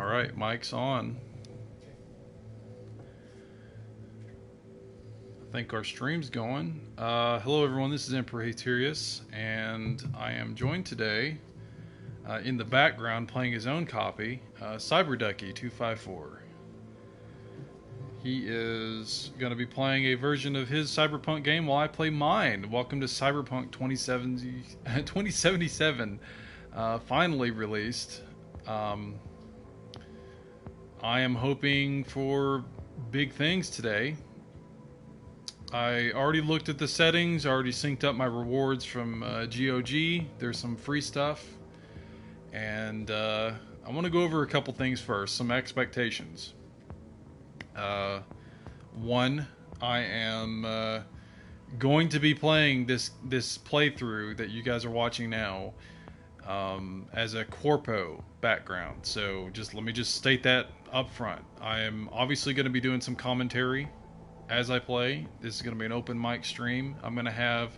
Alright, mic's on. I think our stream's going. Hello everyone, this is Emperor Haterius, and I am joined today in the background playing his own copy, Cyberducky 254. He is going to be playing a version of his Cyberpunk game while I play mine. Welcome to Cyberpunk 2077, finally released. I am hoping for big things today. I already looked at the settings, already synced up my rewards from GOG. There's some free stuff. And I want to go over a couple things first, some expectations. One, I am going to be playing this playthrough that you guys are watching now as a corpo background. So let me state that up front. I am obviously going to be doing some commentary as I play. This is going to be an open mic stream. I'm going to have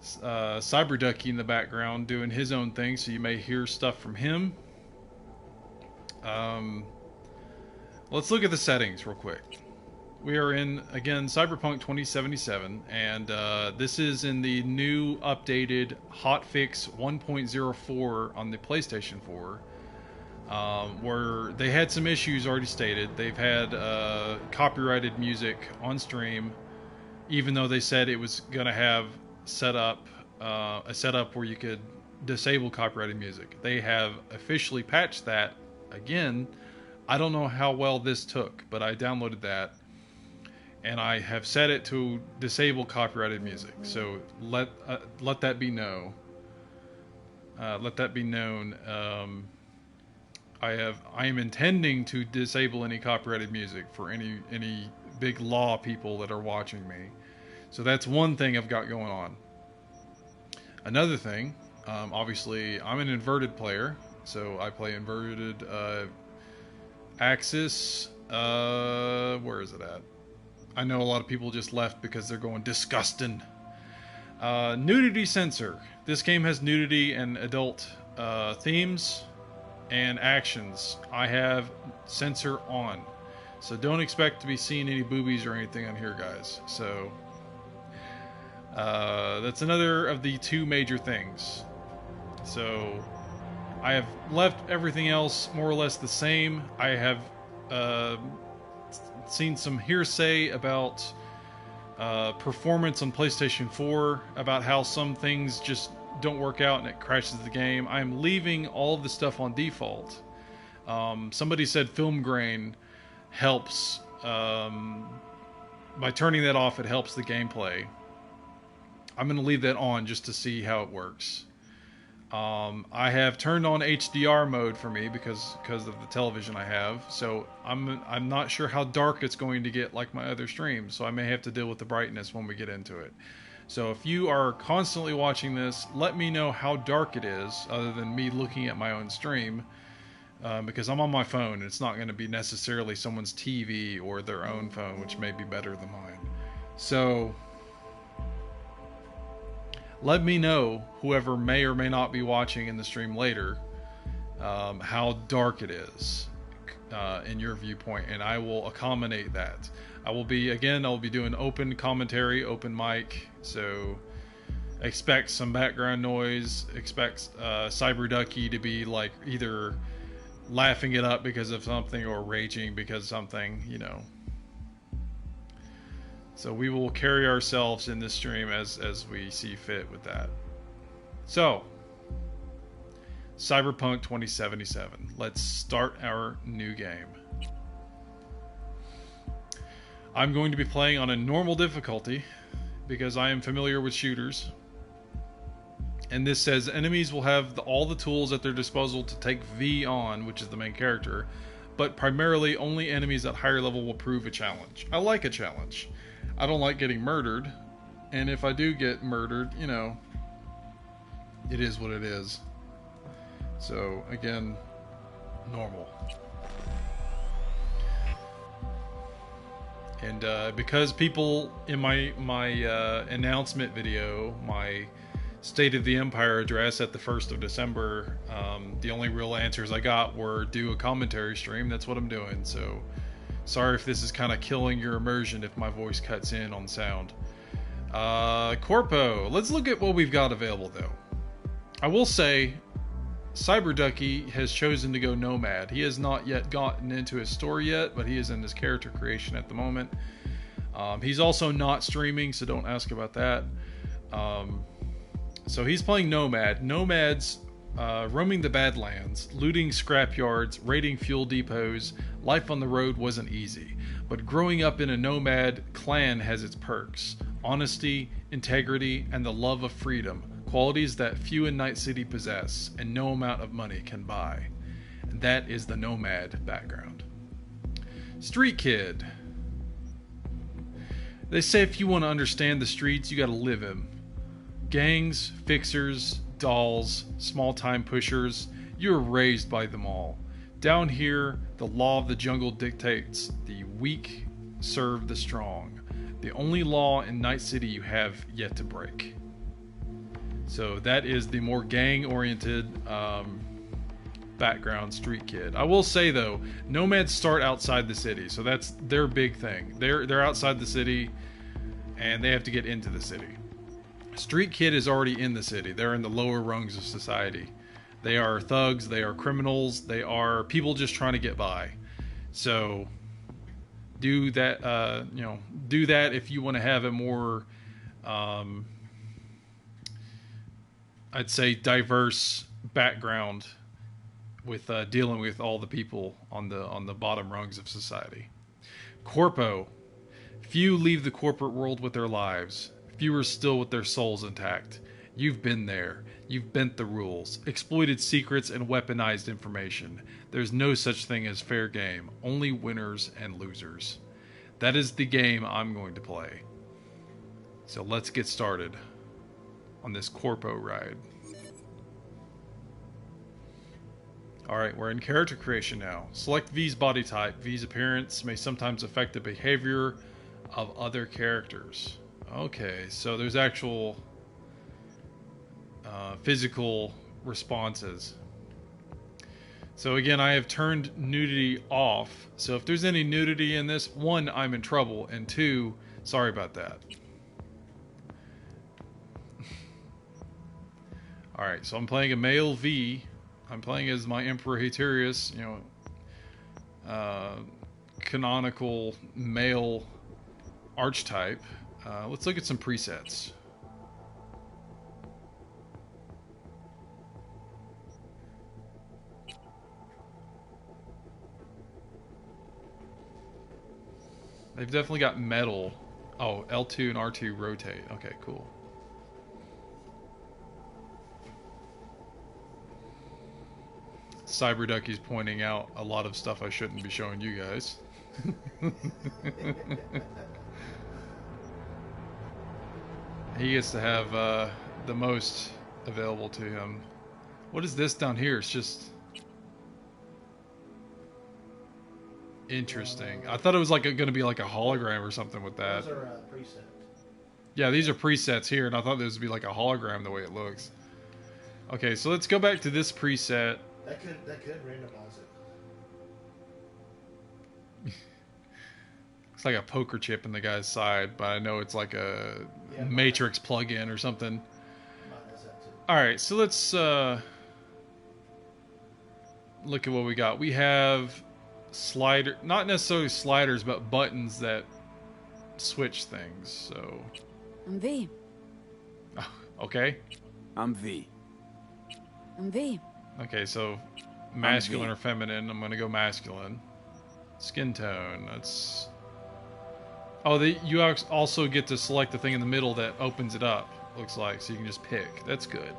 Cyberducky in the background doing his own thing, so you may hear stuff from him. Let's look at the settings real quick. We are in, again, Cyberpunk 2077, and this is in the new updated hotfix 1.04 on the PlayStation 4, where they had some issues already stated. They've had copyrighted music on stream, even though they said it was going to have a setup where you could disable copyrighted music. They have officially patched that again. I don't know how well this took, but I downloaded that, and I have set it to disable copyrighted music. So let that be known. Let that be known. I am intending to disable any copyrighted music for any big law people that are watching me. So that's one thing I've got going on. Another thing, obviously, I'm an inverted player, so I play inverted axis. Where is it at? I know a lot of people just left because they're going disgusting. Nudity censor. This game has nudity and adult themes and actions. I have censor on, so don't expect to be seeing any boobies or anything on here, guys. So that's another of the two major things. So I have left everything else more or less the same. I have seen some hearsay about performance on PlayStation 4, about how some things just don't work out and it crashes the game. I'm leaving all of the stuff on default. Somebody said film grain helps. By turning that off, it helps the gameplay. I'm going to leave that on just to see how it works. I have turned on HDR mode for me because of the television I have. So I'm not sure how dark it's going to get like my other streams. So I may have to deal with the brightness when we get into it. So if you are constantly watching this, let me know how dark it is, other than me looking at my own stream, because I'm on my phone and it's not going to be necessarily someone's TV or their own phone, which may be better than mine. So let me know, whoever may or may not be watching in the stream later, how dark it is in your viewpoint, and I will accommodate that. I'll be doing open commentary, open mic, so expect some background noise, expect Cyberducky to be like either laughing it up because of something or raging because of something, you know. So we will carry ourselves in this stream as we see fit with that. So, Cyberpunk 2077. Let's start our new game. I'm going to be playing on a normal difficulty because I am familiar with shooters. And this says enemies will have all the tools at their disposal to take V on, which is the main character, but primarily only enemies at higher level will prove a challenge. I like a challenge. I don't like getting murdered, and if I do get murdered, you know, it is what it is. So, again, normal. And because people in my announcement video, my State of the Empire address at the 1st of December. The only real answers I got were do a commentary stream. That's what I'm doing. So sorry if this is kind of killing your immersion if my voice cuts in on sound. Corpo. Let's look at what we've got available though. I will say Cyberducky has chosen to go Nomad. He has not yet gotten into his story yet, but he is in his character creation at the moment. He's also not streaming, so don't ask about that. So he's playing Nomad. Nomads roaming the Badlands, looting scrapyards, raiding fuel depots. Life on the road wasn't easy, but growing up in a nomad clan has its perks. Honesty, integrity, and the love of freedom. Qualities that few in Night City possess, and no amount of money can buy. And that is the Nomad background. Street Kid. They say if you want to understand the streets, you gotta live them. Gangs, fixers, dolls, small-time pushers, you are raised by them all. Down here, the law of the jungle dictates the weak serve the strong. The only law in Night City you have yet to break. So that is the more gang-oriented background Street Kid. I will say though, nomads start outside the city, so that's their big thing. They're outside the city, and they have to get into the city. Street Kid is already in the city. They're in the lower rungs of society. They are thugs. They are criminals. They are people just trying to get by. So do that. Do that if you want to have a more, I'd say, diverse background with dealing with all the people on the bottom rungs of society. Corpo. Few leave the corporate world with their lives. Fewer still with their souls intact. You've been there. You've bent the rules, exploited secrets, and weaponized information. There's no such thing as fair game. Only winners and losers. That is the game I'm going to play. So let's get started on this Corpo ride. Alright, we're in character creation now. Select V's body type. V's appearance may sometimes affect the behavior of other characters. Okay, so there's actual physical responses. So again, I have turned nudity off. So if there's any nudity in this, one, I'm in trouble, and two, sorry about that. Alright, so I'm playing a male V. I'm playing as my Emperor Haterius, canonical male archetype. Let's look at some presets. They've definitely got metal. Oh, L2 and R2 rotate. Okay, cool. Cyberducky's pointing out a lot of stuff I shouldn't be showing you guys. He gets to have the most available to him. What is this down here? It's just interesting. I thought it was like going to be like a hologram or something with that. Those are presets. Yeah, these are presets here, and I thought this would be like a hologram the way it looks. Okay, so let's go back to this preset. That could randomize it. Looks like a poker chip in the guy's side, but I know it's like a Matrix plug-in or something. Mine does that too. Alright, so let's look at what we got. We have slider, not necessarily sliders, but buttons that switch things. So I'm V. oh, okay. I'm V. I'm V. Okay, so masculine or feminine. I'm gonna go masculine. Skin tone. That's. Oh, you also get to select the thing in the middle that opens it up. Looks like, so you can just pick. That's good.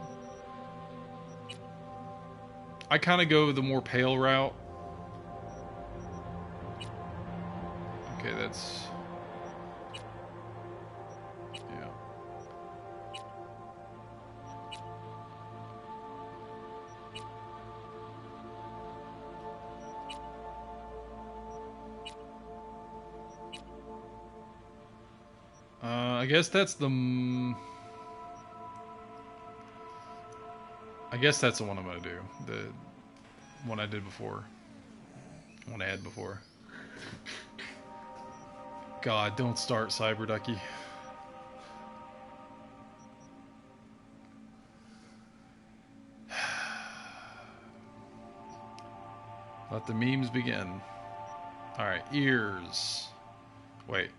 I kind of go the more pale route. Okay, that's. Yeah. I guess that's the... I guess that's the one I'm gonna do. The one I did before. One I had before. God, don't start, Cyber Ducky. Let the memes begin. Alright, ears. Wait.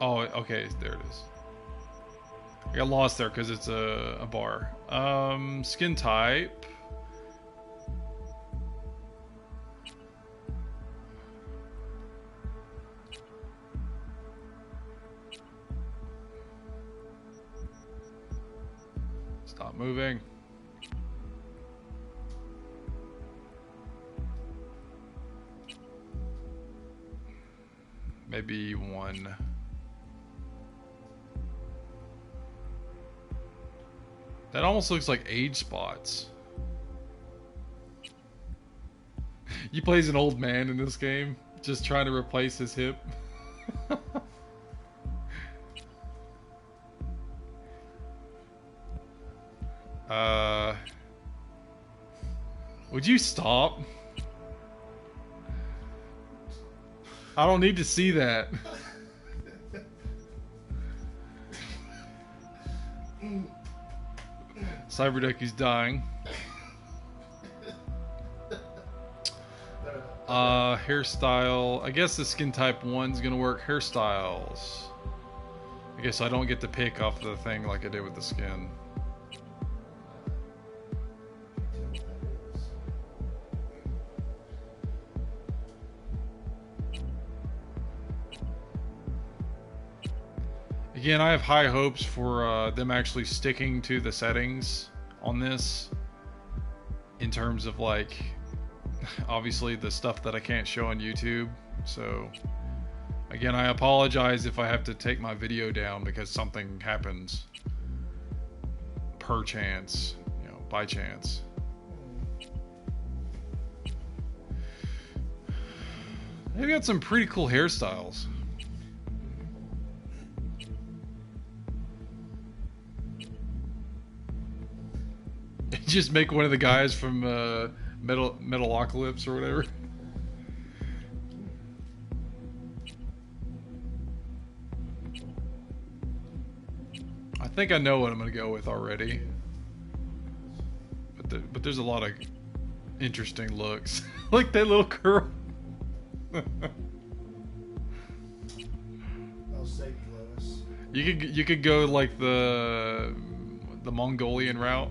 Oh, okay, there it is. I got lost there because it's a bar. Skin type. Stop moving. Maybe one. That almost looks like age spots. You play as an old man in this game, just trying to replace his hip. Would you stop? I don't need to see that. Cyberducky's dying. Hairstyle. I guess the skin type 1's gonna work. Hairstyles. I guess I don't get to pick off the thing like I did with the skin. Again, I have high hopes for them actually sticking to the settings on this in terms of, like, obviously the stuff that I can't show on YouTube. So again, I apologize if I have to take my video down because something happens per chance, you know, by chance. They've got some pretty cool hairstyles. Just make one of the guys from Metalocalypse or whatever. I think I know what I'm gonna go with already, but there's a lot of interesting looks, like that little girl. I'll save you, Lois. You could go like the Mongolian route.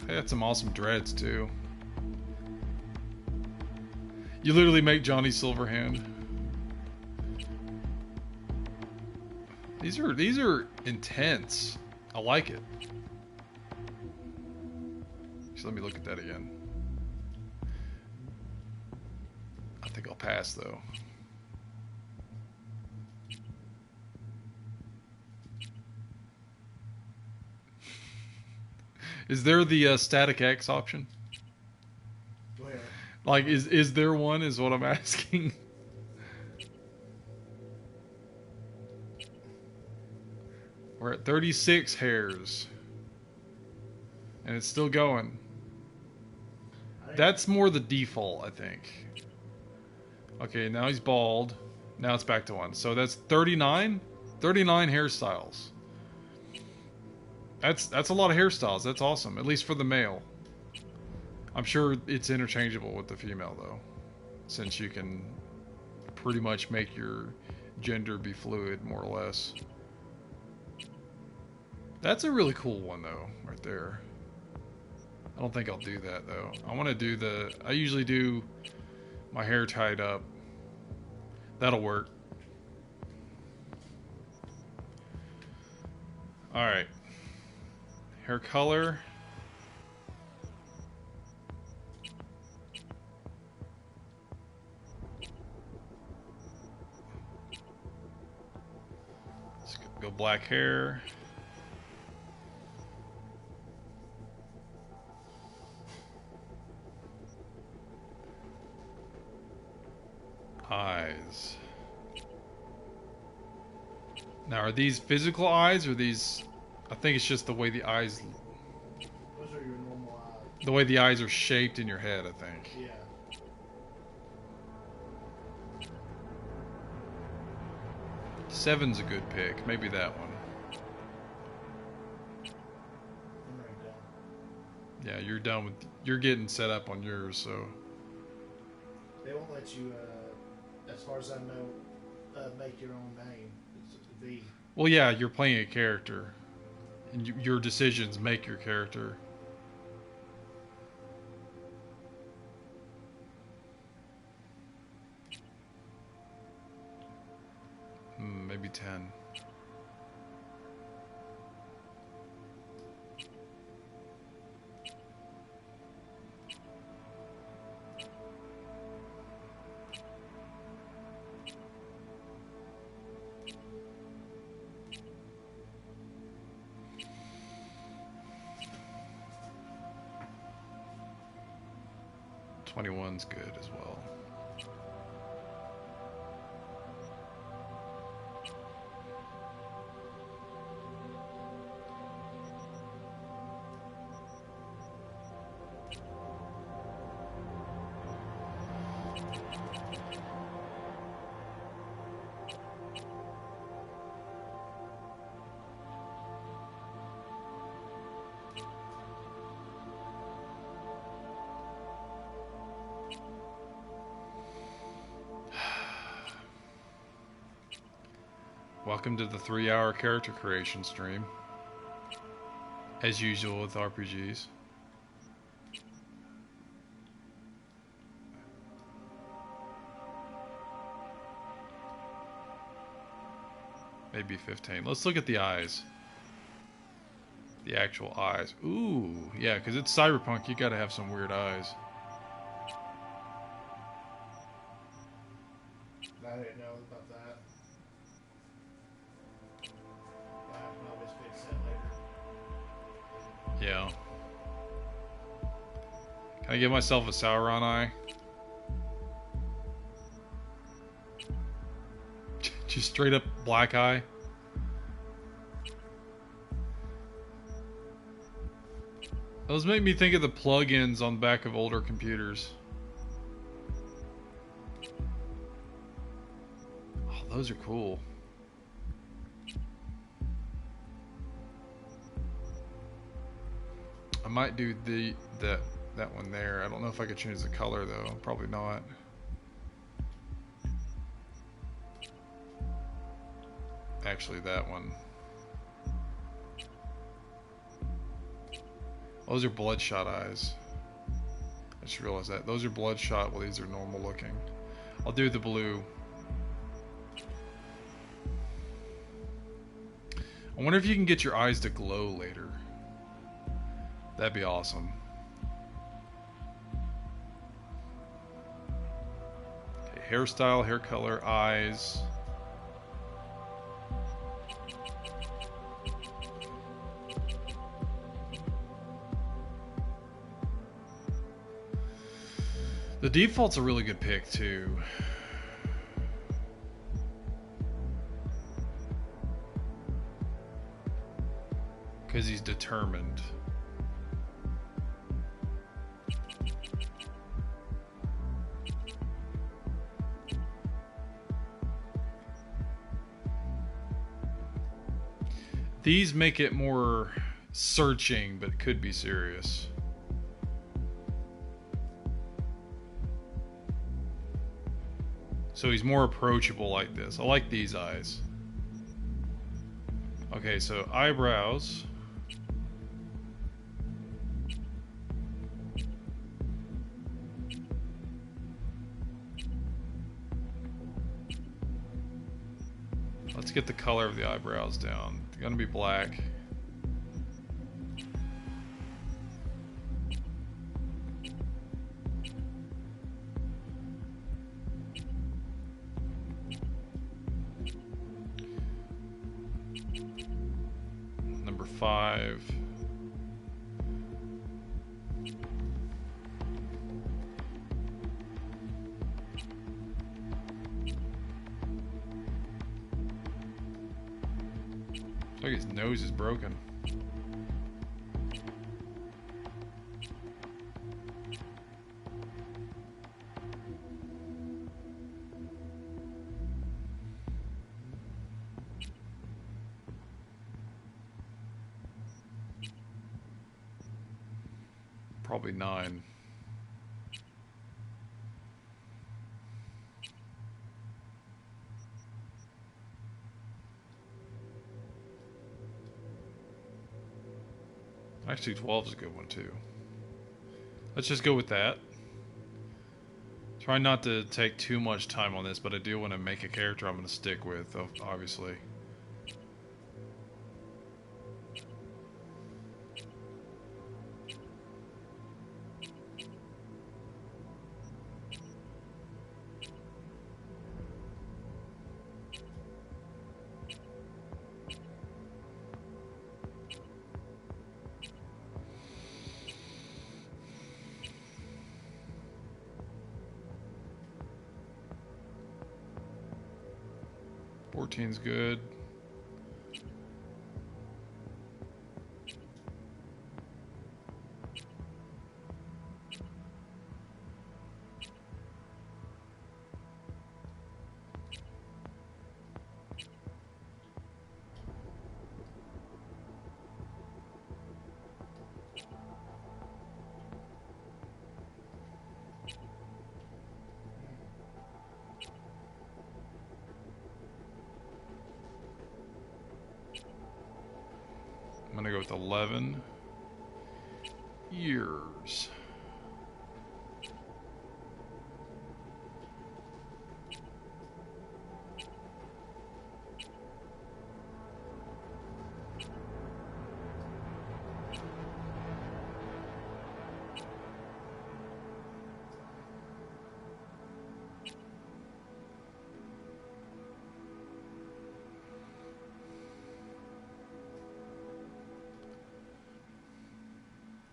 They had some awesome dreads too. You literally make Johnny Silverhand. These are intense. I like it. Just let me look at that again. I think I'll pass though. Is there the static X option? Where? Like, is there one? Is what I'm asking. We're at 36 hairs, and it's still going. That's more the default, I think. Okay, now he's bald. Now it's back to 1. So that's 39? 39 hairstyles. That's a lot of hairstyles. That's awesome. At least for the male. I'm sure it's interchangeable with the female though, since you can pretty much make your gender be fluid more or less. That's a really cool one though, right there. I don't think I'll do that though. I want to do I usually do my hair tied up. That'll work. All right. Hair color. Let's go black hair. Eyes. Now, are these physical eyes or these? I think it's just the way the eyes, Those are your normal eyes. the way the eyes are shaped in your head. I think. Yeah. Seven's a good pick. Maybe that one. I'm right down. Yeah, you're done with. You're getting set up on yours, so. They won't let you, as far as I know, make your own name. It's a V. Well, yeah, you're playing a character, and your decisions make your character. Maybe 10. One's good as well. Welcome to the 3-hour character creation stream. As usual with RPGs. Maybe 15. Let's look at the eyes. The actual eyes. Ooh, yeah, because it's Cyberpunk, you gotta have some weird eyes. I didn't know about that. I can always fix that later. Yeah. Can I give myself a Sauron eye? Just straight up black eye? Those make me think of the plugins on the back of older computers. Oh, those are cool. I might do that one there. I don't know if I could change the color though. Probably not. Actually, that one. Those are bloodshot eyes. I just realized that. Those are bloodshot while these are normal looking. I'll do the blue. I wonder if you can get your eyes to glow later. That'd be awesome. Okay, hairstyle, hair color, eyes. The default's a really good pick too. Because he's determined. These make it more searching, but could be serious. So he's more approachable like this. I like these eyes. Okay, so eyebrows. Let's get the color of the eyebrows down. They're gonna be black. Number 5. Like his nose is broken. Probably 9. Actually, 12 is a good one too. Let's just go with that. Try not to take too much time on this, but I do want to make a character I'm going to stick with, obviously. Fourteen's good. I'm gonna go with 11 years.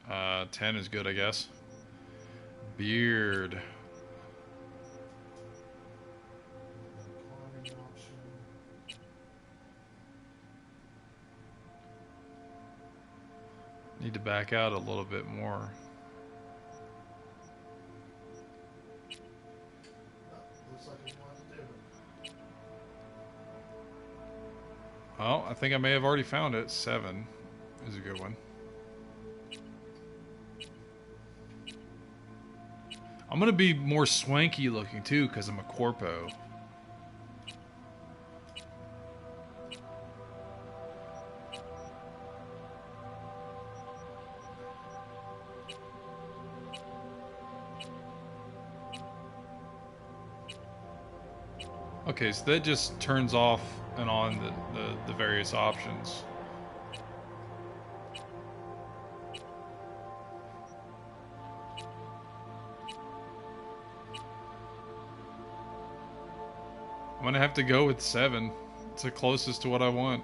Uh, 10 is good, I guess. Beard. Climbing option. Need to back out a little bit more. Oh, looks like he wanted to do it. Oh, I think I may have already found it. 7 is a good one. I'm gonna be more swanky looking too, because I'm a corpo. Okay, so that just turns off and on the various options. I'm gonna have to go with 7. It's the closest to what I want.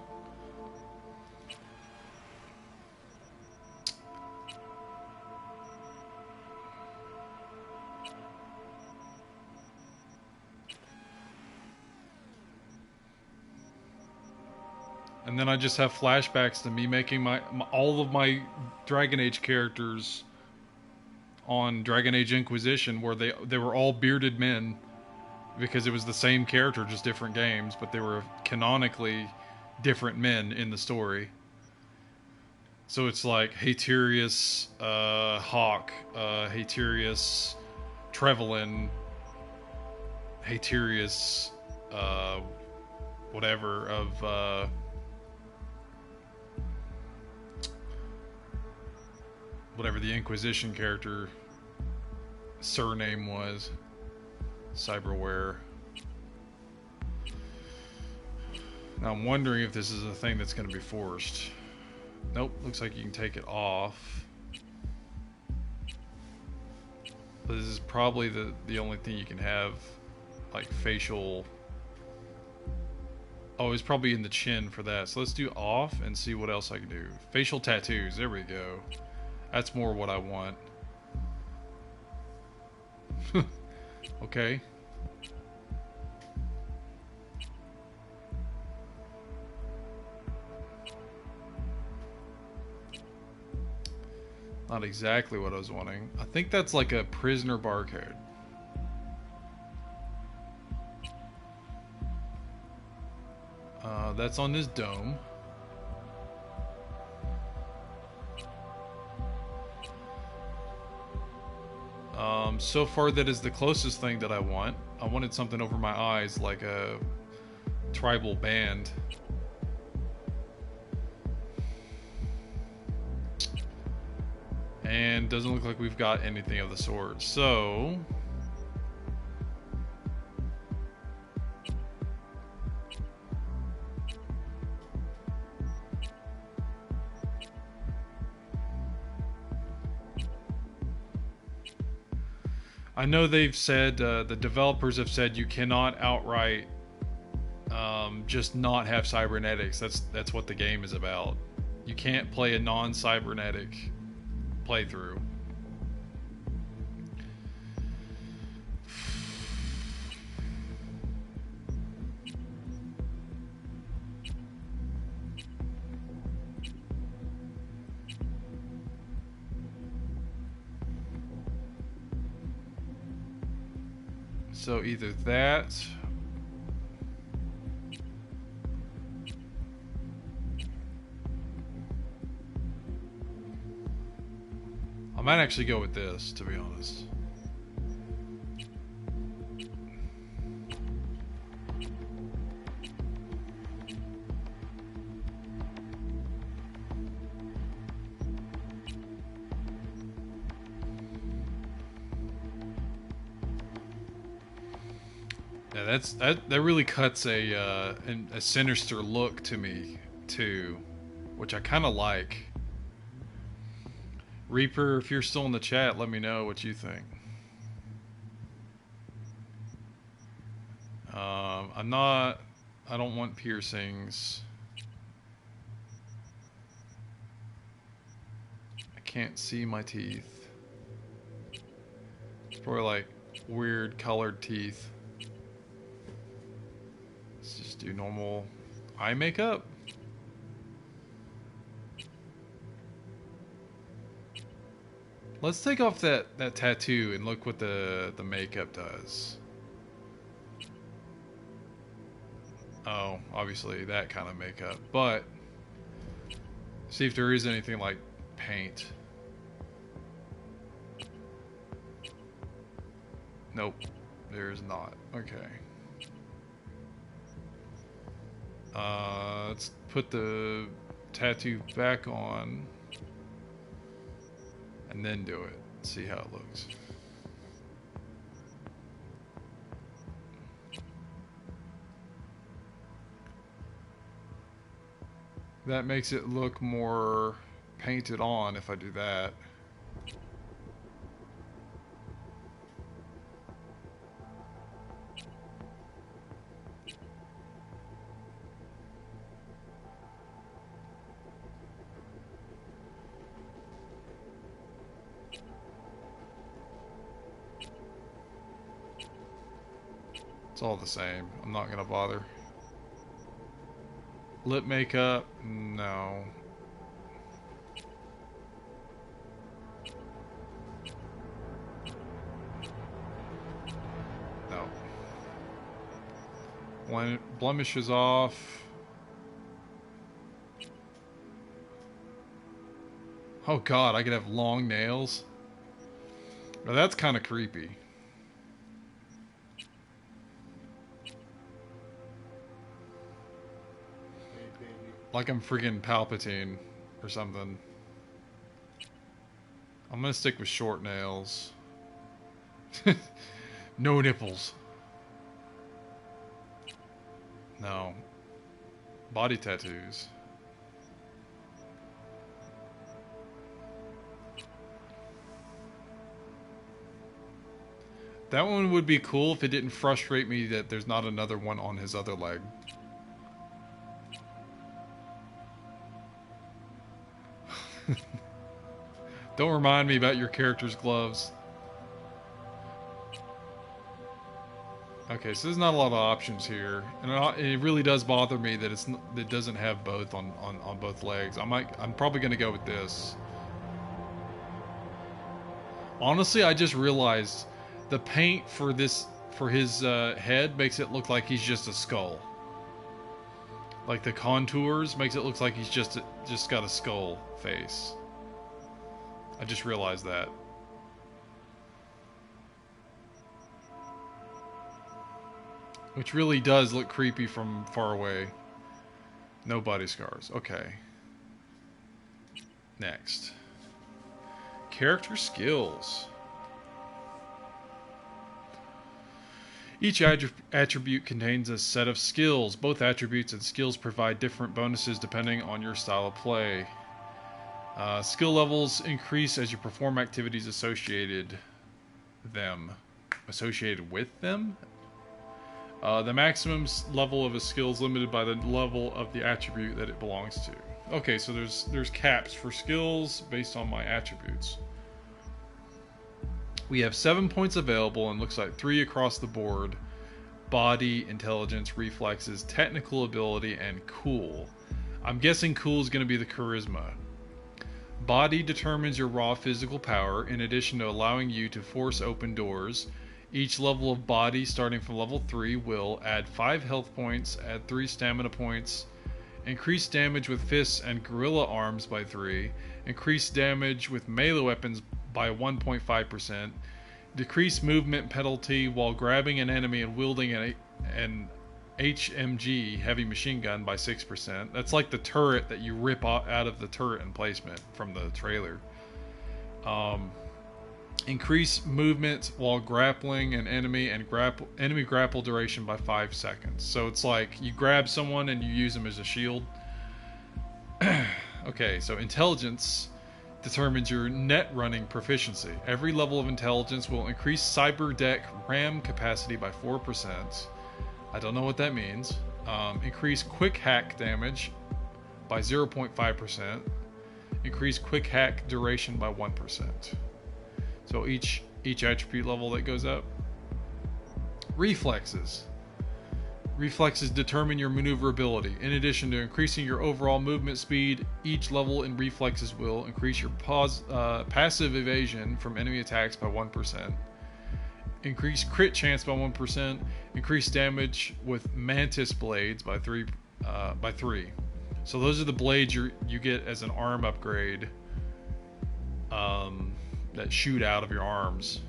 And then I just have flashbacks to me making all of my Dragon Age characters on Dragon Age Inquisition, where they were all bearded men, because it was the same character, just different games, but they were canonically different men in the story. So it's like Haterius, Hawk, Haterius, Trevelyan, Haterius, whatever of whatever the Inquisition character surname was. Cyberware. Now I'm wondering if this is a thing that's going to be forced. Nope, looks like you can take it off. But this is probably the only thing you can have, like, facial. Oh, it's probably in the chin for that. So let's do off and see what else I can do. Facial tattoos, there we go. That's more what I want. Okay. Not exactly what I was wanting. I think that's like a prisoner barcode. That's on this dome. So far that is the closest thing that I want. I wanted something over my eyes like a tribal band. And doesn't look like we've got anything of the sort. So I know they've said, the developers have said you cannot outright just not have cybernetics. That's what the game is about. You can't play a non-cybernetic playthrough. So either that, I might actually go with this, to be honest. Yeah, that really cuts a sinister look to me too, which I kind of like. Reaper, if you're still in the chat, let me know what you think. I don't want piercings. I can't see my teeth. It's probably like weird colored teeth. Let's just do normal eye makeup. Let's take off that tattoo and look what the makeup does. Oh, obviously that kind of makeup, but see if there is anything like paint. Nope, there is not. Okay. Let's put the tattoo back on and then do it. See how it looks. That makes it look more painted on if I do that. It's all the same. I'm not gonna bother. Lip makeup? No. No. Blemishes off. Oh god, I could have long nails. Now that's kind of creepy. Like I'm freaking Palpatine or something. I'm gonna stick with short nails. No nipples. No. Body tattoos. That one would be cool if it didn't frustrate me that there's not another one on his other leg. Don't remind me about your character's gloves. Okay, so there's not a lot of options here, and it really does bother me that it doesn't have both on both legs. I'm probably gonna go with this. Honestly, I just realized the paint for his head makes it look like he's just a skull. Like the contours makes it look like he's just got a skull face. I just realized that. Which really does look creepy from far away. No body scars. Okay. Next. Character skills. Each attribute contains a set of skills. Both attributes and skills provide different bonuses depending on your style of play. Skill levels increase as you perform activities associated with them. The maximum level of a skill is limited by the level of the attribute that it belongs to. Okay, so there's caps for skills based on my attributes. We have 7 points available and looks like 3 across the board. Body, intelligence, reflexes, technical ability, and cool. I'm guessing cool is going to be the charisma. Body determines your raw physical power in addition to allowing you to force open doors. Each level of body starting from level 3 will add 5 health points, add 3 stamina points, increase damage with fists and gorilla arms by 3, increase damage with melee weapons by 1.5%, decrease movement penalty while grabbing an enemy and wielding an HMG heavy machine gun by 6%. That's like the turret that you rip out of the turret emplacement from the trailer. Increase movement while grappling an enemy and enemy grapple duration by 5 seconds. So it's like you grab someone and you use them as a shield. Okay, so intelligence determines your net running proficiency. Every level of intelligence will increase cyber deck RAM capacity by 4%. I don't know what that means. Increase quick hack damage by 0.5%. Increase quick hack duration by 1%. So each attribute level that goes up. Reflexes. Reflexes determine your maneuverability. In addition to increasing your overall movement speed, each level in reflexes will increase your passive evasion from enemy attacks by 1%. Increase crit chance by 1%. Increase damage with mantis blades by 3. So those are the blades you get as an arm upgrade that shoot out of your arms.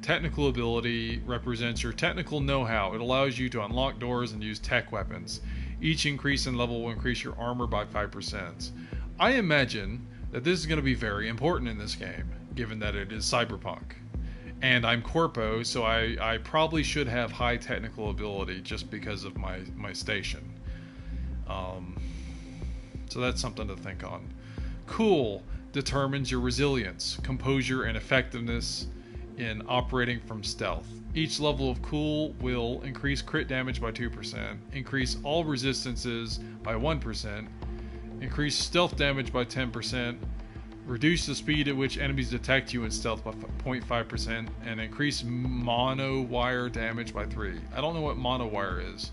Technical ability represents your technical know-how. It allows you to unlock doors and use tech weapons. Each increase in level will increase your armor by 5%. I imagine that this is going to be very important in this game, given that it is Cyberpunk. And I'm Corpo, so I probably should have high technical ability just because of my station. So that's something to think on. Cool determines your resilience, composure, and effectiveness in operating from stealth. Each level of cool will increase crit damage by 2%, increase all resistances by 1%, increase stealth damage by 10%, reduce the speed at which enemies detect you in stealth by 0.5%, and increase mono wire damage by 3. I don't know what mono wire is.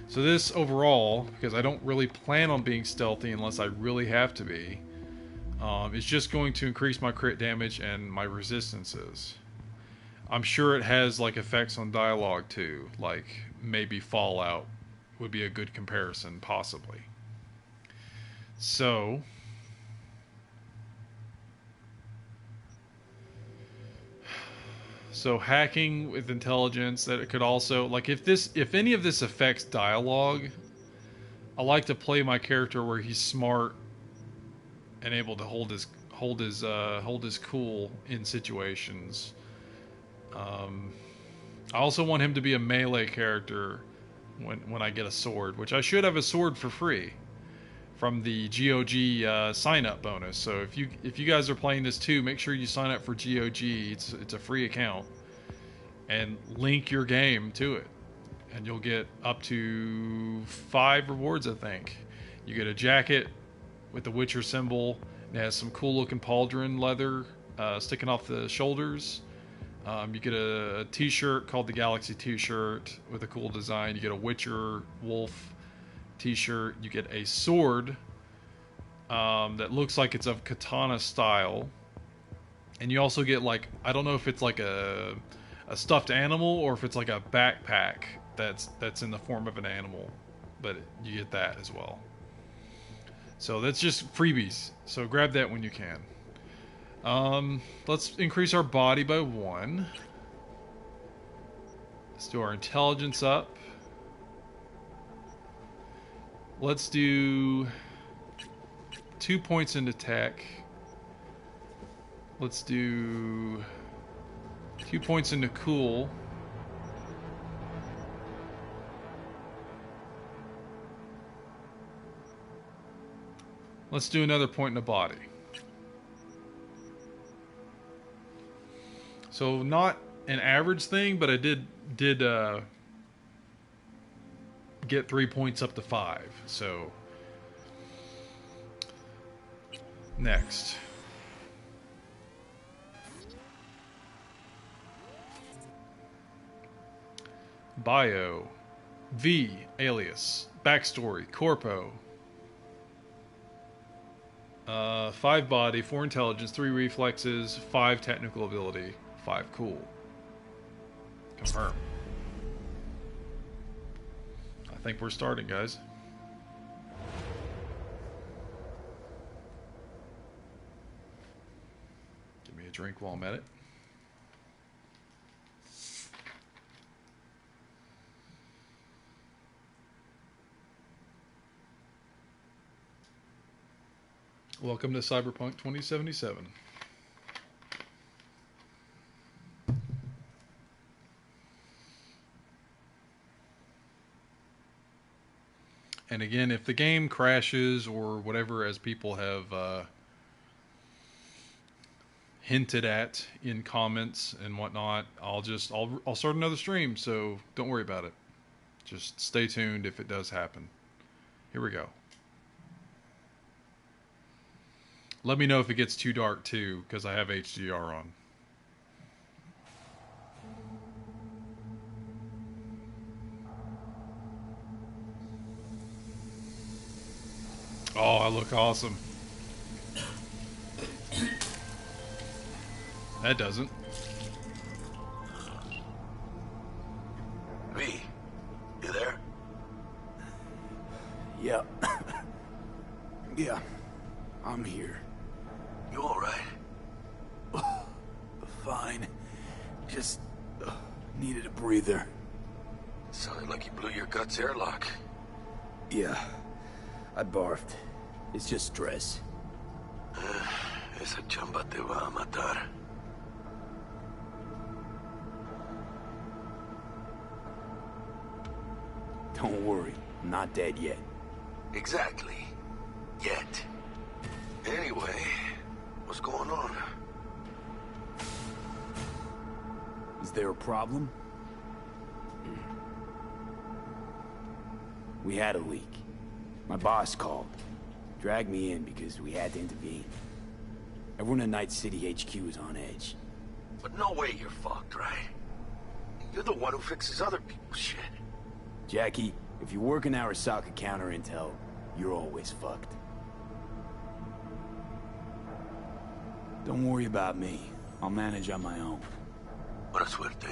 So this overall, because I don't really plan on being stealthy unless I really have to be, is just going to increase my crit damage and my resistances. I'm sure it has like effects on dialogue too, like maybe Fallout would be a good comparison, possibly. So hacking with intelligence, that it could also, like, if any of this affects dialogue, I like to play my character where he's smart and able to hold his cool in situations. I also want him to be a melee character when I get a sword, which I should have a sword for free from the GOG sign up bonus. So if you guys are playing this too, make sure you sign up for GOG. It's a free account, and link your game to it, and you'll get up to 5 rewards, I think. You get a jacket with the Witcher symbol. It has some cool looking pauldron leather sticking off the shoulders. You get a t-shirt called the Galaxy t-shirt with a cool design. You get a Witcher wolf t-shirt. You get a sword that looks like it's of katana style. And you also get, like, I don't know if it's like a stuffed animal or if it's like a backpack that's in the form of an animal, but you get that as well. So that's just freebies. So grab that when you can. Let's increase our body by 1. Let's do our intelligence up. Let's do 2 points into tech. Let's do 2 points into cool. Let's do another point in the body. So not an average thing, but I did get 3 points up to 5. So next. Bio. V. Alias. Backstory. Corpo. 5 body, 4 intelligence, 3 reflexes, 5 technical ability, 5 cool. Confirm. I think we're starting, guys. Give me a drink while I'm at it. Welcome to Cyberpunk 2077. And again, if the game crashes or whatever, as people have hinted at in comments and whatnot, I'll start another stream, so don't worry about it. Just stay tuned if it does happen. Here we go. Let me know if it gets too dark too, because I have HDR on. Oh, I look awesome. That doesn't. V, you there? Yeah. Yeah, I'm here. You all right? Fine. Just needed a breather. Sounded like you blew your guts airlock. Yeah, I barfed. It's just stress. Esa chamba te va a matar. Don't worry, I'm not dead yet. Exactly. Yet. Anyway, what's going on? Is there a problem? We had a leak. My boss called. Dragged me in because we had to intervene. Everyone in Night City HQ is on edge. But no way you're fucked, right? You're the one who fixes other people's shit. Jackie, if you work in Arasaka counter intel, you're always fucked. Don't worry about me. I'll manage on my own. Buena suerte.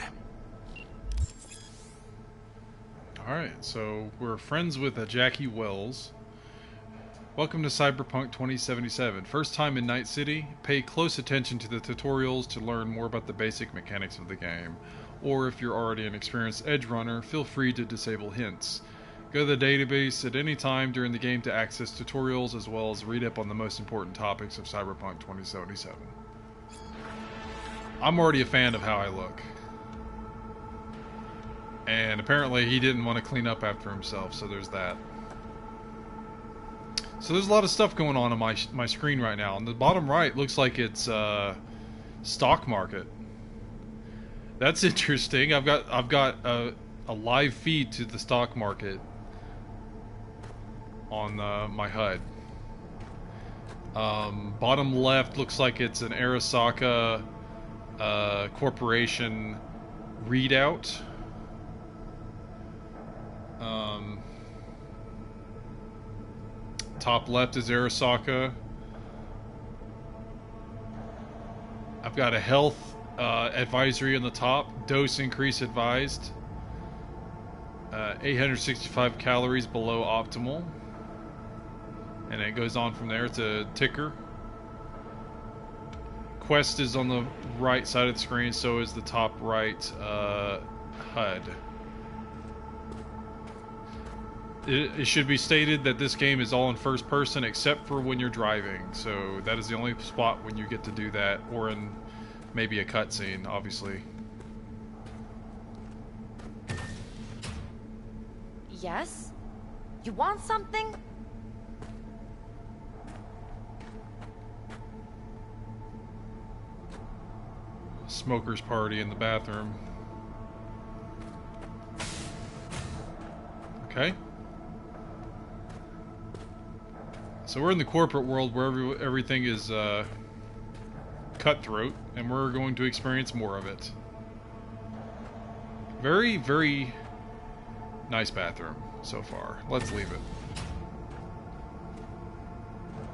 Alright, so we're friends with Jackie Wells. Welcome to Cyberpunk 2077. First time in Night City? Pay close attention to the tutorials to learn more about the basic mechanics of the game. Or if you're already an experienced edge runner, feel free to disable hints. Go to the database at any time during the game to access tutorials as well as read up on the most important topics of Cyberpunk 2077. I'm already a fan of how I look. And apparently he didn't want to clean up after himself, so there's that. So there's a lot of stuff going on my screen right now. On the bottom right looks like it's stock market. That's interesting. I've got a live feed to the stock market on my HUD. Bottom left looks like it's an Arasaka corporation readout. Top left is Arasaka. I've got a health advisory on the top. Dose increase advised. 865 calories below optimal. And it goes on from there. It's a ticker. Quest is on the right side of the screen, so is the top right HUD. It should be stated that this game is all in first person except for when you're driving, so that is the only spot when you get to do that, or in maybe a cutscene, obviously. Yes? You want something? Smoker's party in the bathroom. Okay. So we're in the corporate world where everything is cutthroat, and we're going to experience more of it. Very, very nice bathroom so far. Let's leave it.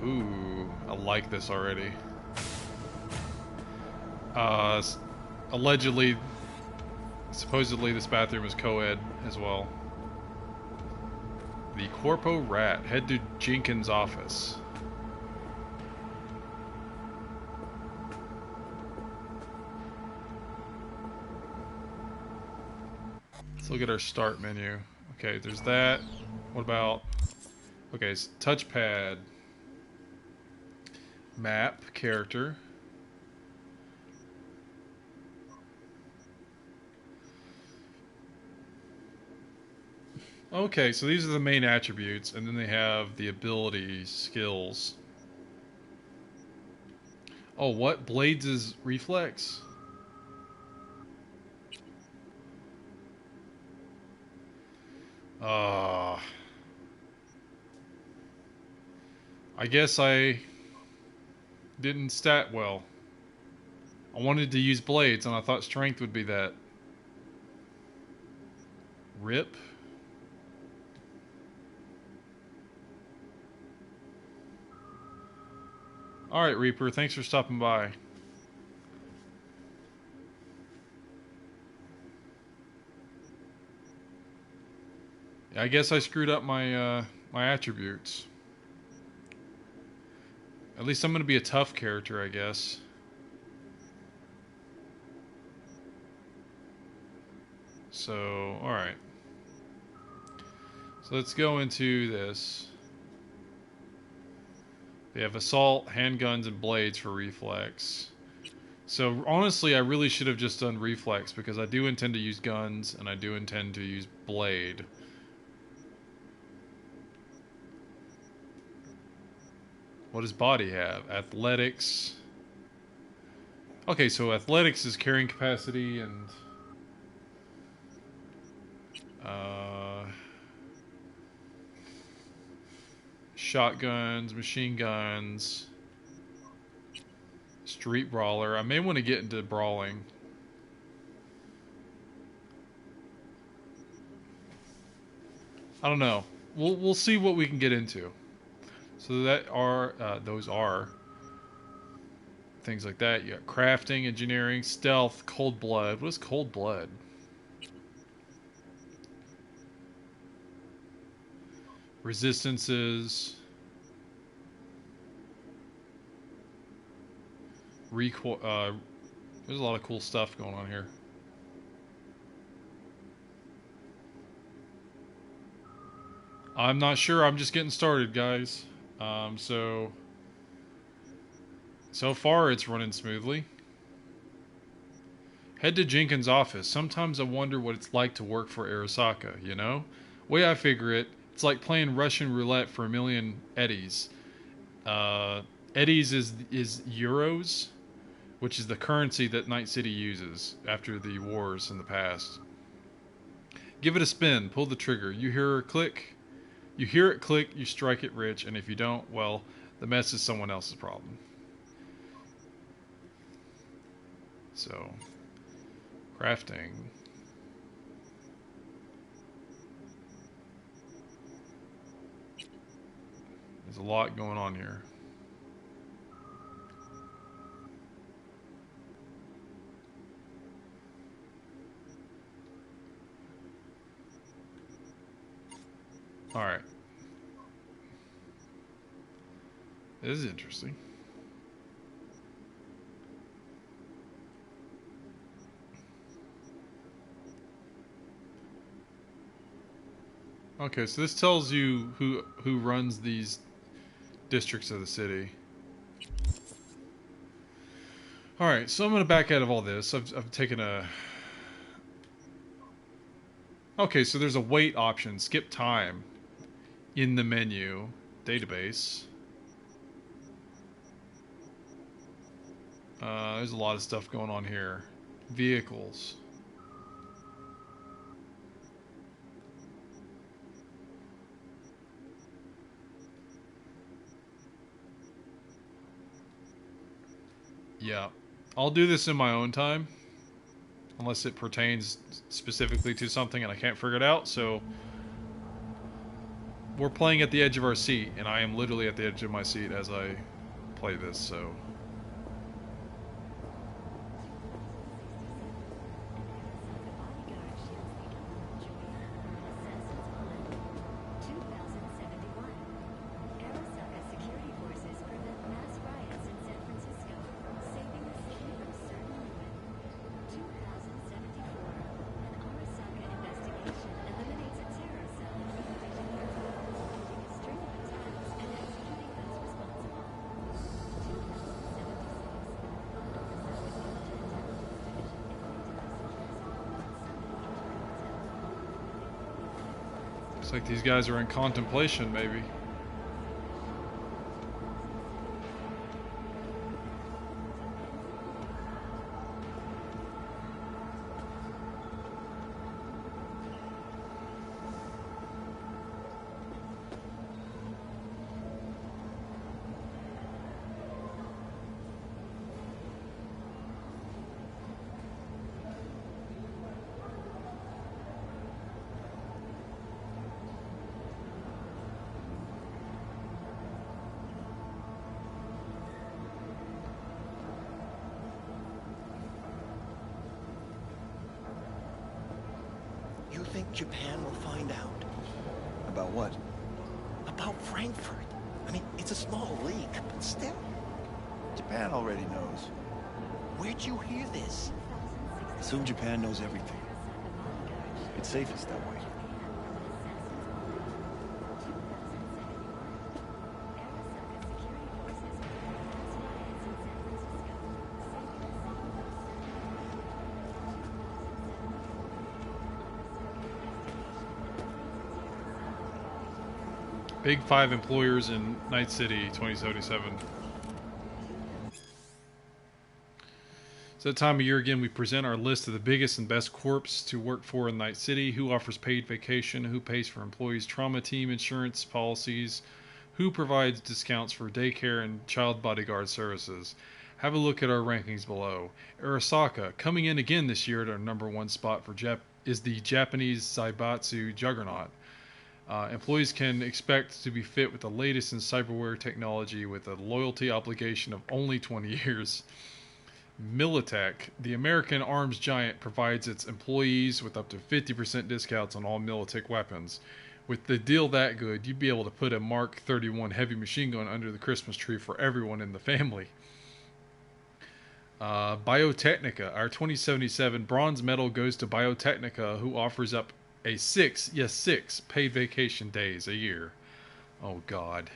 Ooh, I like this already. Supposedly this bathroom is co-ed as well. The Corpo Rat. Head to Jenkins' office. Let's look at our start menu. Okay, there's that. What about... Okay, so touchpad. Map, character. Okay, so these are the main attributes, and then they have the abilities, skills. Oh, what? Blades is reflex? I guess I didn't stat well. I wanted to use blades, and I thought strength would be that. Rip? Alright, Reaper, thanks for stopping by. Yeah, I guess I screwed up my my attributes. At least I'm going to be a tough character, I guess. So, alright. So let's go into this. They have assault, handguns, and blades for reflex. So honestly, I really should have just done reflex because I do intend to use guns and I do intend to use blade. What does body have? Athletics. Okay, so athletics is carrying capacity and shotguns, machine guns, street brawler. I may want to get into brawling. I don't know. We'll see what we can get into. So that are those are things like that. You got crafting, engineering, stealth, cold blood. What is cold blood? Resistances. Recoil. There's a lot of cool stuff going on here. I'm not sure. I'm just getting started, guys. So far it's running smoothly. Head to Jenkins' office. Sometimes I wonder what it's like to work for Arasaka, you know? Way I figure it, it's like playing Russian roulette for a million eddies. Eddies is euros, which is the currency that Night City uses after the wars in the past. Give it a spin, pull the trigger. You hear it click, you strike it rich, and if you don't, well, the mess is someone else's problem. So, crafting. There's a lot going on here. Alright. This is interesting. Okay, so this tells you who runs these districts of the city. Alright, so I'm going to back out of all this. I've taken a... Okay, so there's a wait option, skip time, in the menu, database. There's a lot of stuff going on here. Vehicles. Yeah, I'll do this in my own time, unless it pertains specifically to something and I can't figure it out. So we're playing at the edge of our seat, and I am literally at the edge of my seat as I play this, so... Looks like these guys are in contemplation, maybe. You think Japan will find out? About what? About Frankfurt. I mean, it's a small leak, but still. Japan already knows. Where'd you hear this? Assume Japan knows everything. It's safest that way. Big 5 employers in Night City 2077. It's that time of year again we present our list of the biggest and best corps to work for in Night City, who offers paid vacation, who pays for employees' trauma team insurance policies, who provides discounts for daycare and child bodyguard services. Have a look at our rankings below. Arasaka, coming in again this year at our #1 spot for is the Japanese Zaibatsu juggernaut. Employees can expect to be fit with the latest in cyberware technology with a loyalty obligation of only 20 years. Militech, the American arms giant, provides its employees with up to 50% discounts on all Militech weapons. With the deal that good, you'd be able to put a Mark 31 heavy machine gun under the Christmas tree for everyone in the family. Biotechnica, our 2077 bronze medal goes to Biotechnica, who offers up a 6 paid vacation days a year. Oh, God.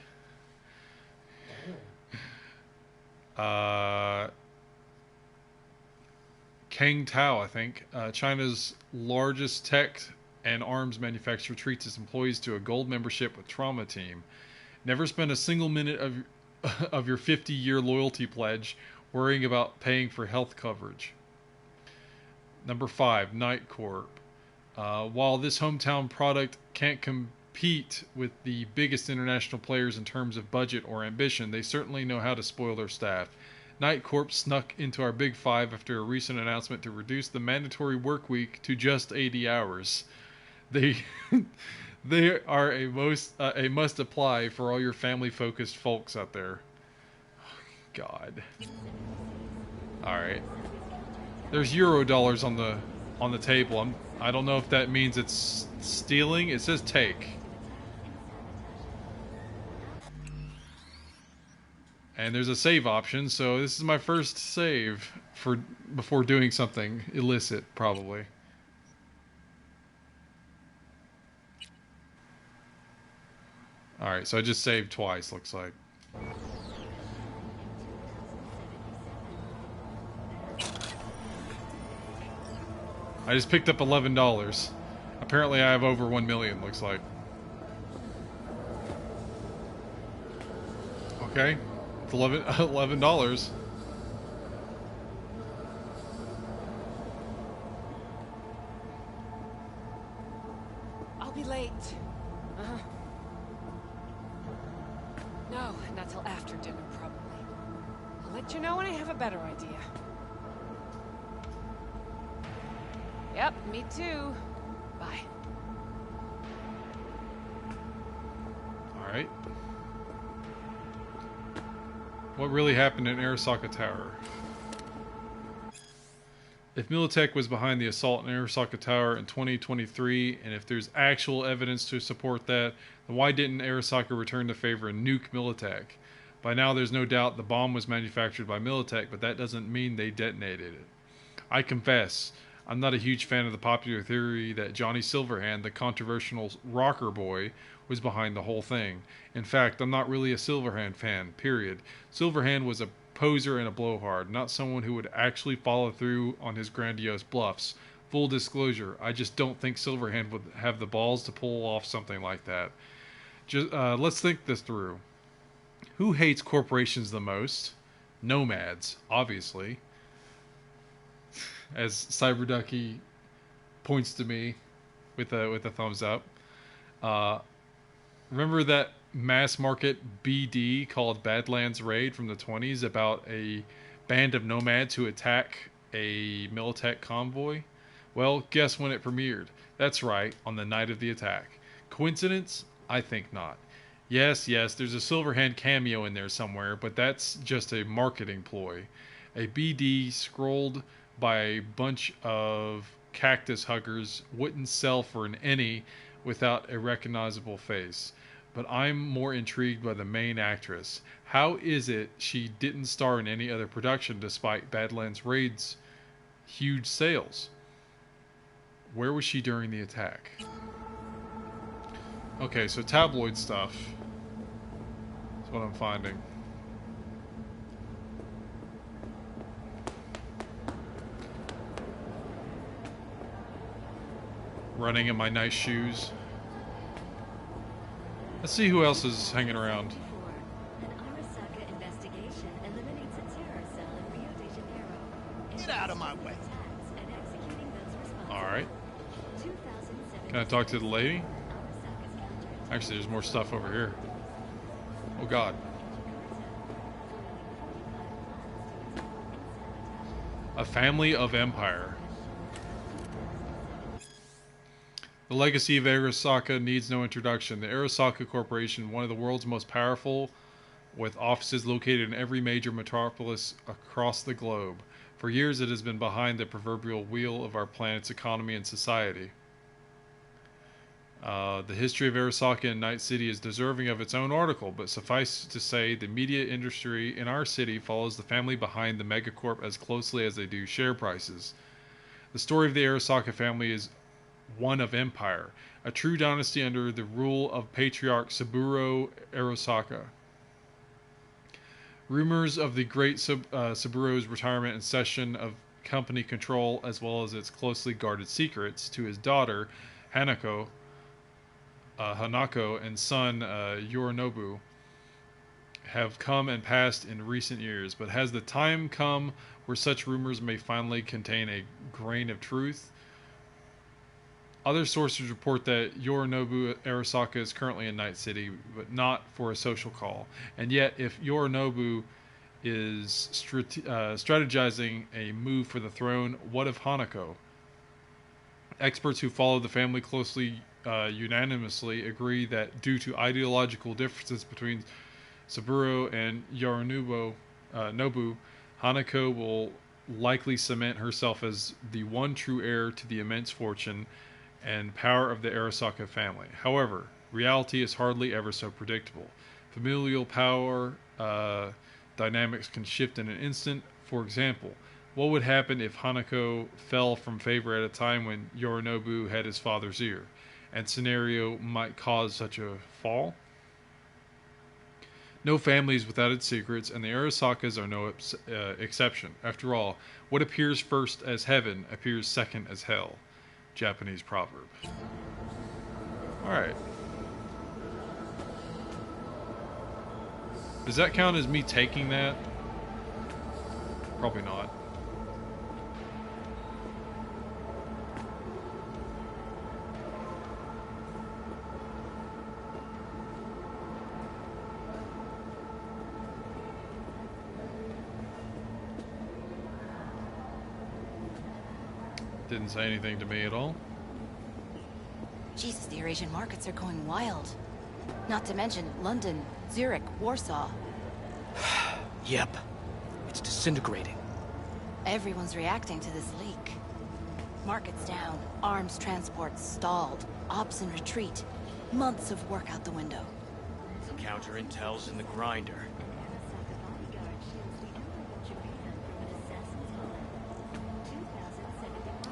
Kang Tao, I think, China's largest tech and arms manufacturer, treats its employees to a gold membership with Trauma Team. Never spend a single minute of your 50-year loyalty pledge worrying about paying for health coverage. Number 5, Night Corp. While this hometown product can't compete with the biggest international players in terms of budget or ambition, they certainly know how to spoil their staff. Night Corp snuck into our Big 5 after a recent announcement to reduce the mandatory work week to just 80 hours. They They are a must apply for all your family focused folks out there. God. All right. There's euro dollars on the table. I don't know if that means it's stealing. It says take. And there's a save option, so this is my first save for before doing something illicit, probably. Alright, so I just saved twice, looks like. I just picked up $11. Apparently I have over 1 million, looks like. Okay. It's $11. I'll be late. No, not till after dinner, probably. I'll let you know when I have a better idea. Yep, me too. Bye. Alright. What really happened in Arasaka Tower? If Militech was behind the assault in Arasaka Tower in 2023, and if there's actual evidence to support that, then why didn't Arasaka return the favor and nuke Militech? By now there's no doubt the bomb was manufactured by Militech, but that doesn't mean they detonated it. I confess, I'm not a huge fan of the popular theory that Johnny Silverhand, the controversial rocker boy, was behind the whole thing. In fact, I'm not really a Silverhand fan, period. Silverhand was a poser and a blowhard, not someone who would actually follow through on his grandiose bluffs. Full disclosure, I just don't think Silverhand would have the balls to pull off something like that. Let's think this through. Who hates corporations the most? Nomads, obviously. As Cyberducky points to me with a thumbs up. Remember that mass market BD called Badlands Raid from the 20s about a band of nomads who attack a Militech convoy? Well, guess when it premiered? That's right, on the night of the attack. Coincidence? I think not. Yes, there's a Silverhand cameo in there somewhere, but that's just a marketing ploy. A BD scrolled by a bunch of cactus huggers wouldn't sell for an any without a recognizable face. But I'm more intrigued by the main actress. How is it she didn't star in any other production despite Badlands Raid's huge sales? Where was she during the attack? Okay, so tabloid stuff is what I'm finding. Running in my nice shoes. Let's see who else is hanging around. Get out of my way. Alright. Can I talk to the lady? Actually, there's more stuff over here. Oh god. A family of empire. The legacy of Arasaka needs no introduction. The Arasaka Corporation, one of the world's most powerful, with offices located in every major metropolis across the globe. For years it has been behind the proverbial wheel of our planet's economy and society. The history of Arasaka and Night City is deserving of its own article, but suffice to say the media industry in our city follows the family behind the megacorp as closely as they do share prices. The story of the Arasaka family is one of empire, a true dynasty under the rule of patriarch Saburo Arasaka. Rumors of the great Saburo's retirement and cession of company control, as well as its closely guarded secrets to his daughter Hanako and son Yorinobu, have come and passed in recent years. But has the time come where such rumors may finally contain a grain of truth? Other sources report that Yorinobu Arasaka is currently in Night City, but not for a social call. And yet, if Yorinobu is strategizing a move for the throne, what of Hanako? Experts who follow the family closely unanimously agree that due to ideological differences between Saburo and Yorinobu, Nobu, Hanako will likely cement herself as the one true heir to the immense fortune and power of the Arasaka family. However, reality is hardly ever so predictable. Familial power dynamics can shift in an instant. For example, what would happen if Hanako fell from favor at a time when Yorinobu had his father's ear? And scenario might cause such a fall? No family is without its secrets, and the Arasakas are no exception. After all, what appears first as heaven appears second as hell. Japanese proverb. Alright. Does that count as me taking that? Probably not. Didn't say anything to me at all. Jesus, the Eurasian markets are going wild. Not to mention London, Zurich, Warsaw. Yep. It's disintegrating. Everyone's reacting to this leak. Markets down, arms transports stalled, ops in retreat. Months of work out the window. Counter-intel's in the grinder.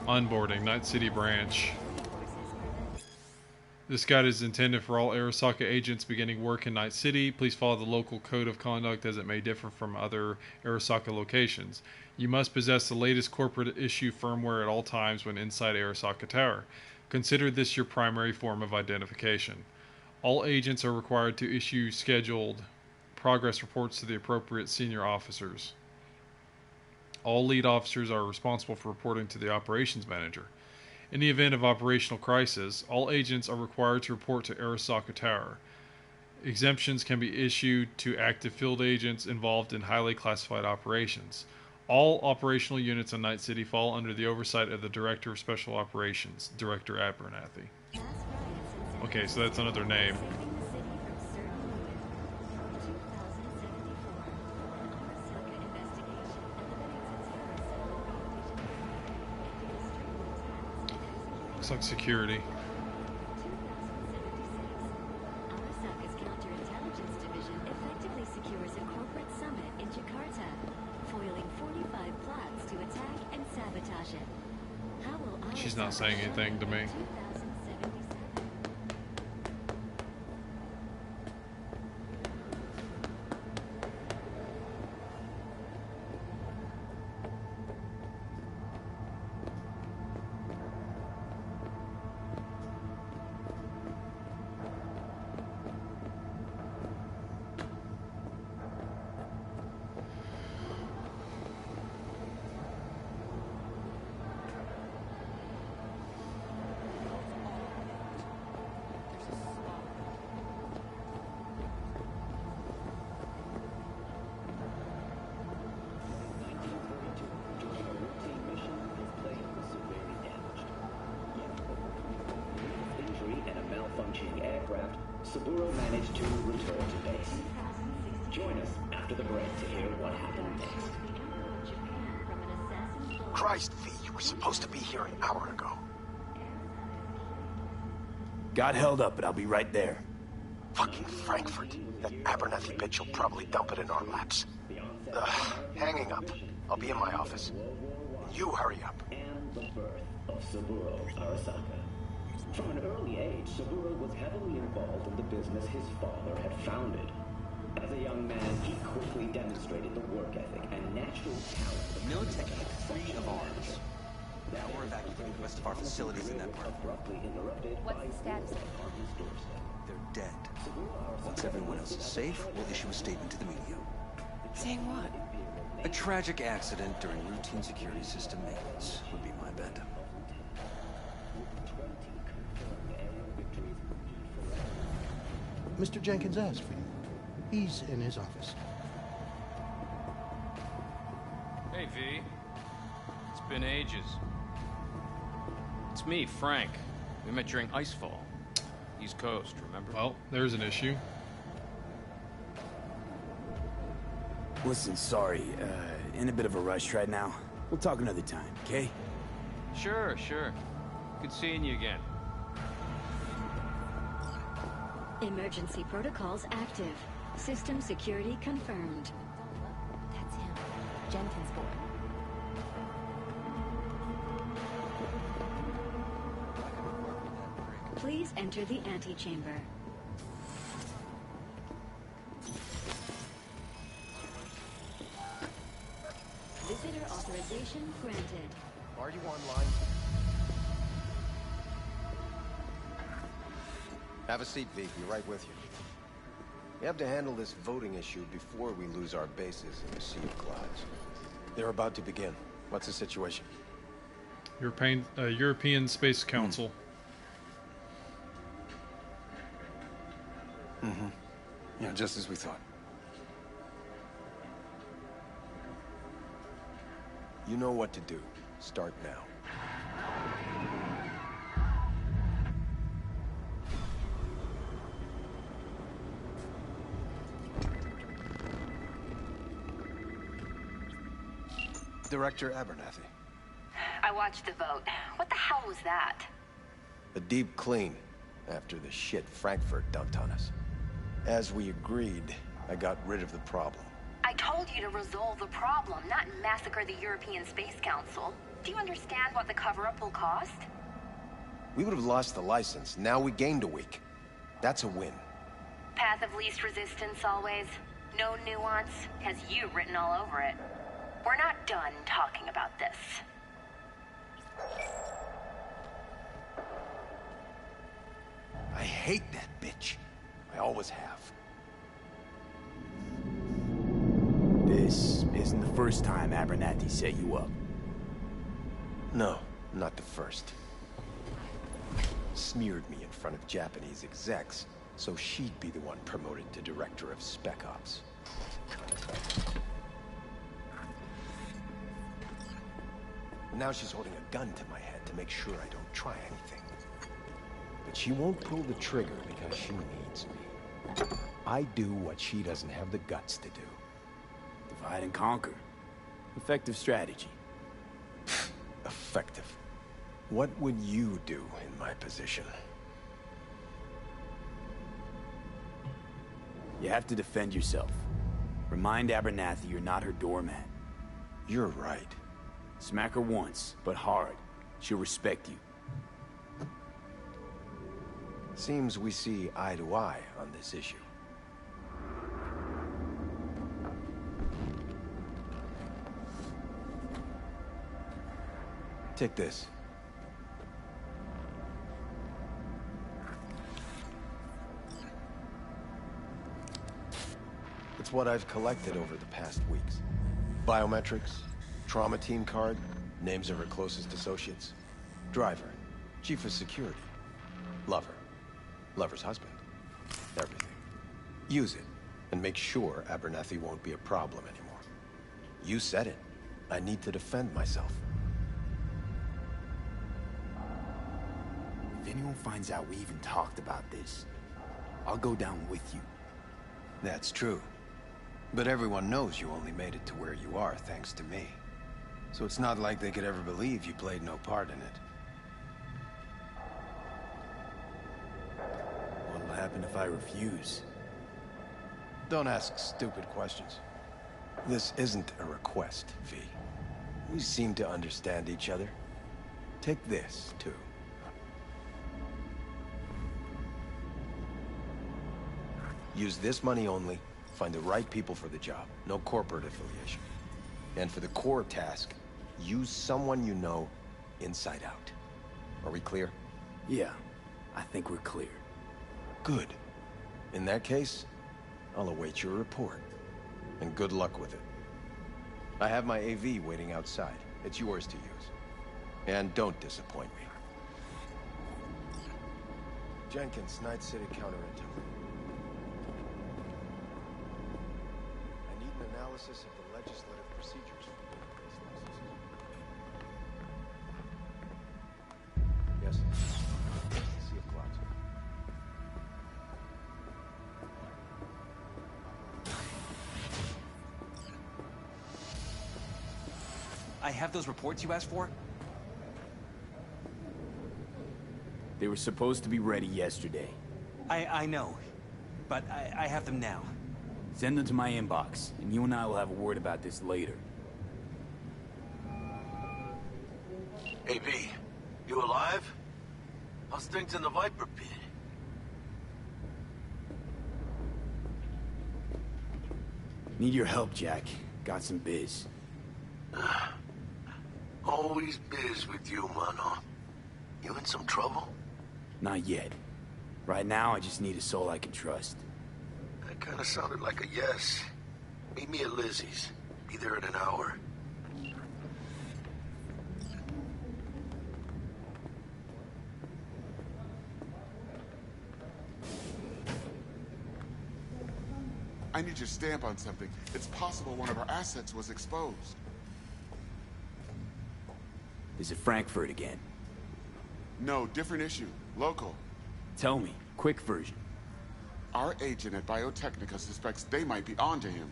Onboarding, Night City branch. This guide is intended for all Arasaka agents beginning work in Night City. Please follow the local code of conduct as it may differ from other Arasaka locations. You must possess the latest corporate issue firmware at all times when inside Arasaka Tower. Consider this your primary form of identification. All agents are required to issue scheduled progress reports to the appropriate senior officers. All lead officers are responsible for reporting to the operations manager. In the event of operational crisis, all agents are required to report to Arasaka Tower. Exemptions can be issued to active field agents involved in highly classified operations. All operational units in Night City fall under the oversight of the Director of Special Operations, Director Abernathy. Okay, so that's another name. Looks like security. Arasaka's counterintelligence division effectively secures a corporate summit in Jakarta, foiling 45 plots to attack and sabotage it. How will She's not saying anything to me. Saburo managed to return to base. Join us after the break to hear what happened next. Christ, V, you were supposed to be here an hour ago. Got held up, but I'll be right there. Fucking Frankfurt. That Abernathy bitch will probably dump it in our laps. Hanging up. I'll be in my office. You hurry up. And the birth of Saburo Arasaka. From an early age, Saburo was heavily involved in the business his father had founded. As a young man, he quickly demonstrated the work ethic and natural talent. The military is free of arms. Now we're evacuating the rest of our facilities in that part. What's the status? They're dead. Once everyone else is safe, we'll issue a statement to the media. Saying what? A tragic accident during routine security system maintenance would be my bet. Mr. Jenkins asked for you. He's in his office. Hey, V. It's been ages. It's me, Frank. We met during Icefall. East Coast, remember? Well, there's an issue. Listen, sorry, in a bit of a rush right now. We'll talk another time, okay? Sure, sure. Good seeing you again. Emergency protocols active. System security confirmed. That's him. Jenkins' boy. Please enter the antechamber. Visitor authorization granted. Are you online? Have a seat, V. Be right with you. We have to handle this voting issue before we lose our bases in the Sea of Clouds. They're about to begin. What's the situation? European Space Council. Mm-hmm. Yeah, just as we thought. You know what to do. Start now. Director Abernathy. I watched the vote. What the hell was that? A deep clean after the shit Frankfurt dumped on us. As we agreed, I got rid of the problem. I told you to resolve the problem, not massacre the European Space Council. Do you understand what the cover-up will cost? We would have lost the license. Now we gained a week. That's a win. Path of least resistance always. No nuance. Has you written all over it. We're not done talking about this. I hate that bitch. I always have. This isn't the first time Abernathy set you up. No, not the first. Smeared me in front of Japanese execs, so she'd be the one promoted to Director of Spec Ops. Now she's holding a gun to my head to make sure I don't try anything. But she won't pull the trigger because she needs me. I do what she doesn't have the guts to do. Divide and conquer. Effective strategy. Effective. What would you do in my position? You have to defend yourself. Remind Abernathy you're not her doormat. You're right. Smack her once, but hard. She'll respect you. Seems we see eye to eye on this issue. Take this. It's what I've collected over the past weeks. Biometrics, trauma team card, names of her closest associates. Driver, chief of security, lover, lover's husband, everything. Use it, and make sure Abernathy won't be a problem anymore. You said it. I need to defend myself. If anyone finds out we even talked about this, I'll go down with you. That's true. But everyone knows you only made it to where you are thanks to me. So it's not like they could ever believe you played no part in it. What'll happen if I refuse? Don't ask stupid questions. This isn't a request, V. We seem to understand each other. Take this, too. Use this money only. Find the right people for the job. No corporate affiliation. And for the core task, use someone you know inside out. Are we clear? Yeah, I think we're clear. Good. In that case, I'll await your report. And good luck with it. I have my AV waiting outside. It's yours to use. And don't disappoint me. Jenkins, Night City counterintel. I need an analysis of the legislative procedures for these licenses. Yes. Sea of Clouds. I have those reports you asked for? They were supposed to be ready yesterday. I know, but I have them now. Send them to my inbox, and you and I will have a word about this later. Hey, V, you alive? How's things in the Viper pit? Need your help, Jack. Got some biz. Always biz with you, mano. You in some trouble? Not yet. Right now, I just need a soul I can trust. That kind of sounded like a yes. Meet me at Lizzie's. Be there in an hour. I need your stamp on something. It's possible one of our assets was exposed. Is it Frankfurt again? No, different issue. Local. Tell me. Quick version. Our agent at Biotechnica suspects they might be onto him.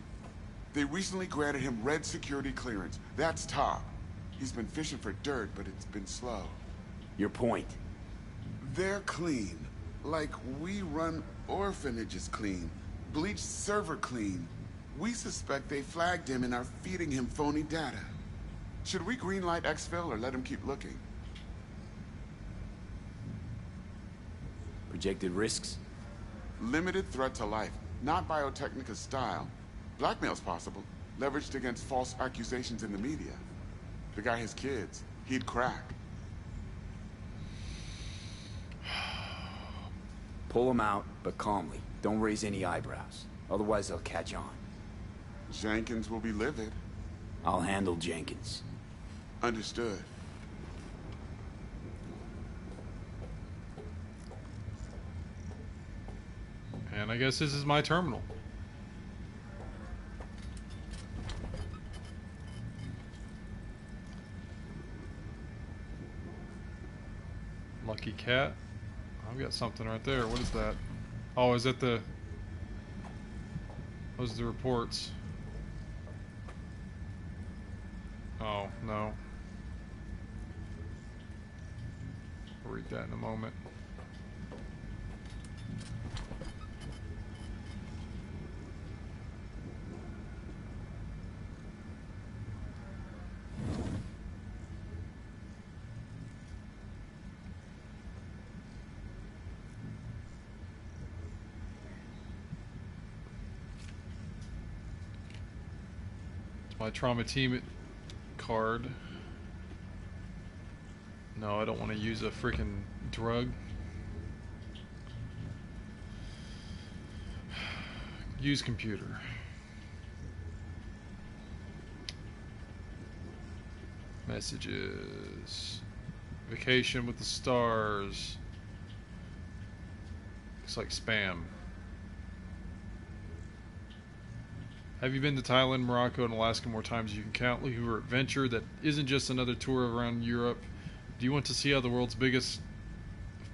They recently granted him red security clearance. That's top. He's been fishing for dirt, but it's been slow. Your point? They're clean. Like we run orphanages clean. Bleached server clean. We suspect they flagged him and are feeding him phony data. Should we greenlight exfil or let him keep looking? Projected risks? Limited threat to life. Not Biotechnica's style. Blackmail's possible. Leveraged against false accusations in the media. The guy has kids. He'd crack. Pull him out, but calmly. Don't raise any eyebrows. Otherwise, they'll catch on. Jenkins will be livid. I'll handle Jenkins. Understood. And I guess this is my terminal. Lucky cat. I've got something right there. What is that? Oh, is that the... Those are the reports. Oh, no. I'll read that in a moment. My trauma team card. No, I don't want to use a freaking drug. Use computer. Messages. Vacation with the stars. Looks like spam. Have you been to Thailand, Morocco, and Alaska more times than you can count? Looking for adventure that isn't just another tour around Europe. Do you want to see how the world's biggest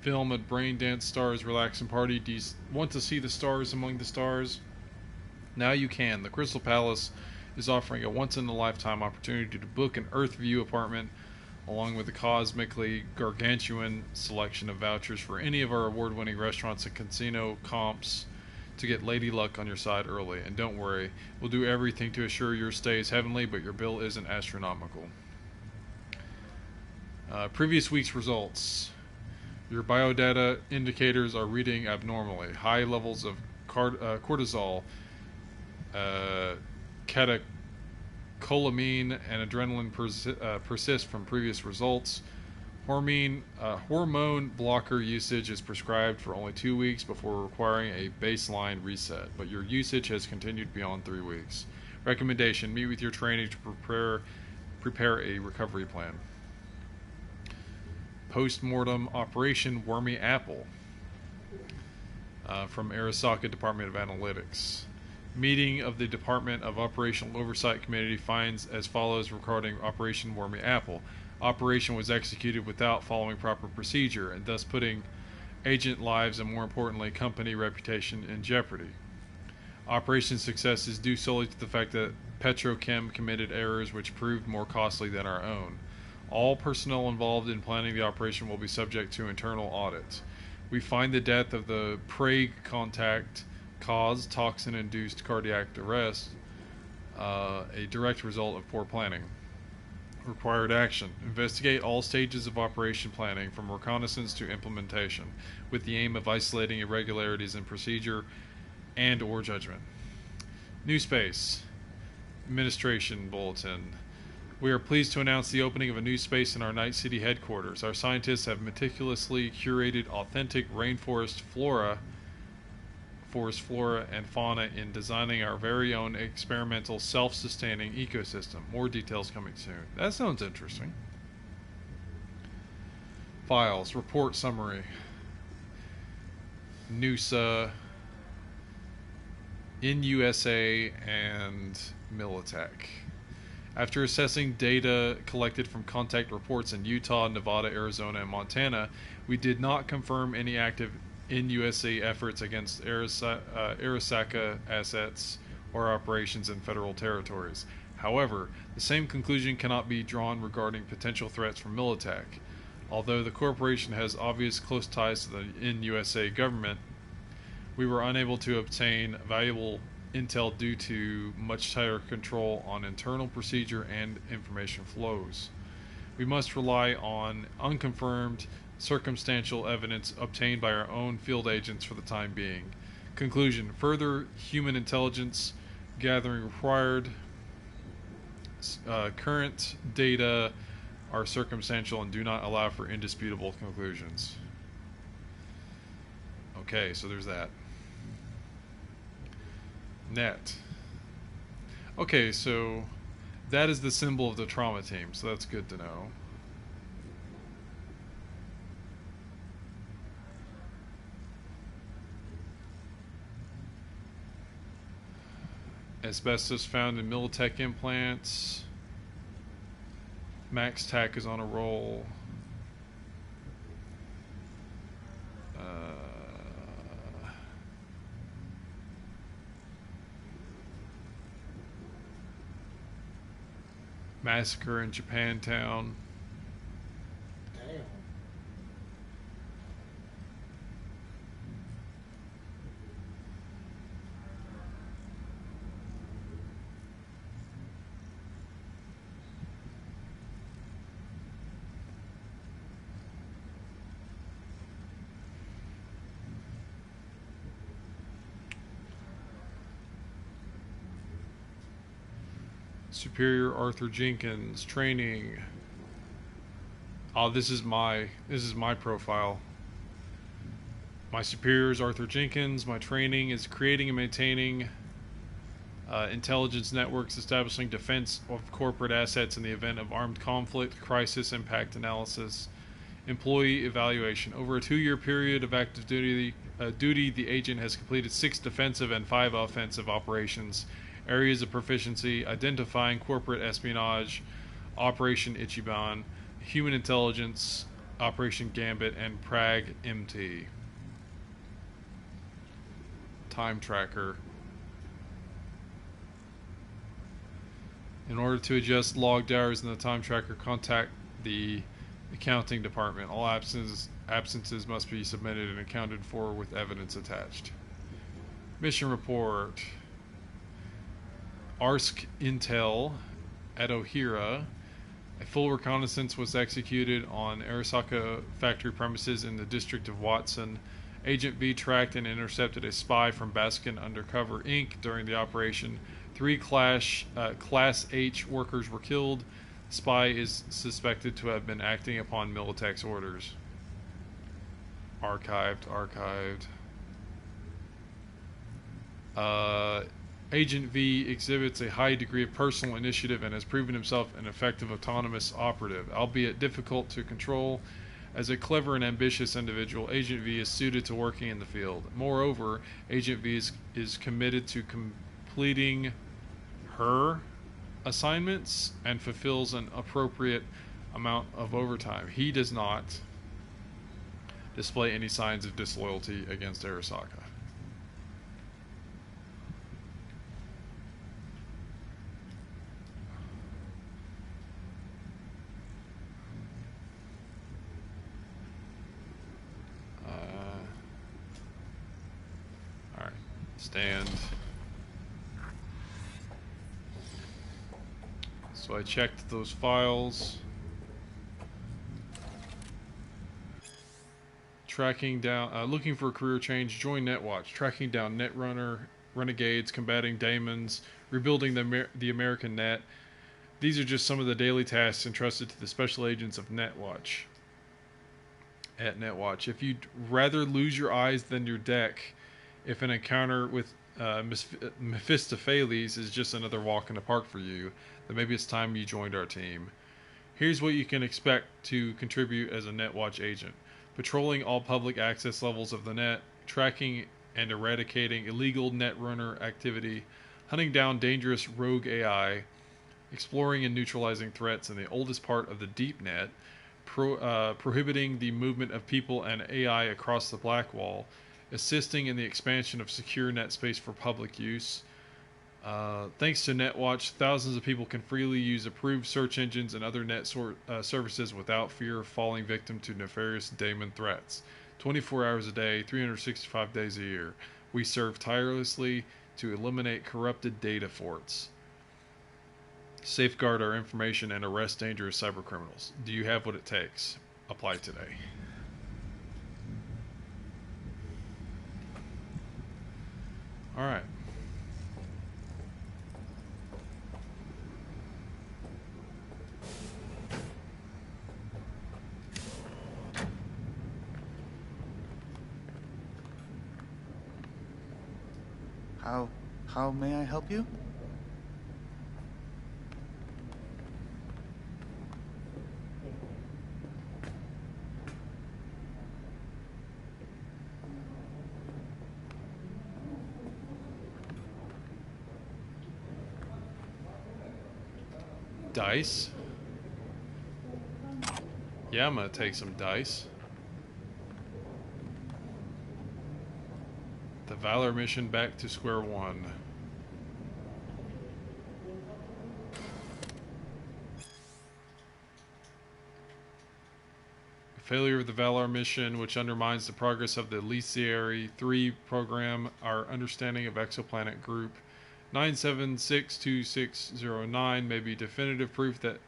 film at brain dance stars relax and party? Do you want to see the stars among the stars? Now you can. The Crystal Palace is offering a once-in-a-lifetime opportunity to book an Earthview apartment along with a cosmically gargantuan selection of vouchers for any of our award-winning restaurants and casino comps to get Lady Luck on your side early. And don't worry, we'll do everything to assure your stay is heavenly, but your bill isn't astronomical. Previous week's results. Your biodata indicators are reading abnormally. High levels of cortisol, catecholamine, and adrenaline persist from previous results. Hormone blocker usage is prescribed for only 2 weeks before requiring a baseline reset, but your usage has continued beyond 3 weeks. Recommendation: meet with your trainee to prepare a recovery plan. Post-mortem Operation Wormy Apple from Arasaka Department of Analytics. Meeting of the Department of Operational Oversight Committee finds as follows regarding Operation Wormy Apple. Operation was executed without following proper procedure and thus putting agent lives and, more importantly, company reputation in jeopardy. Operation success is due solely to the fact that Petrochem committed errors which proved more costly than our own. All personnel involved in planning the operation will be subject to internal audits. We find the death of the Prague contact caused toxin-induced cardiac arrest, a direct result of poor planning. Required action. Investigate all stages of operation planning from reconnaissance to implementation with the aim of isolating irregularities in procedure and or judgment. New space. Administration Bulletin. We are pleased to announce the opening of a new space in our Night City headquarters. Our scientists have meticulously curated authentic rainforest flora and fauna in designing our very own experimental self-sustaining ecosystem. More details coming soon. That sounds interesting. Files. Report summary. NUSA, INUSA, and Militech. After assessing data collected from contact reports in Utah, Nevada, Arizona, and Montana, we did not confirm any active INUSA efforts against Arasaka assets or operations in federal territories. However, the same conclusion cannot be drawn regarding potential threats from Militech. Although the corporation has obvious close ties to the INUSA government, we were unable to obtain valuable intel due to much tighter control on internal procedure and information flows. We must rely on unconfirmed circumstantial evidence obtained by our own field agents for the time being. Conclusion. Further human intelligence gathering required. Current data are circumstantial and do not allow for indisputable conclusions. Okay, so there's that. Net. Okay, so that is the symbol of the trauma team, so that's good to know. Asbestos found in Militech implants. Max Tac is on a roll. Massacre in Japantown. Damn. Superior Arthur Jenkins training. Oh, this is my profile. My superior is Arthur Jenkins. My training is creating and maintaining intelligence networks, establishing defense of corporate assets in the event of armed conflict, crisis impact analysis, employee evaluation. Over a 2-year period of active duty, the agent has completed 6 defensive and 5 offensive operations. Areas of proficiency: identifying corporate espionage, Operation Ichiban, Human Intelligence, Operation Gambit, and Prague MT. Time tracker. In order to adjust logged hours in the time tracker, contact the accounting department. All absences must be submitted and accounted for with evidence attached. Mission report. ARSC Intel at Ohira. A full reconnaissance was executed on Arasaka factory premises in the district of Watson. Agent V tracked and intercepted a spy from Baskin Undercover Inc. During the operation. 3 Class H workers were killed. The spy is suspected to have been acting upon Militech's orders. Archived. Agent V exhibits a high degree of personal initiative and has proven himself an effective autonomous operative, albeit difficult to control. As a clever and ambitious individual, Agent V is suited to working in the field. Moreover, Agent V is committed to completing her assignments and fulfills an appropriate amount of overtime. He does not display any signs of disloyalty against Arasaka. understand. So I checked those files. Tracking down, looking for a career change, join Netwatch. Tracking down Netrunner, renegades, combating daemons, rebuilding the American net. These are just some of the daily tasks entrusted to the special agents of Netwatch. At Netwatch. If you'd rather lose your eyes than your deck, if an encounter with Mephistopheles is just another walk in the park for you, then maybe it's time you joined our team. Here's what you can expect to contribute as a Netwatch agent. Patrolling all public access levels of the net, tracking and eradicating illegal Netrunner activity, hunting down dangerous rogue AI, exploring and neutralizing threats in the oldest part of the deep net, prohibiting the movement of people and AI across the Black Wall, assisting in the expansion of secure net space for public use. Thanks to Netwatch, thousands of people can freely use approved search engines and other net services without fear of falling victim to nefarious daemon threats. 24 hours a day, 365 days a year, we serve tirelessly to eliminate corrupted data forts, safeguard our information, and arrest dangerous cybercriminals. Do you have what it takes? Apply today. All right. How may I help you? Dice? Yeah, I'm gonna take some dice. The Valor mission back to square one. Failure of the Valor mission, which undermines the progress of the Lycieri 3 program, our understanding of exoplanet group 9762609 may be definitive proof that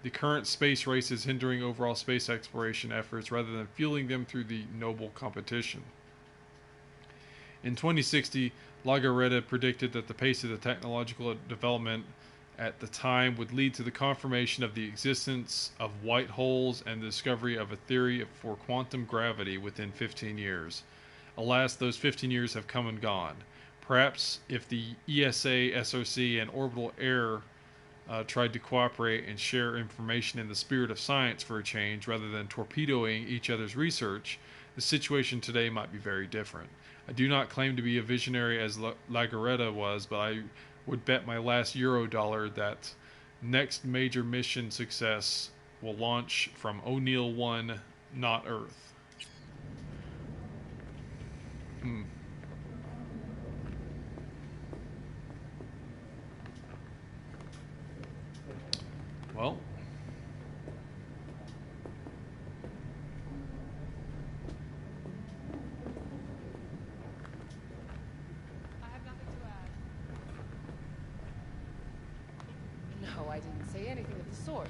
the current space race is hindering overall space exploration efforts rather than fueling them through the noble competition. In 2060, Lagaretta predicted that the pace of the technological development at the time would lead to the confirmation of the existence of white holes and the discovery of a theory for quantum gravity within 15 years. Alas, those 15 years have come and gone. Perhaps if the ESA, SOC, and Orbital Air tried to cooperate and share information in the spirit of science for a change rather than torpedoing each other's research, the situation today might be very different. I do not claim to be a visionary as Lagaretta was, but I would bet my last Eurodollar that next major mission success will launch from O'Neill 1, not Earth. Well, I have nothing to add. No, I didn't say anything of the sort.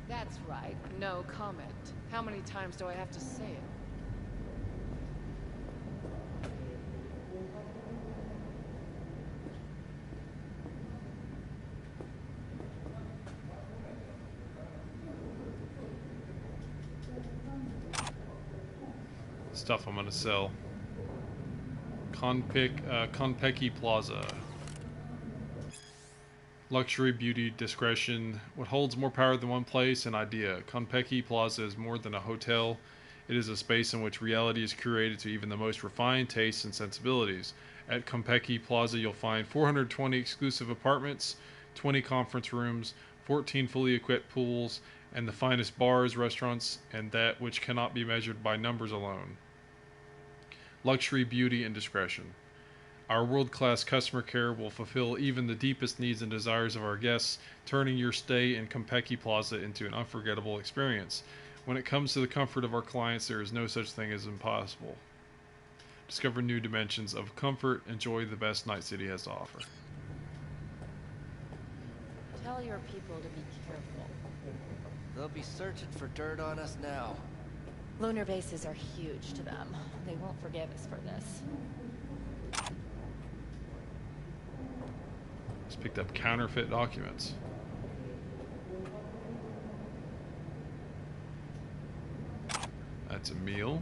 That's right, no comment. How many times do I have to say it? Stuff I'm gonna sell. Konpeki Plaza. Luxury, beauty, discretion. What holds more power than one place? An idea. Konpeki Plaza is more than a hotel. It is a space in which reality is curated to even the most refined tastes and sensibilities. At Konpeki Plaza, you'll find 420 exclusive apartments, 20 conference rooms, 14 fully equipped pools, and the finest bars, restaurants, and that which cannot be measured by numbers alone. Luxury, beauty, and discretion. Our world-class customer care will fulfill even the deepest needs and desires of our guests, turning your stay in Konpeki Plaza into an unforgettable experience. When it comes to the comfort of our clients, there is no such thing as impossible. Discover new dimensions of comfort. Enjoy the best Night City has to offer. Tell your people to be careful. They'll be searching for dirt on us now. Lunar bases are huge to them. They won't forgive us for this. Just picked up counterfeit documents. That's a meal.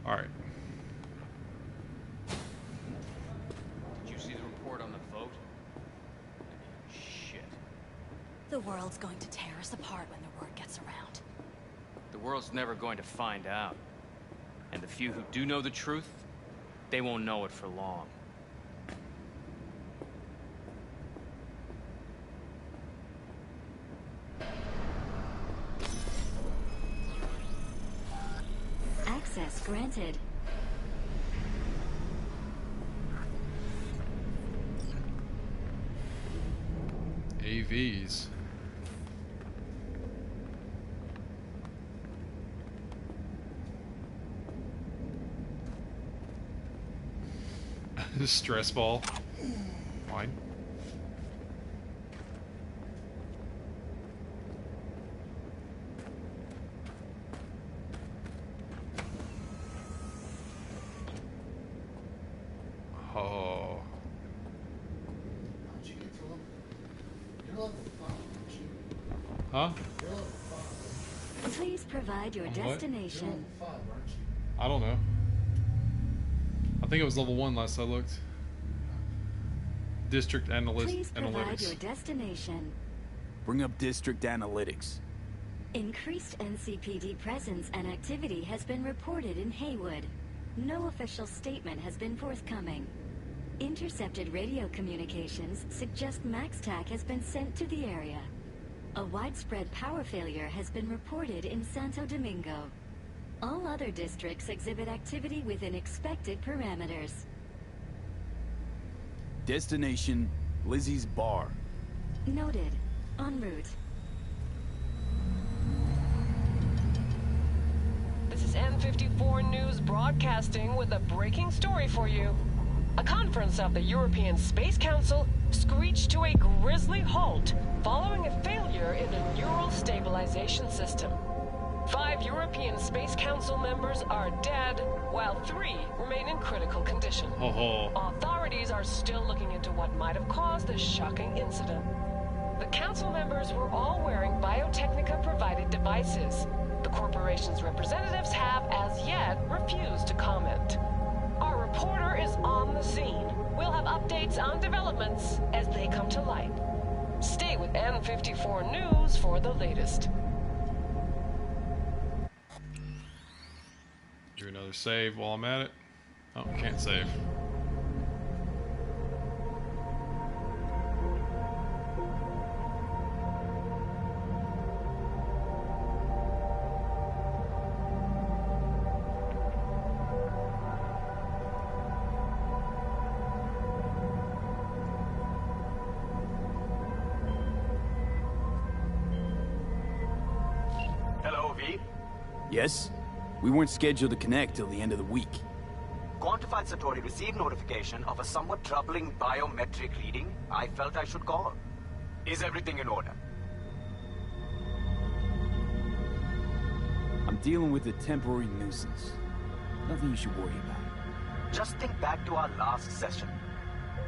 All right. Did you see the report on the vote? Shit. The world's going to tear us apart when the word gets around. The world's never going to find out. And the few who do know the truth, they won't know it for long. Access granted. AVs. Stress ball. Fine. Oh. How'd you get to level? You're level 5, aren't you? Huh? You're level 5. Please provide your What? destination. You're level 5, aren't you? I don't know. I think it was level 1 last I looked. District Please provide Analytics. your destination. Bring up District Analytics. Increased NCPD presence and activity has been reported in Haywood. No official statement has been forthcoming. Intercepted radio communications suggest MaxTac has been sent to the area. A widespread power failure has been reported in Santo Domingo. All other districts exhibit activity within expected parameters. Destination, Lizzie's Bar. Noted. En route. This is N54 News broadcasting with a breaking story for you. A conference of the European Space Council screeched to a grisly halt following a failure in the neural stabilization system. 5 European Space Council members are dead, while 3 remain in critical condition. Authorities are still looking into what might have caused this shocking incident. The council members were all wearing Biotechnica-provided devices. The corporation's representatives have, as yet, refused to comment. Our reporter is on the scene. We'll have updates on developments as they come to light. Stay with N54 News for the latest. Do another save while I'm at it. Oh, can't save. Hello, V. Yes? We weren't scheduled to connect till the end of the week. Quantified Satori received notification of a somewhat troubling biometric reading. I felt I should call. Is everything in order? I'm dealing with a temporary nuisance. Nothing you should worry about. Just think back to our last session.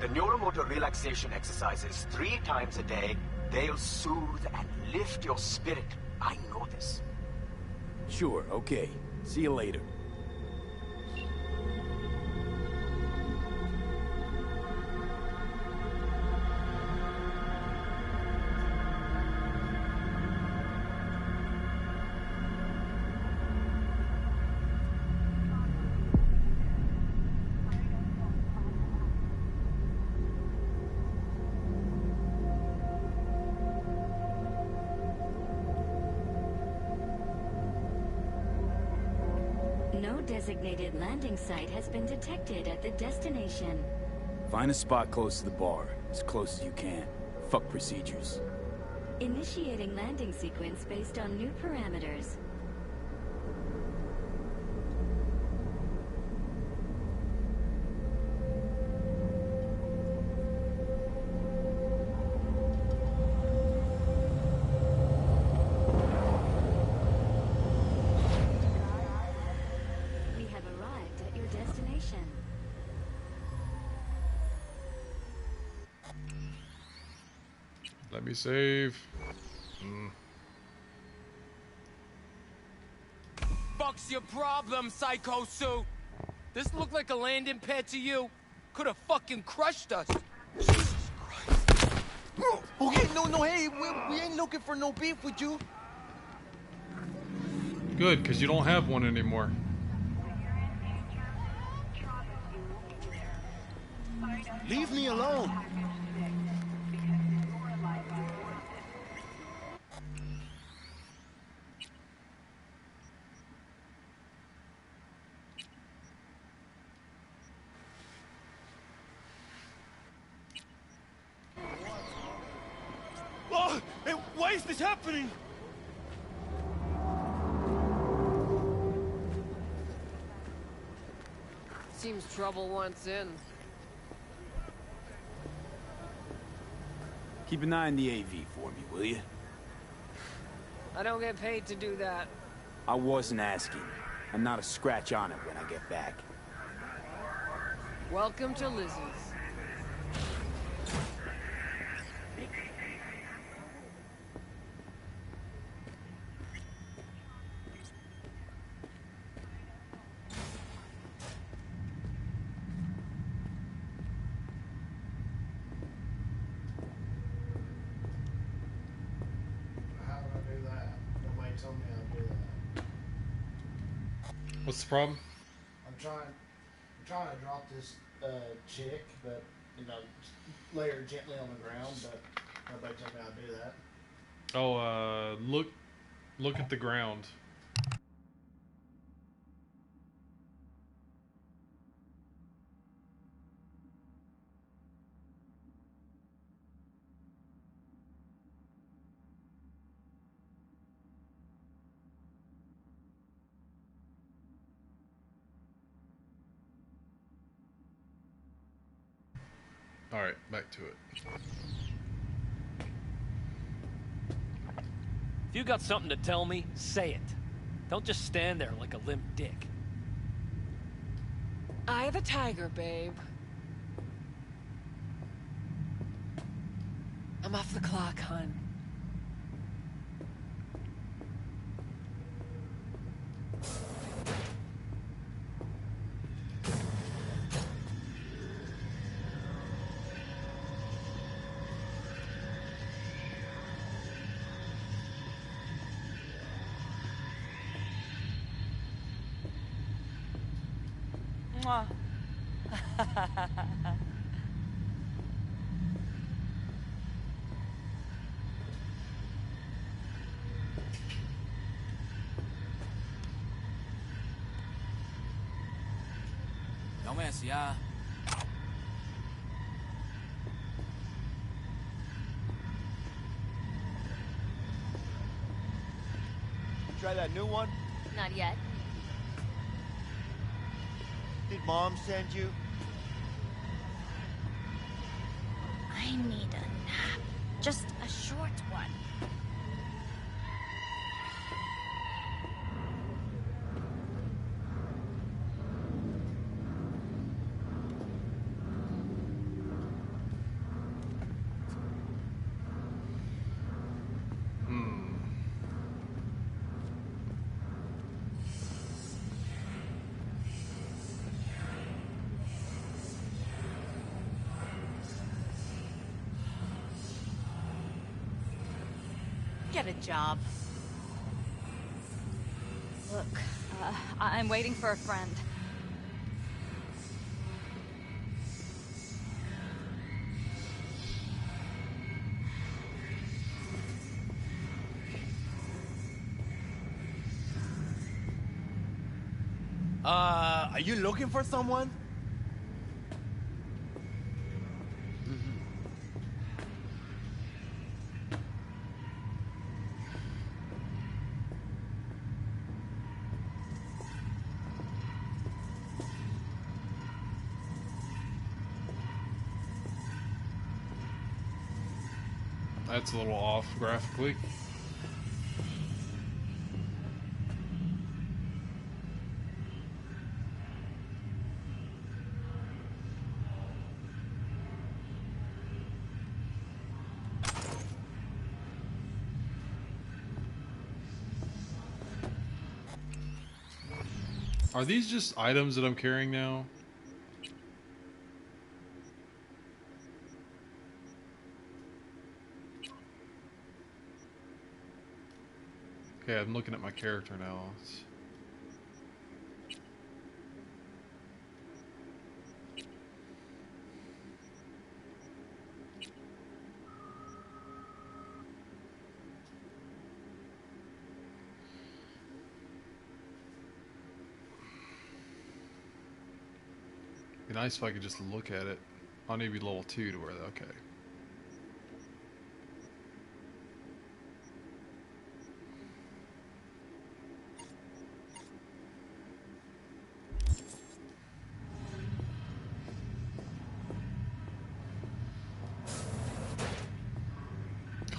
The neuromotor relaxation exercises 3 times a day. They'll soothe and lift your spirit. I know this. Sure, okay. See you later. No designated landing site has been detected at the destination. Find a spot close to the bar, as close as you can. Fuck procedures. Initiating landing sequence based on new parameters. We have arrived at your destination. Let me save. Fuck's your problem, Psycho Suit? This look like a landing pad to you? Could have fucking crushed us. Okay, no, hey, we ain't looking for no beef with you. Good, because you don't have one anymore. Leave me alone. Oh, hey, why is this happening? Seems trouble wants in. Keep an eye on the AV for me, will you? I don't get paid to do that. I wasn't asking. I'm not a scratch on it when I get back. Welcome to Lizzie's. How would I do that? Nobody told me how to do that. What's the problem? I'm trying to drop this chick, but lay her gently on the ground, but nobody told me how to do that. Oh, look at the ground. All right, back to it. If you got something to tell me, say it. Don't just stand there like a limp dick. Eye the tiger, babe. I'm off the clock, hon. Mwah. Dumbass, yeah. Try that new one? Not yet. Did Mom send you? I need a nap. Just a short one. Get a job. Look, I'm waiting for a friend. Are you looking for someone? That's a little off graphically. Are these just items that I'm carrying now? Okay, I'm looking at my character now. Be nice if I could just look at it. I'll need to be level 2 to wear that. Okay.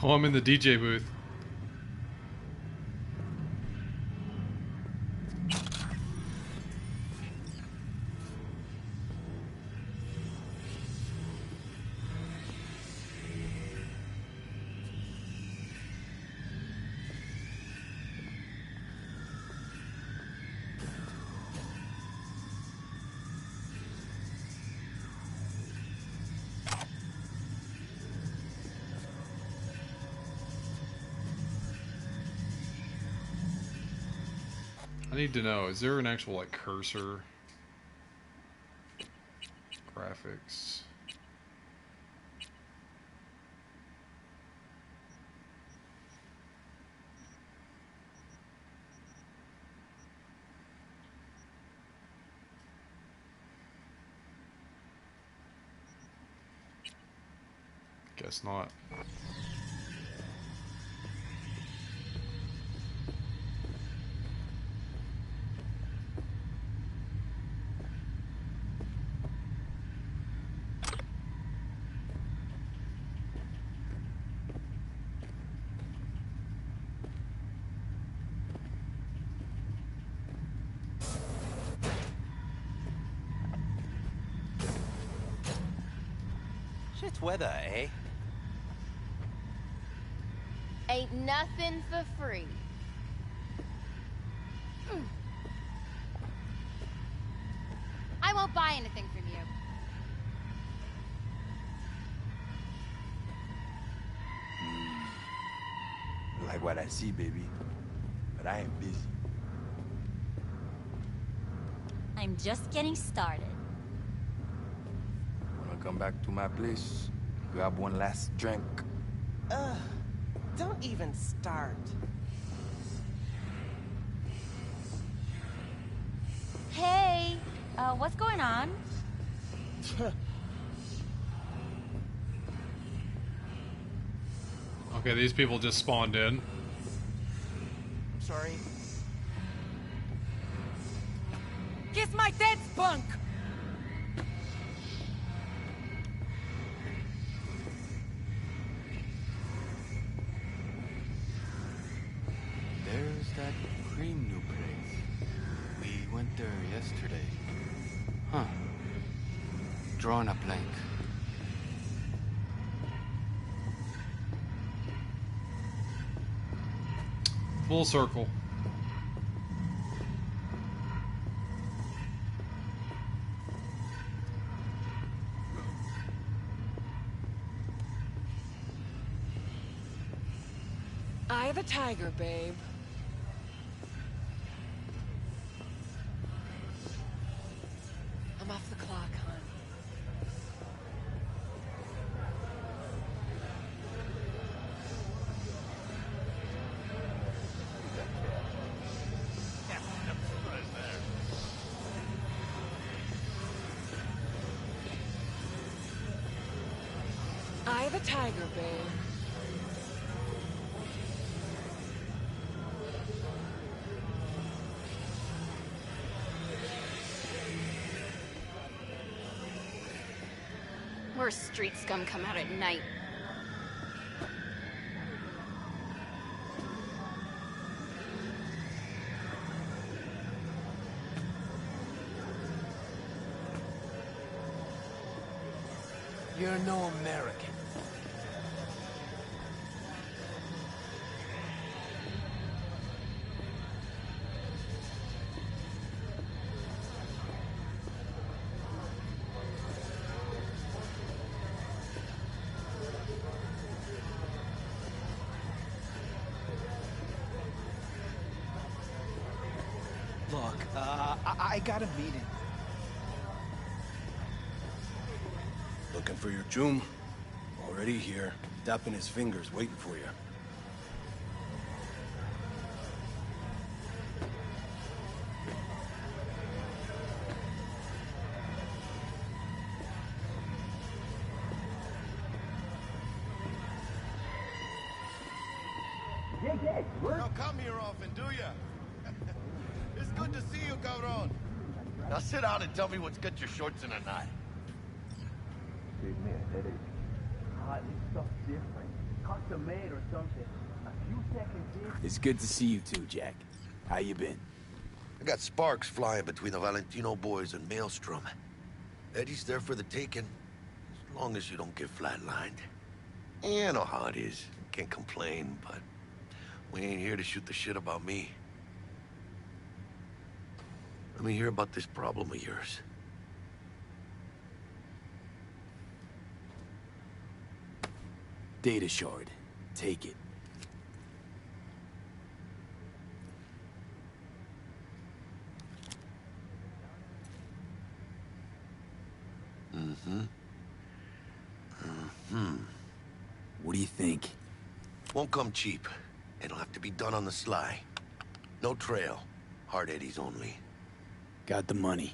Oh, I'm in the DJ booth. I need to know, is there an actual, like, cursor? Graphics. Guess not. Shit weather, eh? Ain't nothing for free. I won't buy anything from you. Like what I see, baby. But I am busy. I'm just getting started. Wanna come back to my place? Grab one last drink. Don't even start. Hey, what's going on? Okay, these people just spawned in. I'm sorry. Kiss my dead spunk! There's that cream new place. We went there yesterday. Huh. Drawing a blank. Full circle. Eye of the tiger, babe. I'm off the clock, hon. Eye of the tiger, babe. Worst street scum come out at night. You're no American. Look, I got a meeting. Looking for your Joom? Already here, tapping his fingers, waiting for you. Don't come here often, do ya? It's good to see you, cabron. Now sit down and tell me what's got your shorts in a knot. Gave me a headache. This stuff's different. Custom made or something. A few seconds in. It's good to see you too, Jack. How you been? I got sparks flying between the Valentino boys and Maelstrom. Eddie's there for the taking, as long as you don't get flatlined. You know how it is. Can't complain, but we ain't here to shoot the shit about me. Let me hear about this problem of yours. Data shard. Take it. What do you think? Won't come cheap. It'll have to be done on the sly. No trail. Hard eddies only. Got the money.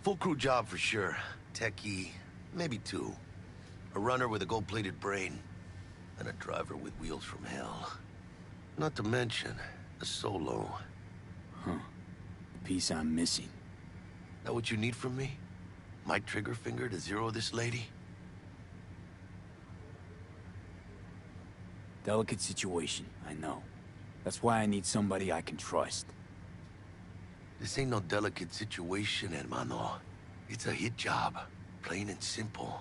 Full crew job for sure. Techie, maybe two. A runner with a gold-plated brain. And a driver with wheels from hell. Not to mention, a solo. Huh. The piece I'm missing. That what you need from me? My trigger finger to zero this lady? Delicate situation, I know. That's why I need somebody I can trust. This ain't no delicate situation, hermano. It's a hit job. Plain and simple.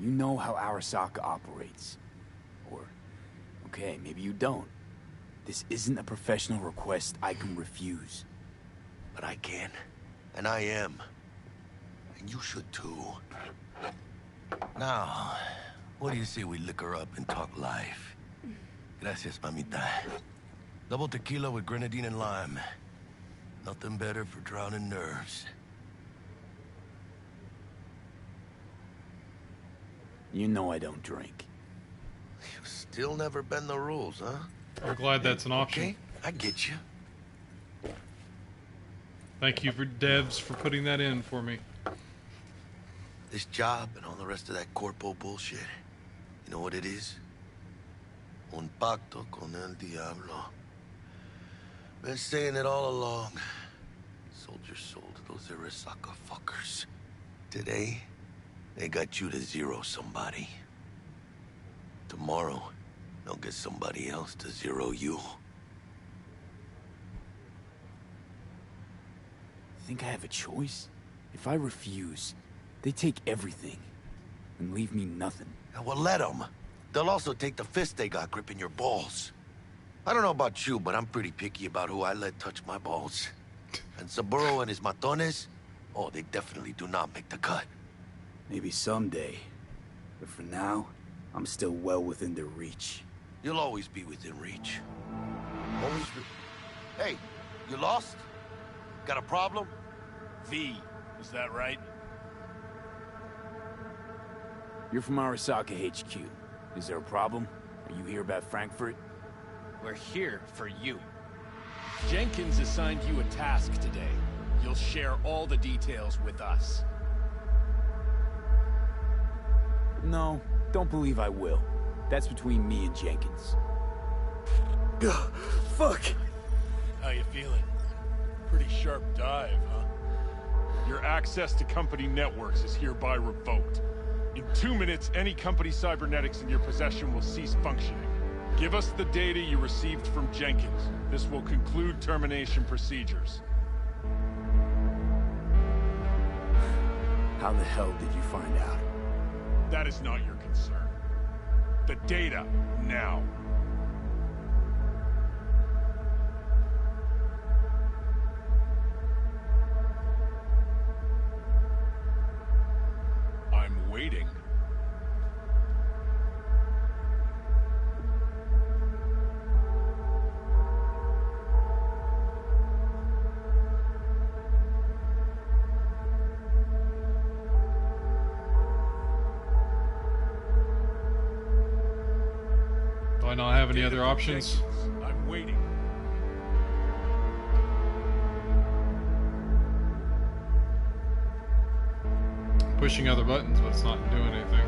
You know how Arasaka operates. Or, okay, maybe you don't. This isn't a professional request I can refuse. But I can. And I am. And you should too. Now, what do you say we liquor up and talk life? Gracias, mamita. Double tequila with grenadine and lime. Nothing better for drowning nerves. You know I don't drink. You've still never bend the rules, huh? We're glad that's an option. Okay, I get you. Thank you for Devs for putting that in for me. This job and all the rest of that corpo bullshit. You know what it is? Un pacto con el diablo. Been saying it all along. Sold your soul to those Arasaka fuckers. Today, they got you to zero somebody. Tomorrow, they'll get somebody else to zero you. Think I have a choice? If I refuse, they take everything and leave me nothing. Well, let them. They'll also take the fist they got gripping your balls. I don't know about you, but I'm pretty picky about who I let touch my balls. And Saburo and his matones, oh, they definitely do not make the cut. Maybe someday. But for now, I'm still well within their reach. You'll always be within reach. Always Hey, you lost? Got a problem? V, is that right? You're from Arasaka HQ. Is there a problem? Are you here about Frankfurt? We're here for you. Jenkins assigned you a task today. You'll share all the details with us. No, don't believe I will. That's between me and Jenkins. Fuck! How you feeling? Pretty sharp dive, huh? Your access to company networks is hereby revoked. In 2 minutes, any company cybernetics in your possession will cease functioning. Give us the data you received from Jenkins. This will conclude termination procedures. How the hell did you find out? That is not your concern. The data, now. I'm waiting. Do I not have any other options? I'm waiting. Pushing other buttons, but it's not doing anything.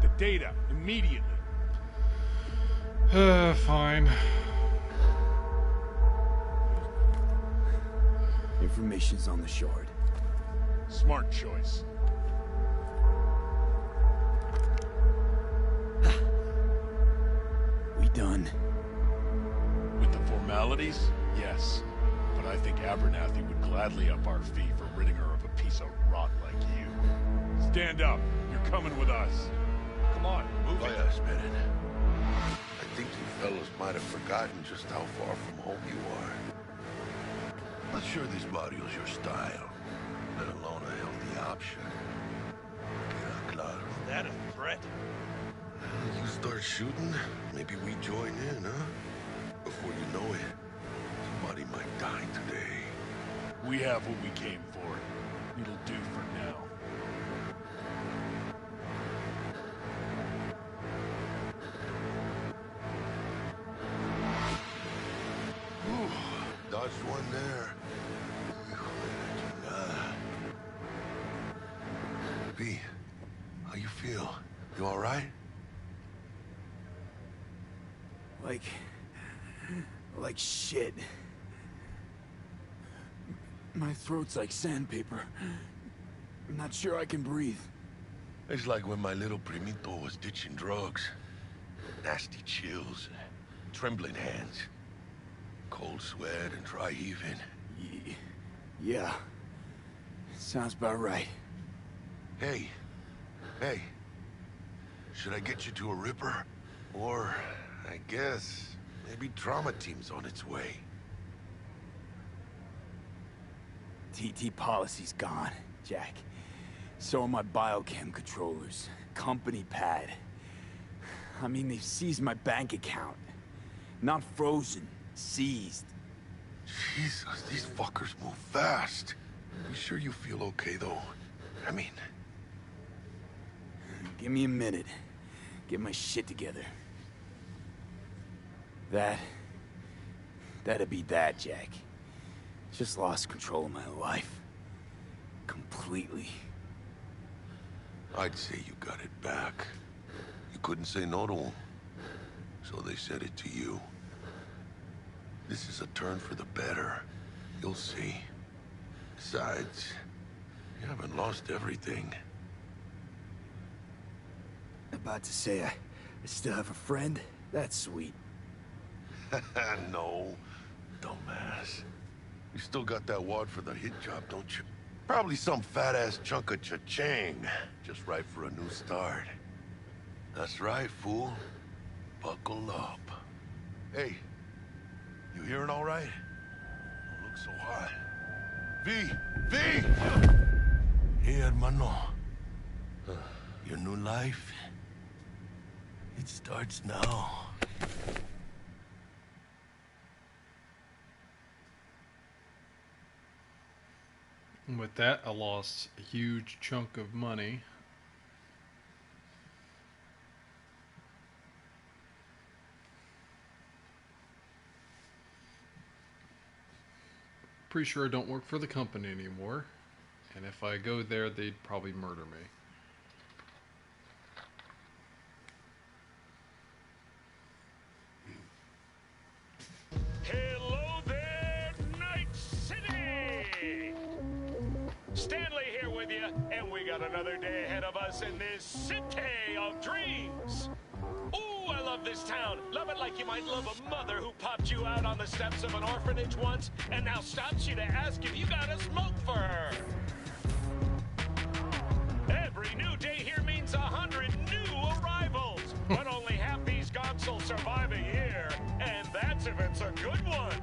The data, immediately. Fine. Information's on the shard. Smart choice. We done? With the formalities, yes. But I think Abernathy would gladly up our fee for ridding her of a piece of rot like you. Stand up. You're coming with us. Come on, move it. Yes, Bennett. I think you fellas might have forgotten just how far from home you are. Not sure this barrio's your style, let alone a healthy option. Queda claro. Is that a threat? You start shooting, maybe we join in, huh? Before you know it, somebody might die today. We have what we came for. It'll do for now. Whew, dodged one there. B, how you feel? You all right? Like shit. My throat's like sandpaper. I'm not sure I can breathe. It's like when my little primito was ditching drugs. Nasty chills, trembling hands, cold sweat and dry heaving. Yeah. Sounds about right. Hey. Should I get you to a Ripper? Or, I guess, maybe trauma team's on its way. TT policy's gone, Jack. So are my biochem controllers. Company pad. I mean, they've seized my bank account. Not frozen, seized. Jesus, these fuckers move fast. You sure you feel okay, though? I mean... Give me a minute. Get my shit together. That'd be that, Jack. Just lost control of my life. Completely. I'd say you got it back. You couldn't say no to them. So they said it to you. This is a turn for the better. You'll see. Besides, you haven't lost everything. About to say I still have a friend? That's sweet. No, dumbass. You still got that wad for the hit job, don't you? Probably some fat-ass chunk of cha-ching. Just right for a new start. That's right, fool. Buckle up. Hey, you hearing all right? Don't look so hot. V! Hey, hermano. Your new life? It starts now. And with that, I lost a huge chunk of money. Pretty sure I don't work for the company anymore. And if I go there, they'd probably murder me. Hello there, Night City! Stanley here with with you, and we got another day ahead of us in this city of dreams. Ooh, I love this town. Love it like you might love a mother who popped you out on the steps of an orphanage once and now stops you to ask if you got a smoke for her. Every new day here means 100 new arrivals, but only half these gonks survive a year, and that's if it's a good one.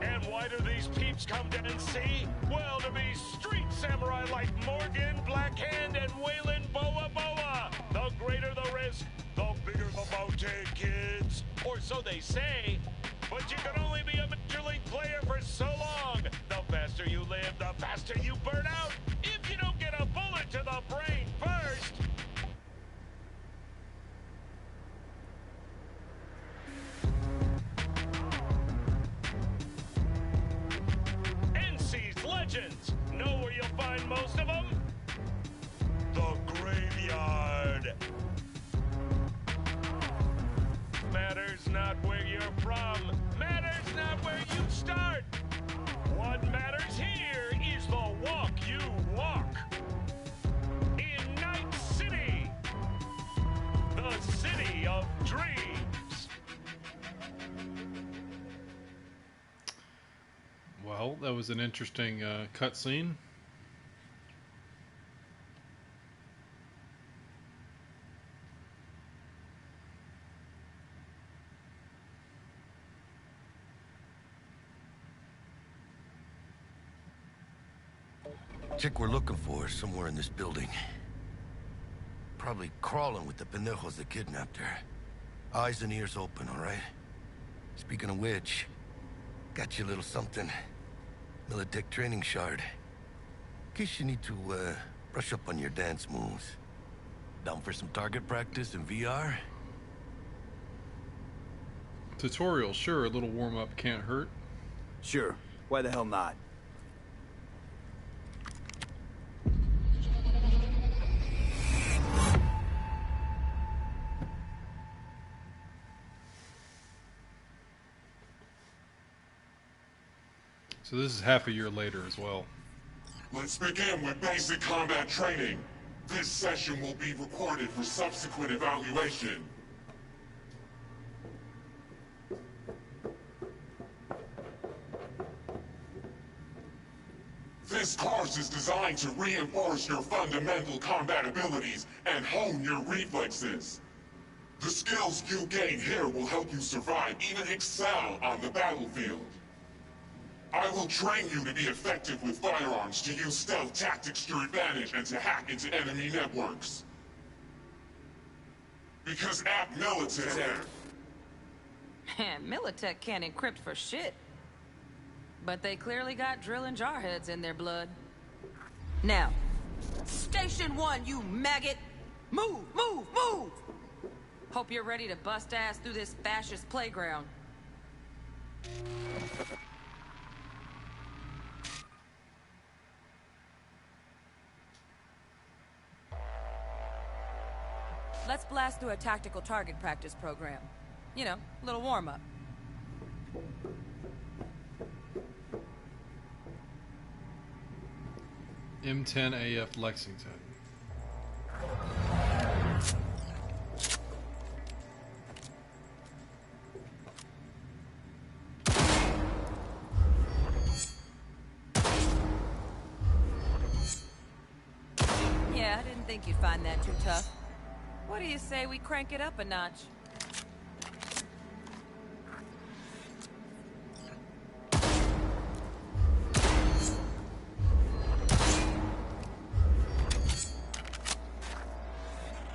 And why do these peeps come to NC? Well, to be street samurai like Morgan, Blackhand, and Waylon Boa Boa. The greater the risk, the bigger the bounty, kids. Or so they say. But you can only be a Major League player for so long. The faster you live, the faster you burn out. If you don't get a bullet to the brain first. NC's legends. Know where you'll find most of them? The graveyard. Matters not where you're from. Matters not where you start. What matters here is the walk you walk. In Night City. The city of dreams. Well, that was an interesting cutscene. Chick we're looking for is somewhere in this building. Probably crawling with the pendejos that kidnapped her. Eyes and ears open, all right? Speaking of which, got you a little something. Militech training shard. In case you need to, brush up on your dance moves. Down for some target practice in VR? Tutorial, sure. A little warm-up can't hurt. Sure. Why the hell not? So this is half a year later as well. Let's begin with basic combat training. This session will be recorded for subsequent evaluation. This course is designed to reinforce your fundamental combat abilities and hone your reflexes. The skills you gain here will help you survive, even excel on the battlefield. I will train you to be effective with firearms, to use stealth tactics to your advantage, and to hack into enemy networks. Because at Militech... Militech can't encrypt for shit. But they clearly got drill and jarheads in their blood. Now, Station 1, you maggot! Move, move, move! Hope you're ready to bust ass through this fascist playground. Let's blast through a tactical target practice program. You know, a little warm-up. M10AF Lexington. Yeah, I didn't think you'd find that too tough. What do you say we crank it up a notch?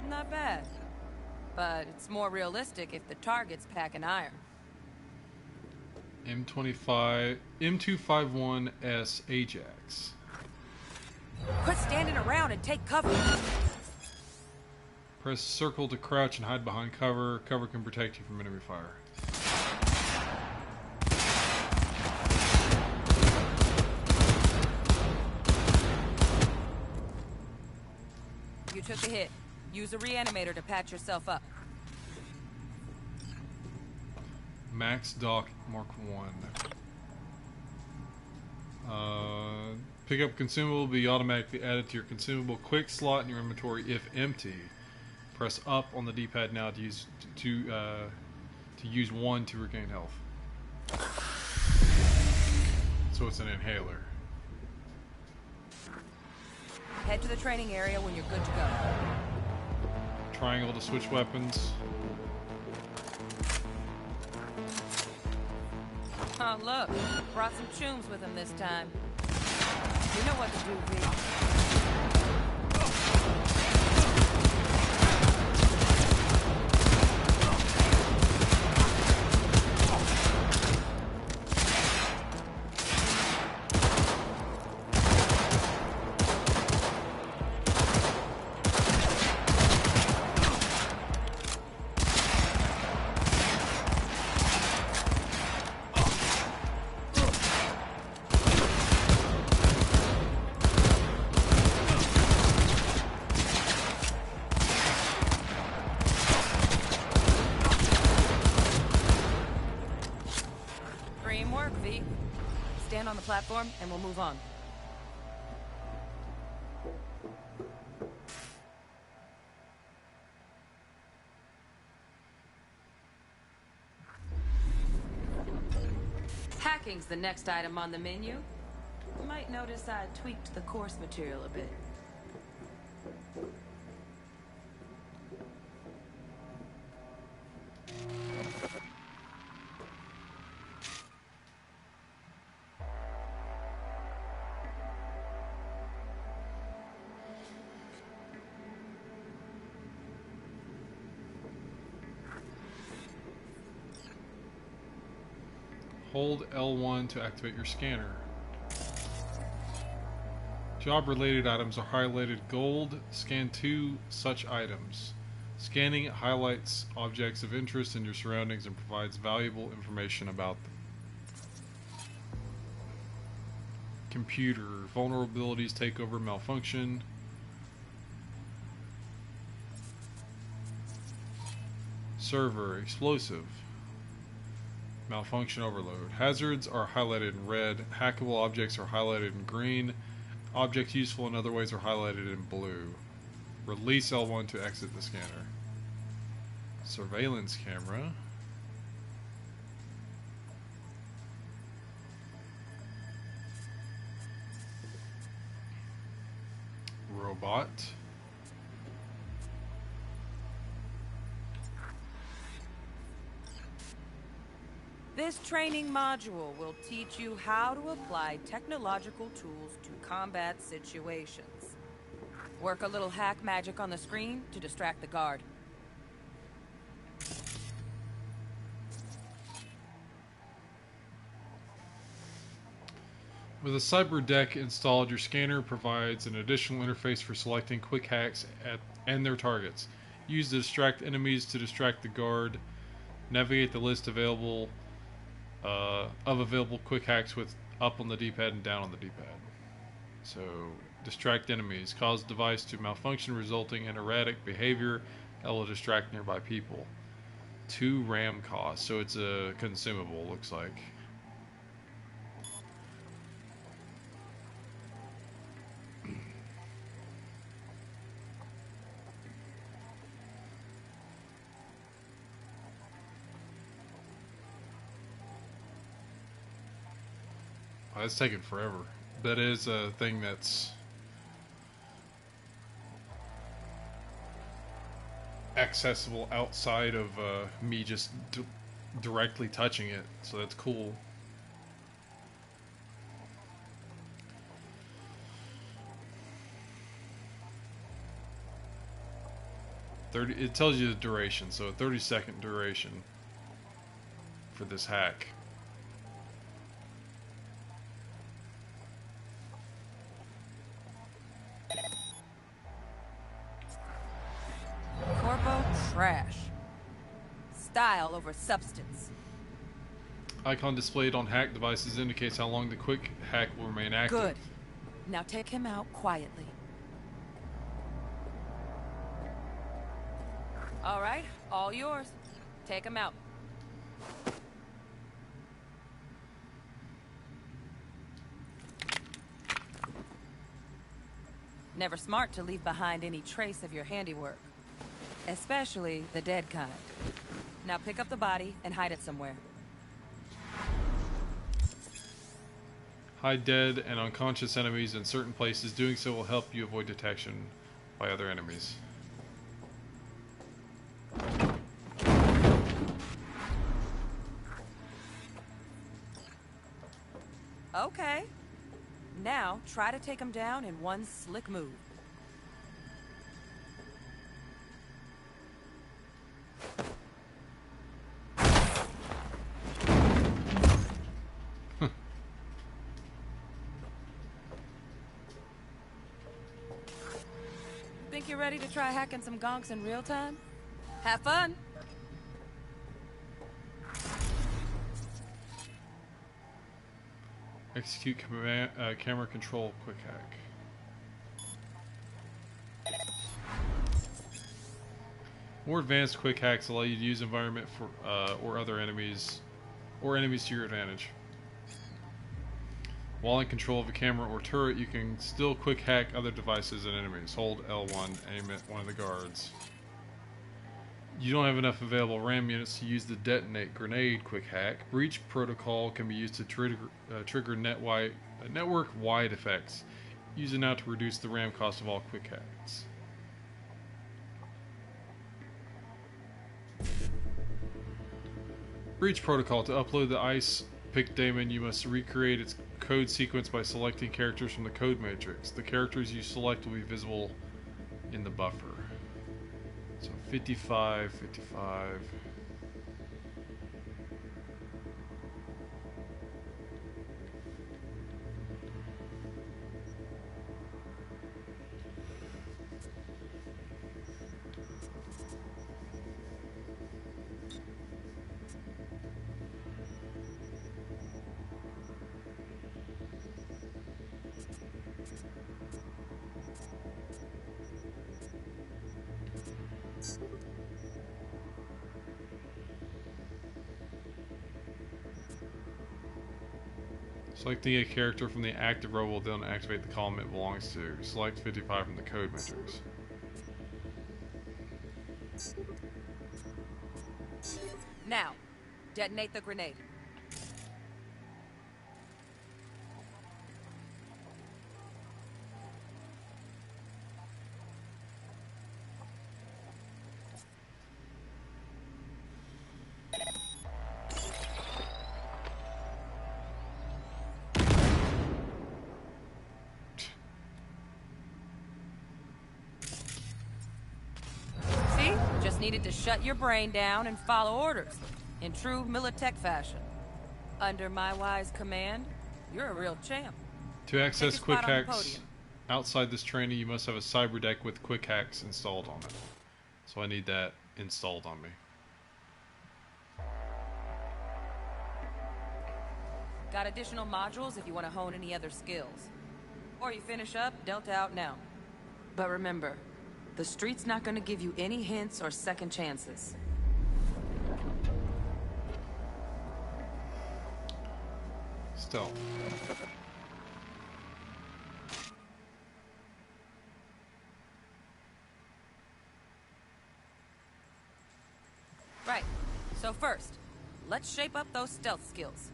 Not bad. But it's more realistic if the target's packing iron. M251S Ajax. Quit standing around and take cover. Press circle to crouch and hide behind cover. Cover can protect you from enemy fire. You took a hit. Use a reanimator to patch yourself up. Max Doc Mark 1. Pick up consumable will be automatically added to your consumable quick slot in your inventory if empty. Press up on the D-pad now to use 1 to regain health. So it's an inhaler. Head to the training area when you're good to go. Triangle to switch weapons. Oh, look. Brought some chooms with him this time. You know what to do, V. Stand on the platform and we'll move on. Hacking's the next item on the menu. You might notice I tweaked the course material a bit. Hold L1 to activate your scanner. Job-related items are highlighted gold. Scan 2 such items. Scanning highlights objects of interest in your surroundings and provides valuable information about them. Computer. Vulnerabilities take over malfunction. Server. Explosive. Malfunction overload. Hazards are highlighted in red. Hackable objects are highlighted in green. Objects useful in other ways are highlighted in blue. Release L1 to exit the scanner. Surveillance camera. Robot. This training module will teach you how to apply technological tools to combat situations. Work a little hack magic on the screen to distract the guard. With a cyber deck installed, your scanner provides an additional interface for selecting quick hacks and their targets. Use to distract enemies to distract the guard. Navigate the list available of available quick hacks with up on the D-pad and down on the D-pad. So, distract enemies. Cause device to malfunction resulting in erratic behavior that will distract nearby people. 2 RAM cost. So it's a consumable, looks like. It's taken forever. That is a thing that's accessible outside of me just directly touching it, so that's cool. It tells you the duration, so a 30-second duration for this hack. Trash. Style over substance. Icon displayed on hack devices indicates how long the quick hack will remain active. Good. Now take him out quietly. All right, all yours. Take him out. Never smart to leave behind any trace of your handiwork. Especially the dead kind. Now pick up the body and hide it somewhere. Hide dead and unconscious enemies in certain places. Doing so will help you avoid detection by other enemies. Okay. Now, try to take him down in one slick move. Think you're ready to try hacking some gonks in real time? Have fun! Execute camera control quick hack. More advanced quick hacks allow you to use environment for or other enemies to your advantage. While in control of a camera or turret, you can still quick hack other devices and enemies. Hold L1, aim at one of the guards. You don't have enough available RAM units to use the detonate grenade quick hack. Breach protocol can be used to trigger network-wide effects. Use it now to reduce the RAM cost of all quick hacks. Breach protocol. To upload the ICE pick daemon, you must recreate its code sequence by selecting characters from the code matrix. The characters you select will be visible in the buffer. So 55, 55. Selecting a character from the active row will then activate the column it belongs to. Select 55 from the code matrix. Now, detonate the grenade. Needed to shut your brain down and follow orders in true Militech fashion. Under my wise command, you're a real champ. To access quick hacks outside this training, you must have a cyber deck with quick hacks installed on it. So I need that installed on me. Got additional modules if you want to hone any other skills. Or you finish up, Delta out now. But remember, the street's not gonna give you any hints or second chances. Stealth. Right. So first, let's shape up those stealth skills.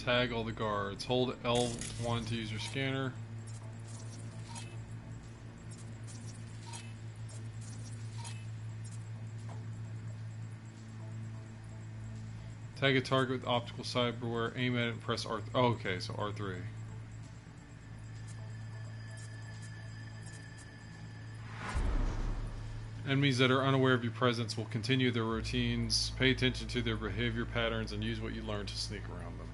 Tag all the guards. Hold L1 to use your scanner. Tag a target with optical cyberware. Aim at it and press R. Oh, okay, so R3. Enemies that are unaware of your presence will continue their routines. Pay attention to their behavior patterns and use what you learn to sneak around them.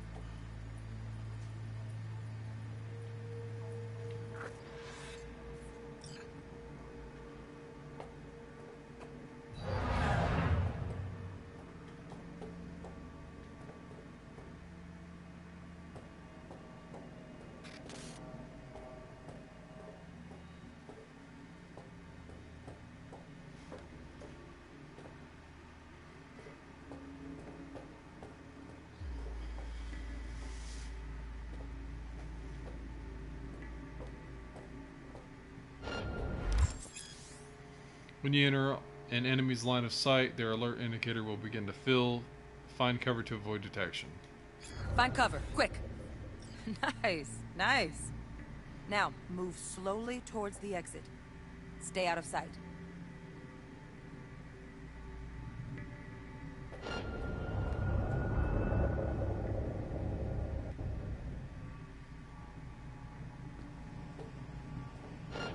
When you enter an enemy's line of sight, their alert indicator will begin to fill. Find cover to avoid detection. Find cover, quick. Nice, nice. Now, move slowly towards the exit. Stay out of sight.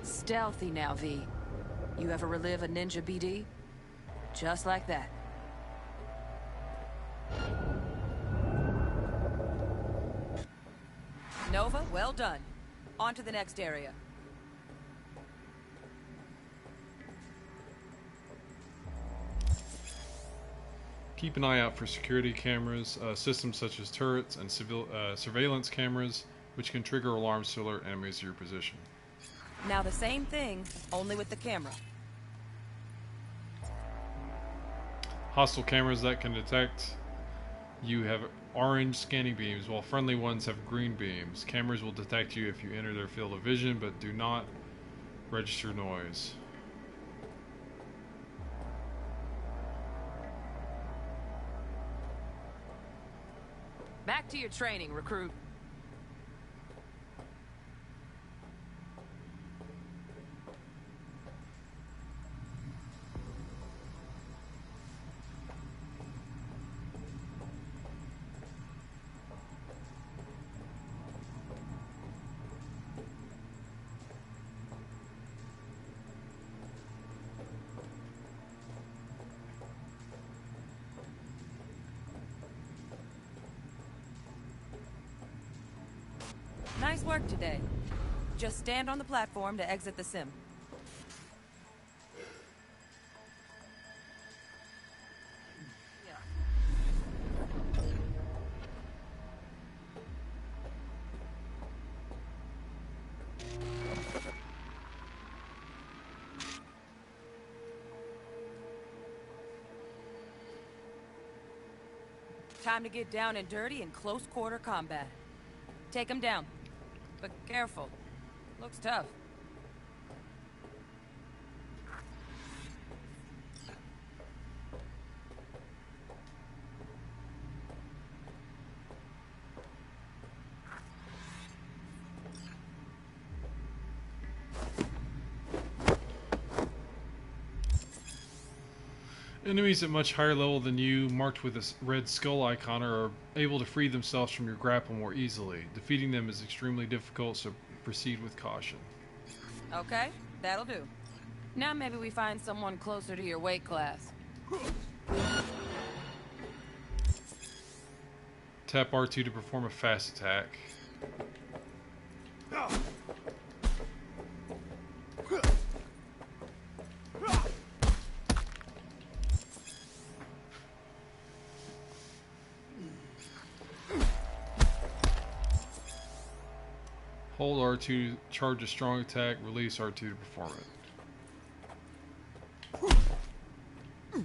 Stealthy now, V. You ever relive a ninja BD? Just like that. Nova, well done. On to the next area. Keep an eye out for security cameras, systems such as turrets and surveillance cameras, which can trigger alarms to alert enemies to your position. Now the same thing, only with the camera. Hostile cameras that can detect you have orange scanning beams, while friendly ones have green beams. Cameras will detect you if you enter their field of vision, but do not register noise. Back to your training, recruit. Nice work today. Just stand on the platform to exit the sim. Time to get down and dirty in close quarter combat. Take him down. But careful. Looks tough. Enemies at much higher level than you, marked with a red skull icon, are able to free themselves from your grapple more easily. Defeating them is extremely difficult, so proceed with caution. Okay, that'll do. Now maybe we find someone closer to your weight class. Tap R2 to perform a fast attack. Hold R2 to charge a strong attack, release R2 to perform it.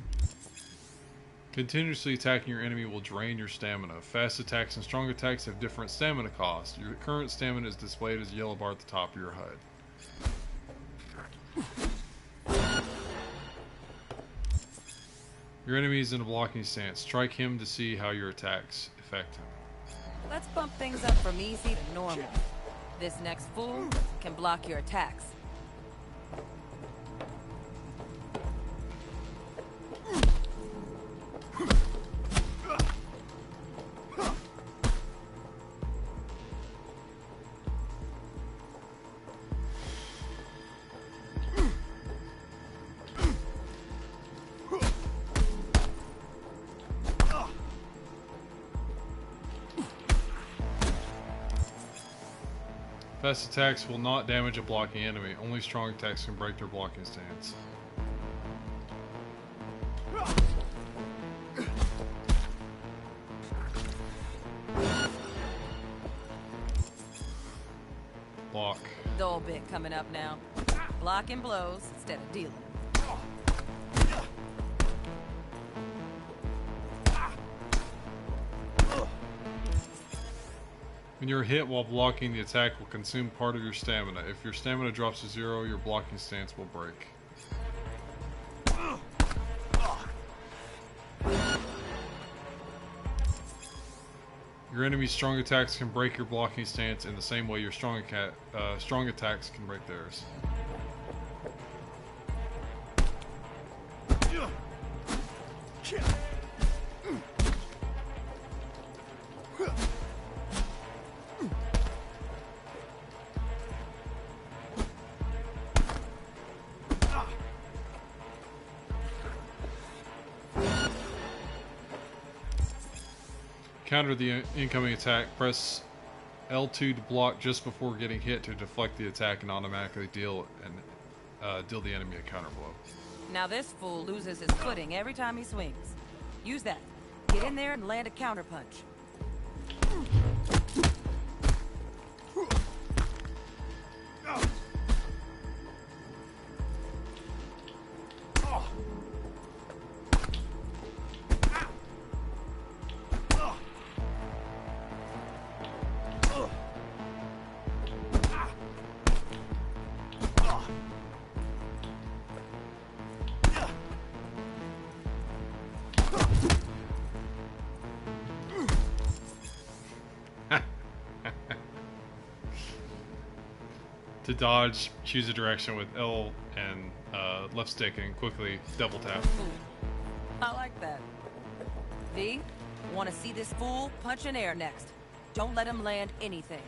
Continuously attacking your enemy will drain your stamina. Fast attacks and strong attacks have different stamina costs. Your current stamina is displayed as a yellow bar at the top of your HUD. Your enemy is in a blocking stance. Strike him to see how your attacks affect him. Let's bump things up from easy to normal. This next fool can block your attacks. Fast attacks will not damage a blocking enemy. Only strong attacks can break their blocking stance. Block. Dull bit coming up now. Blocking blows instead of dealing. When you're hit while blocking, the attack will consume part of your stamina. If your stamina drops to 0, your blocking stance will break. Your enemy's strong attacks can break your blocking stance in the same way your strong attacks can break theirs. Counter the incoming attack, press L2 to block just before getting hit to deflect the attack and automatically deal the enemy a counter blow. Now this fool loses his footing every time he swings. Use that. Get in there and land a counter punch. To dodge, choose a direction with L and left stick and quickly double tap. I like that. V, want to see this fool punch in air next. Don't let him land anything.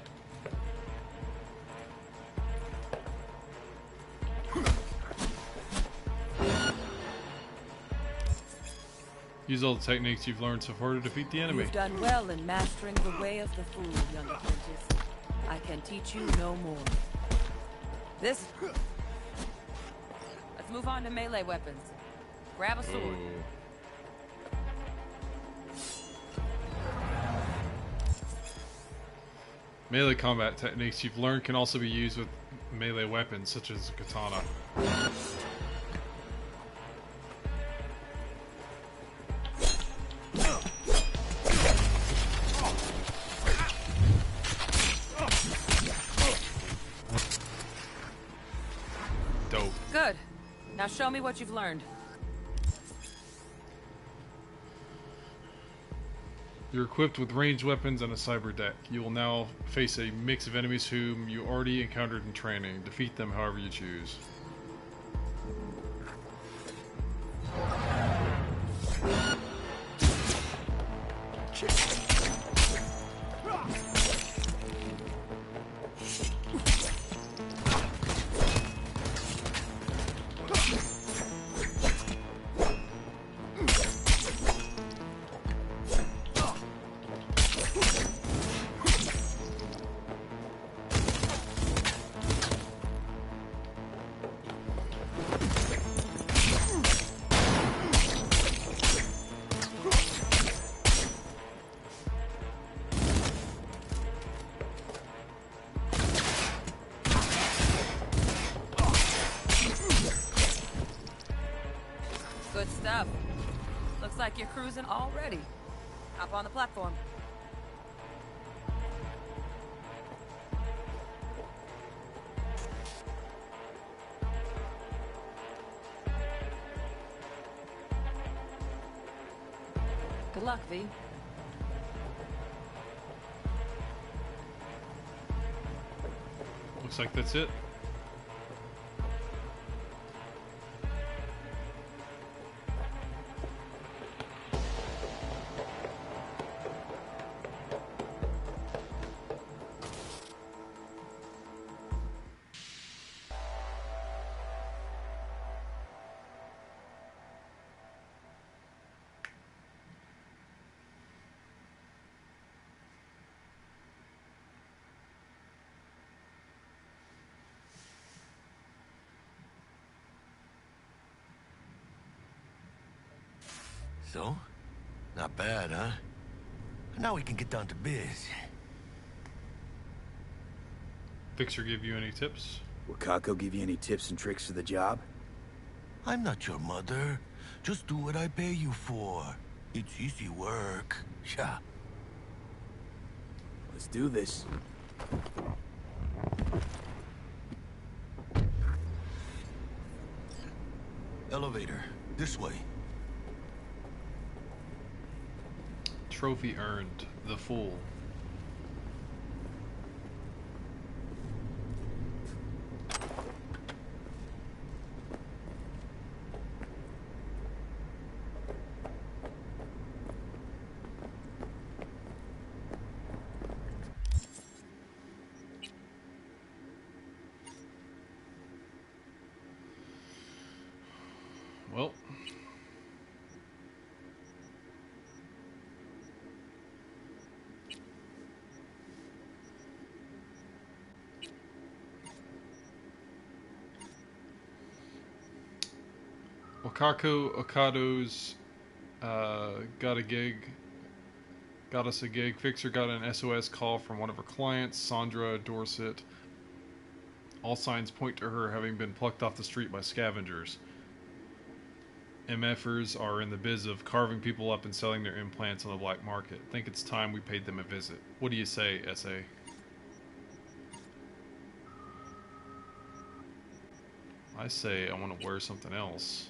Use all the techniques you've learned so far to defeat the enemy. You've done well in mastering the way of the fool, young apprentice. I can teach you no more. Let's move on to melee weapons. Grab a sword. Melee combat techniques you've learned can also be used with melee weapons, such as a katana. Dope. Good. Now show me what you've learned. You're equipped with ranged weapons and a cyber deck. You will now face a mix of enemies whom you already encountered in training. Defeat them however you choose. Good stuff. Looks like you're cruising already. Hop on the platform. Good luck, V. Looks like that's it. So? Not bad, huh? Now we can get down to biz. Fixer give you any tips? Will Kako give you any tips and tricks for the job? I'm not your mother. Just do what I pay you for. It's easy work. Yeah. Let's do this. Elevator. This way. trophy earned. The Fool. Well, Wakako Okado's got a gig. Got us a gig. Fixer got an SOS call from one of her clients, Sandra Dorset. All signs point to her having been plucked off the street by scavengers. MFers are in the biz of carving people up and selling their implants on the black market. Think it's time we paid them a visit. What do you say, SA? I say I want to wear something else.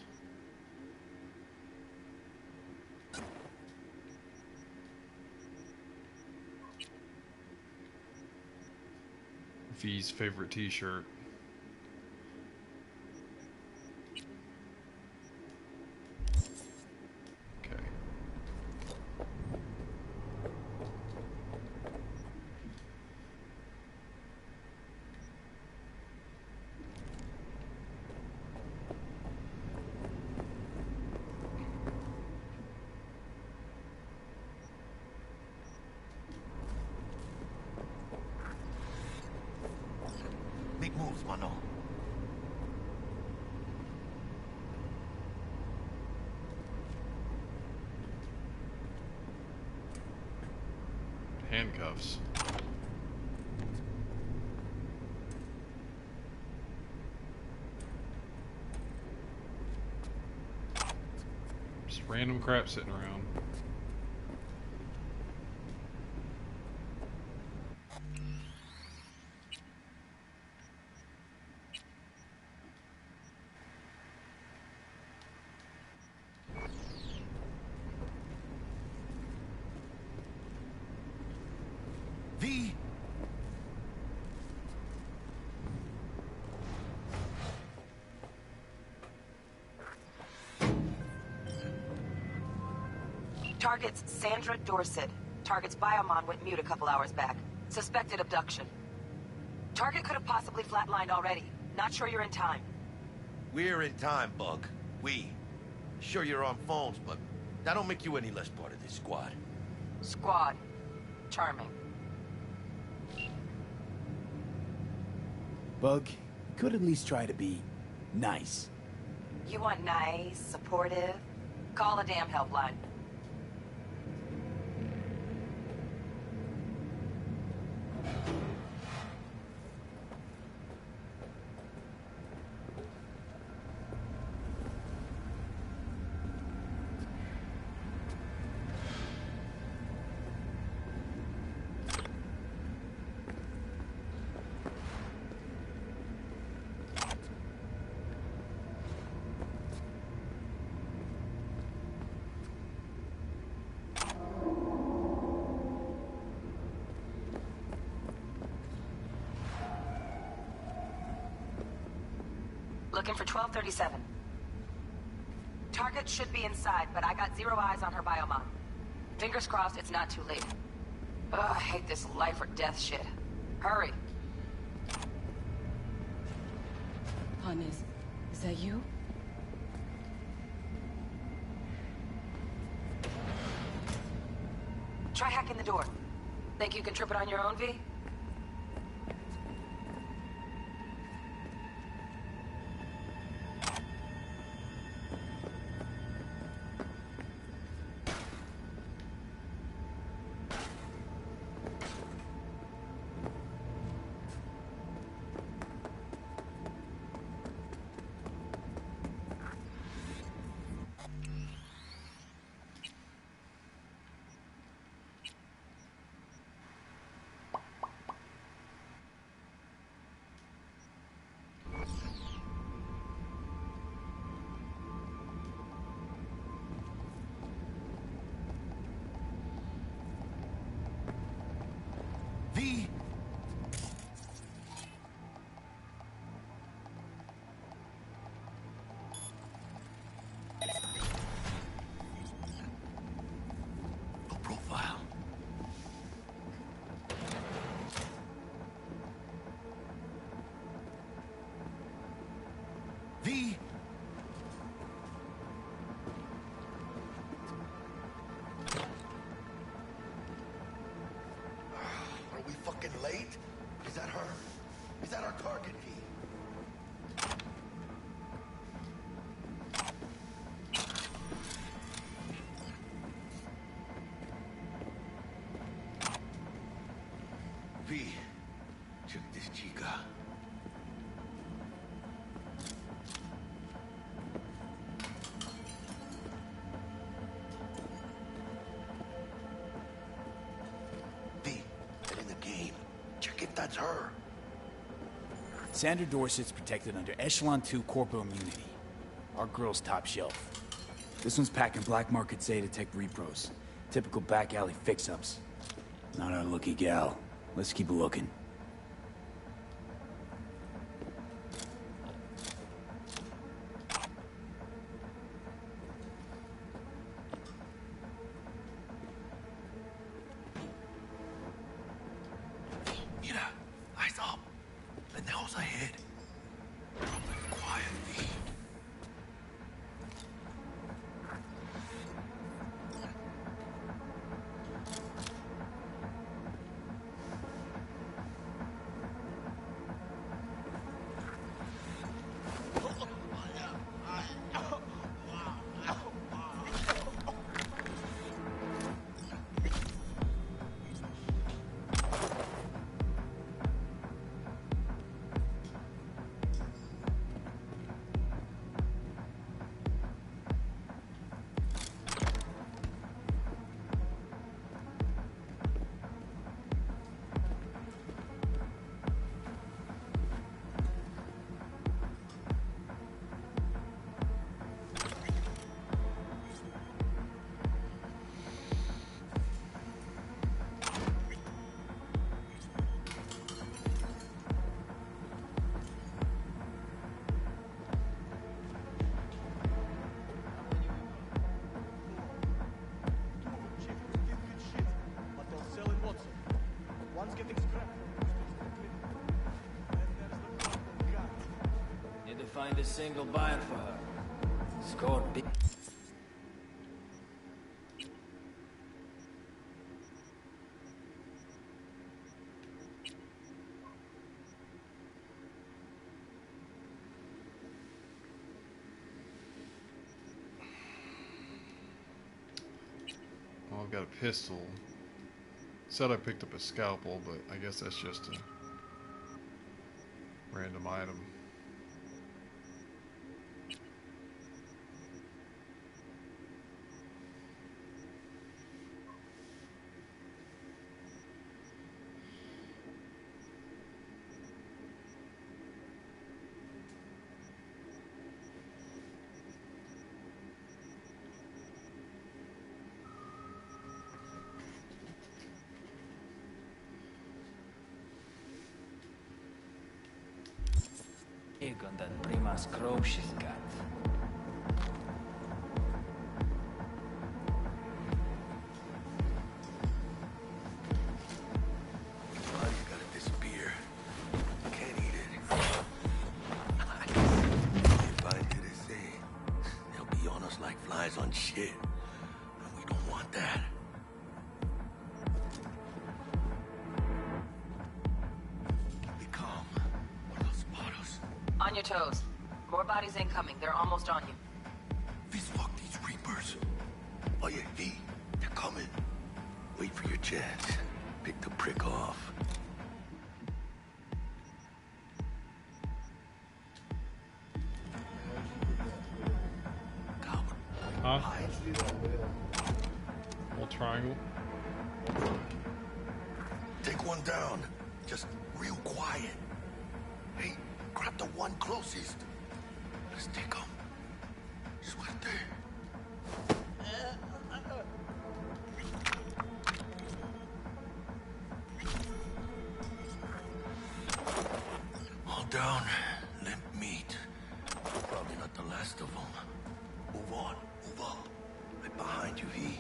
V's favorite t-shirt. Okay. Big moves, mano. Handcuffs. Just random crap sitting around. V. Target's Sandra Dorset. Target's biomon went mute a couple hours back. Suspected abduction. Target could have possibly flatlined already. Not sure you're in time. We're in time, Bug. We. Sure you're on phones, but that don't make you any less part of this squad. Squad. Charming. Bug, you could at least try to be nice. You want nice, supportive? Call a damn helpline. Looking for 1237. Target should be inside, but I got 0 eyes on her biomon. Fingers crossed it's not too late. Ugh, I hate this life or death shit. Hurry. Hannes, is that you? Try hacking the door. Think you can trip it on your own, V? V. No profile. V. Are we fucking late? Is that her? Is that our target, V? V, check this chica. V, get in the game. Check if that's her. Sandra Dorset's protected under Echelon 2 corporal immunity. Our girl's top shelf. This one's packing black market Zetatech repros. Typical back alley fix-ups. Not our lucky gal. Let's keep looking. Mira, eyes up. Pendejos ahead. Quiet, V. Need to find a single buyer for her. Score big. Well, I've got a pistol. Said I picked up a scalpel, but I guess that's just a random item. On that prima scrope she's got. Why you gotta disappear? Can't eat it. If I did it, say, they'll be on us like flies on shit. And we don't want that. Be calm, or they'll spot us. On your toes. More bodies incoming. They're almost on you. Fist fuck these Reapers. Oh yeah, V, they're coming. Wait for your chance. Pick the prick off. Huh? Little triangle. Take one down. Just real quiet. Hey, grab the one closest. Let's take him. Suerte. down, limp meat. Probably not the last of them. Move on, move up. Right behind you, V.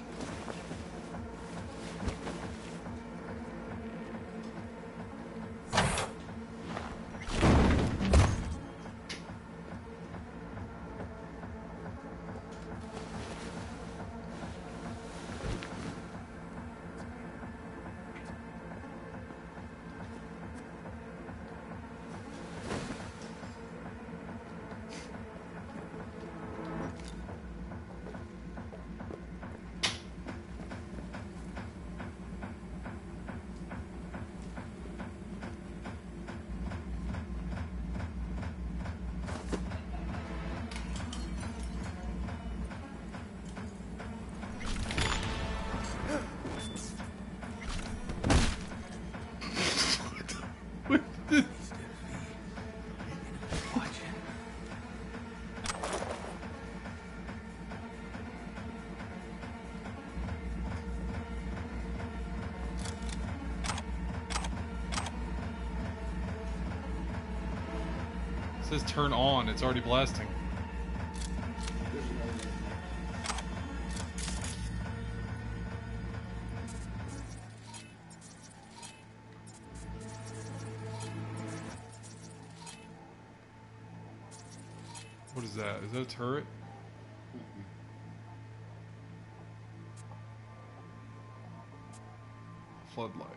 It says turn on. It's already blasting. What is that? Is that a turret? Floodlight.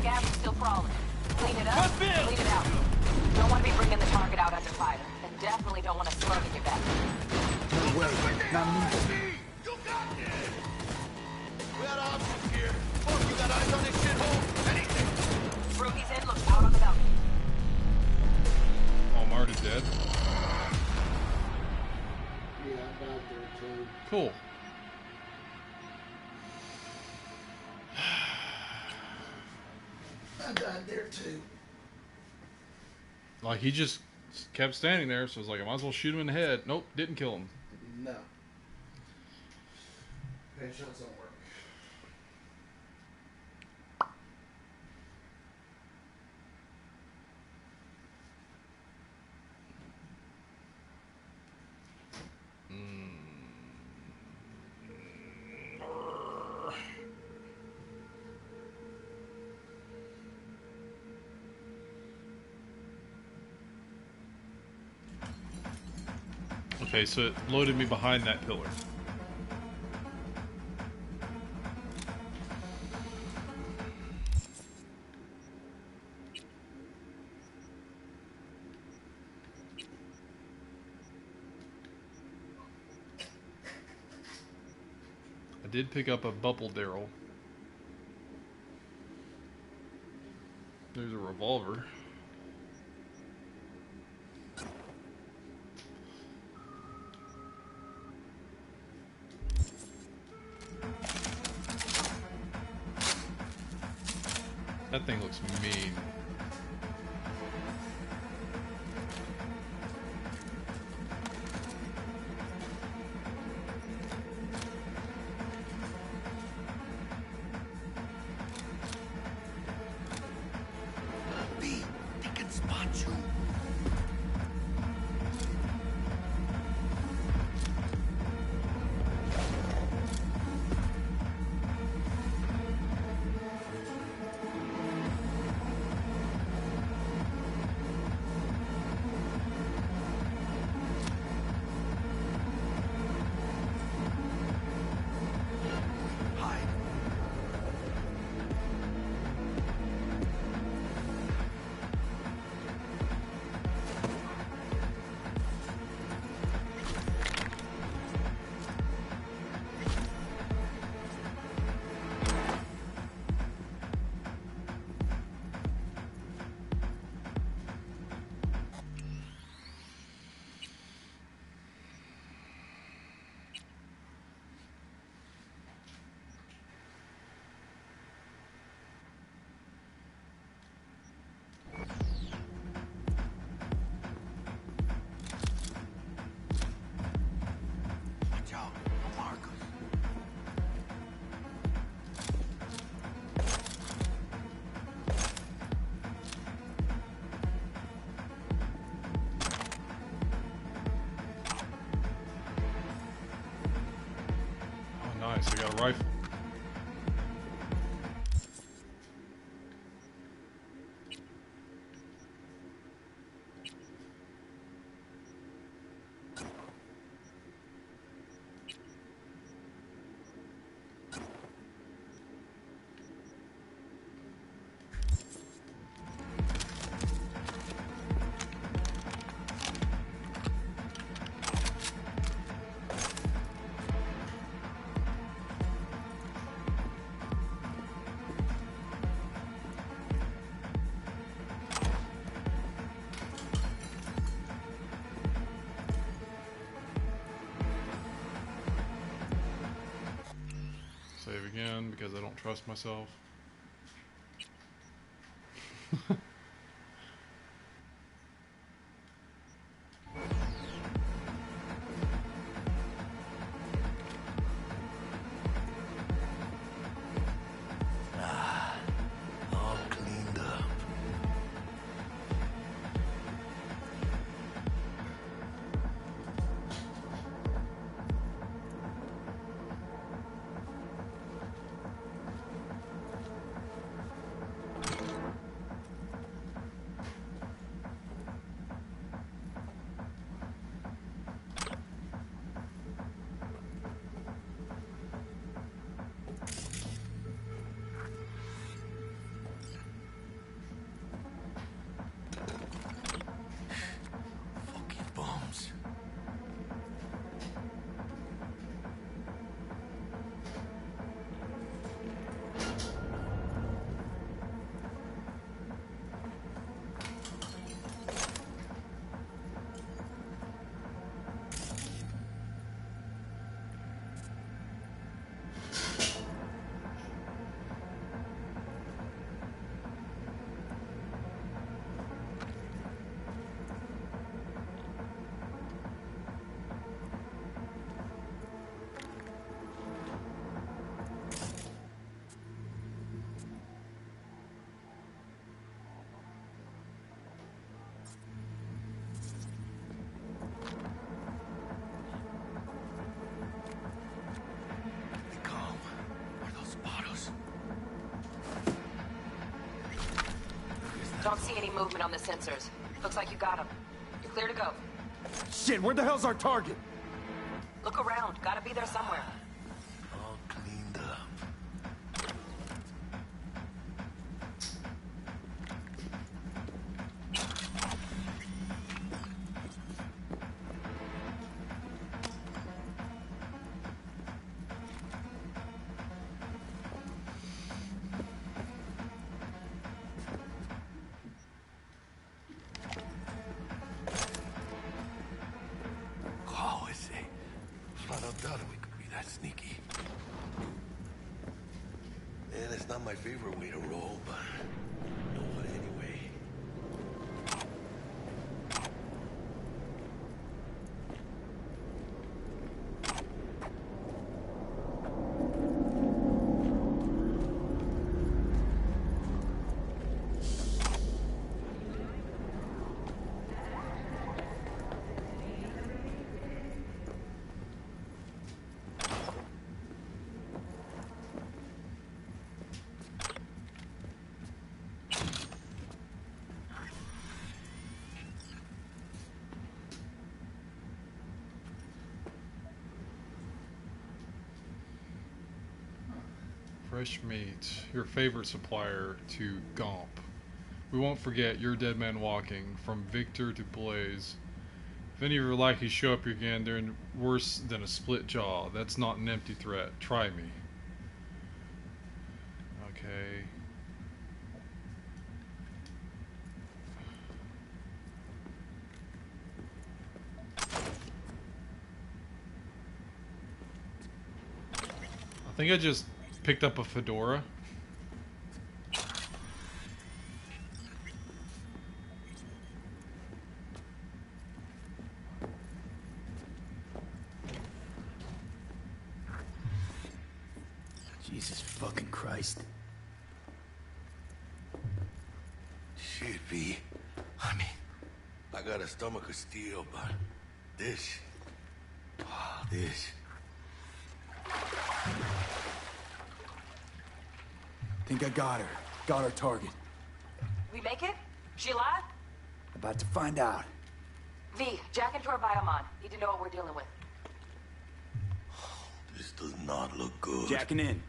Gas is still crawling. Clean it up, clean it out. Don't want to be bringing the target out under fire. And definitely don't want to slug in your back. No way. Not me. You got this! We got options here. Fuck, you got eyes on this shithole? Anything? Ruby's in, look out on the balcony. Oh, I'm already dead. Yeah, I died there too. Cool. I died there too. Like, he just kept standing there, so I was like, I might as well shoot him in the head. Nope, didn't kill him. No. Headshots don't work. Okay, so it loaded me behind that pillar. I did pick up a bubble barrel. There's a revolver. That thing looks mean. Nice, I got a rifle. Save again because I don't trust myself. All cleaned up. Fucking bums. Be calm. Are those bottles? Don't see any movement on the sensors. Looks like you got them. You're clear to go. Shit, where the hell's our target? Look around. Gotta be there somewhere. All cleaned up. Oh, is it? Flat out doubted we could be that sneaky. Man, it's not my favorite way to roll, but know what anyway. Fresh meat, your favorite supplier to Gomp. We won't forget your dead man walking, from Victor to Blaze. If any of your lackeys show up again, they're worse than a split jaw. That's not an empty threat. Try me. Okay. I think I just picked up a fedora. Jesus fucking Christ. Shit, V. I mean, I got a stomach of steel, but this... this... Think I got her. Got our target. We make it? She alive? About to find out. V, jack into her biomon. Need to know what we're dealing with. This does not look good. Jacking in.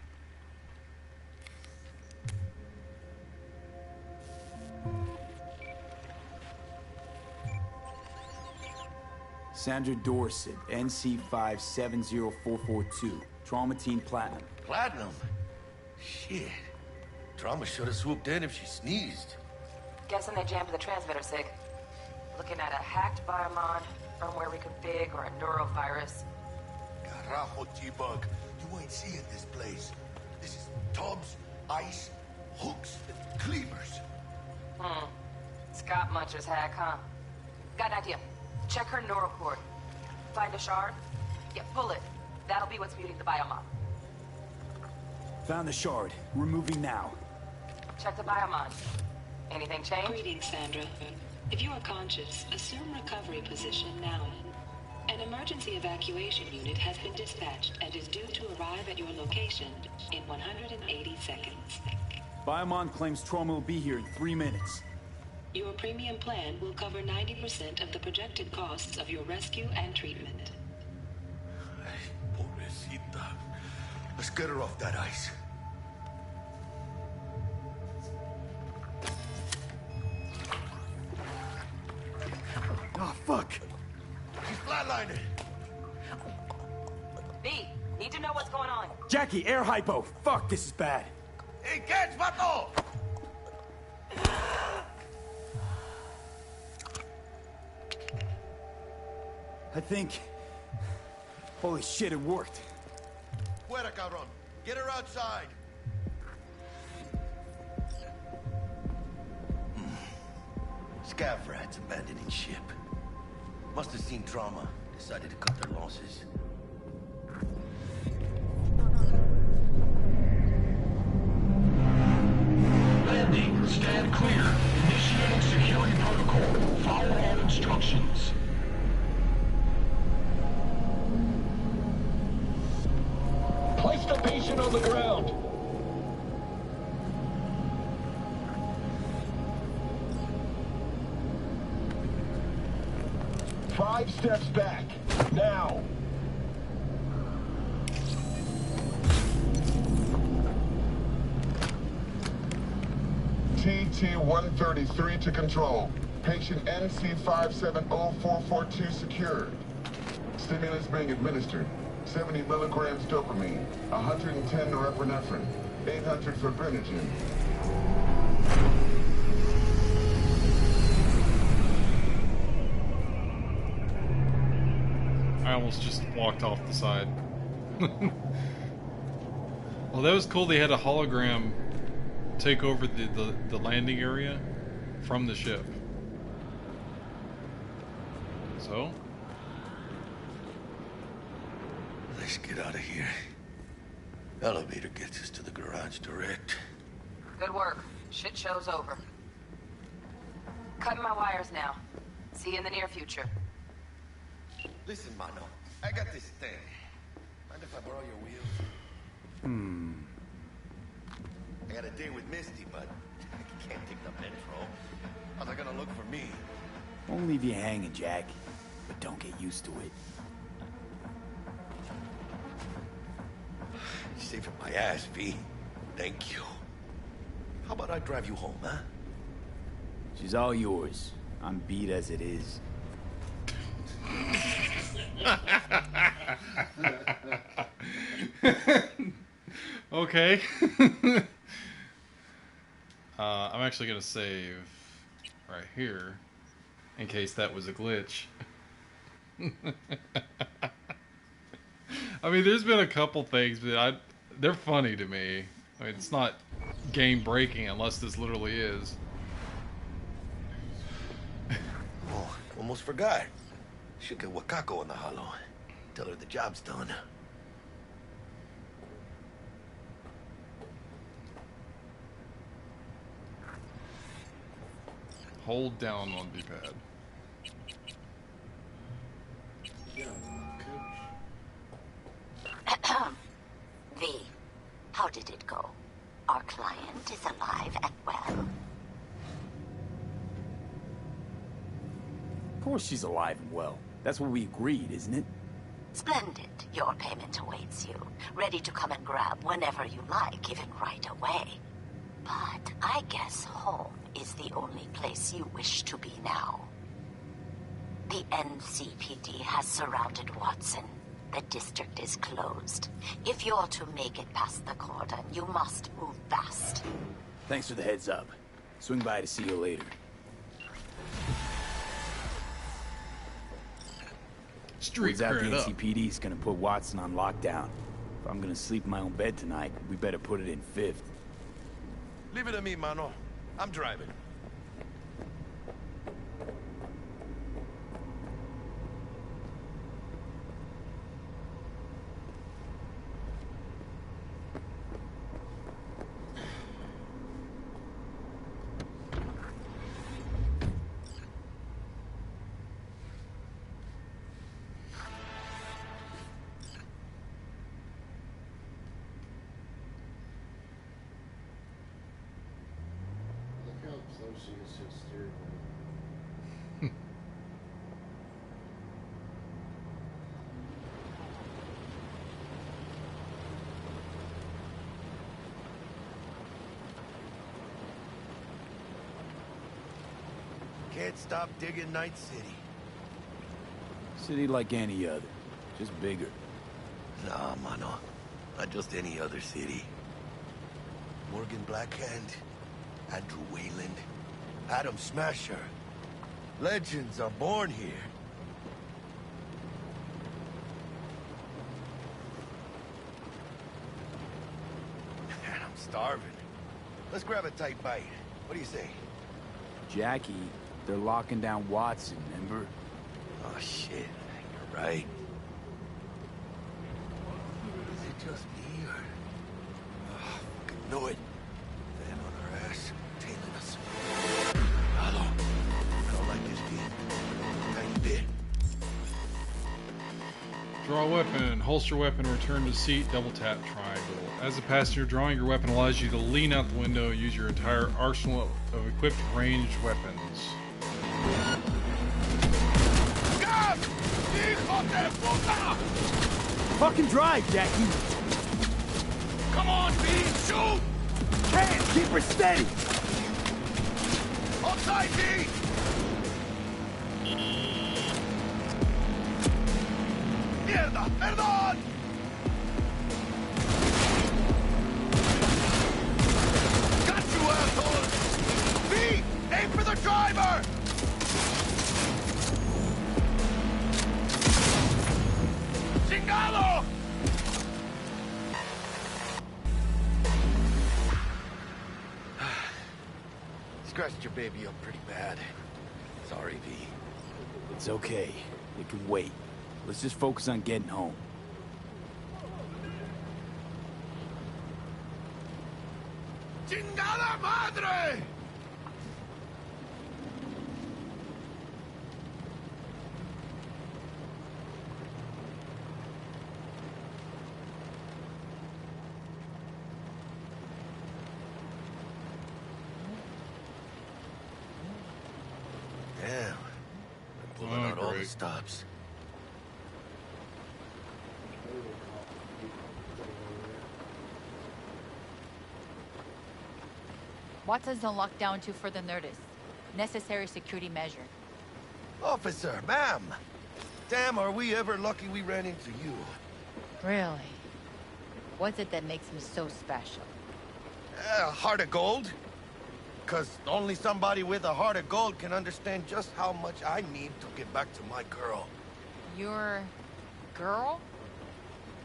Sandra Dorset, NC570442. Trauma Team Platinum. Platinum? Shit. Trauma should have swooped in if she sneezed. Guessing they jammed the transmitter, Sig. Looking at a hacked biomon, firmware reconfig, or a neurovirus. Carajo, T-Bug. You ain't seeing this place. This is tubs, ice, hooks, and cleavers. Scott Muncher's hack, huh? Got an idea. Check her neurocord. Find a shard? Yeah, pull it. That'll be what's muting the biomon. Found the shard. We're moving now. Check the biomon. Anything change? Greetings, Sandra. If you are conscious, assume recovery position now. An emergency evacuation unit has been dispatched and is due to arrive at your location in 180 seconds. Biomon claims trauma will be here in 3 minutes. Your premium plan will cover 90% of the projected costs of your rescue and treatment. Pobrecita. Let's get her off that ice. Oh, fuck. She's flatlining. B, need to know what's going on. Jackie, air hypo. Fuck, this is bad. Hey, catch, vato! I think... Holy shit, it worked. Fuera, cabrón. Get her outside. Scav rats abandoning ship. Must have seen trauma. Decided to cut their losses. Landing. Stand clear. Initiating security protocol. Follow all instructions. Place the patient on the ground. Five steps back. Now. TT-133 to control. Patient NC570442 secured. Stimulants being administered. 70 milligrams dopamine, 110 norepinephrine, 800 fibrinogen. I almost just walked off the side. Well, that was cool. They had a hologram take over the landing area from the ship. So? Let's get out of here. Elevator gets us to the garage direct. Good work. Shit show's over. Cutting my wires now. See you in the near future. Listen, mano. I got this thing. Mind if I borrow your wheels? I got a date with Misty, but I can't take the metro. How's they gonna look for me? Won't leave you hanging, Jack. But don't get used to it. You're saving my ass, V. Thank you. How about I drive you home, huh? She's all yours. I'm beat as it is. Okay. I'm actually gonna save right here in case that was a glitch. I mean, there's been a couple things, but they're funny to me. I mean, it's not game breaking unless this literally is. Oh, almost forgot. Should get Wakako in the hollow. Tell her the job's done. Hold down on D-pad. did it go? Our client is alive and well. Of course she's alive and well. That's what we agreed, isn't it? Splendid. Your payment awaits you, ready to come and grab whenever you like, even right away. But I guess home is the only place you wish to be now. The NCPD has surrounded Watson. The district is closed. If you're to make it past the cordon, you must move fast. Thanks for the heads up. Swing by to see you later. Street out the cred up. NCPD's gonna put Watson on lockdown. If I'm gonna sleep in my own bed tonight, we better put it in fifth. Leave it to me, mano. I'm driving. She is so steering wheel. Can't stop digging Night City. City like any other, just bigger. Nah, mano. Not just any other city. Morgan Blackhand, Andrew Wayland, Adam Smasher. Legends are born here. Man, I'm starving. Let's grab a tight bite. What do you say? Jackie, they're locking down Watson, remember? Oh, shit. You're right. Is it just me, or... Oh, fucking know it. Van on our ass, tailing us. Hello. I don't like this game. Tiny bit. Draw a weapon, holster weapon, return to seat, double tap triangle. As a passenger, drawing your weapon allows you to lean out the window and use your entire arsenal of equipped ranged weapons. Fucking drive, Jackie! Come on, B! Shoot! Can't! Keep her steady! Outside, B! Mierda! Perdón! Got you, asshole! B! Aim for the driver! Chingado! Scratched your baby up pretty bad. Sorry, V. It's okay. It can wait. Let's just focus on getting home. Chingada madre! Damn. I'm pulling out all the stops. Watson's on lockdown to further notice. Necessary security measure. Officer, ma'am. Damn, are we ever lucky we ran into you. Really? What's it that makes him so special? Heart of gold? Because only somebody with a heart of gold can understand just how much I need to get back to my girl. Your... girl?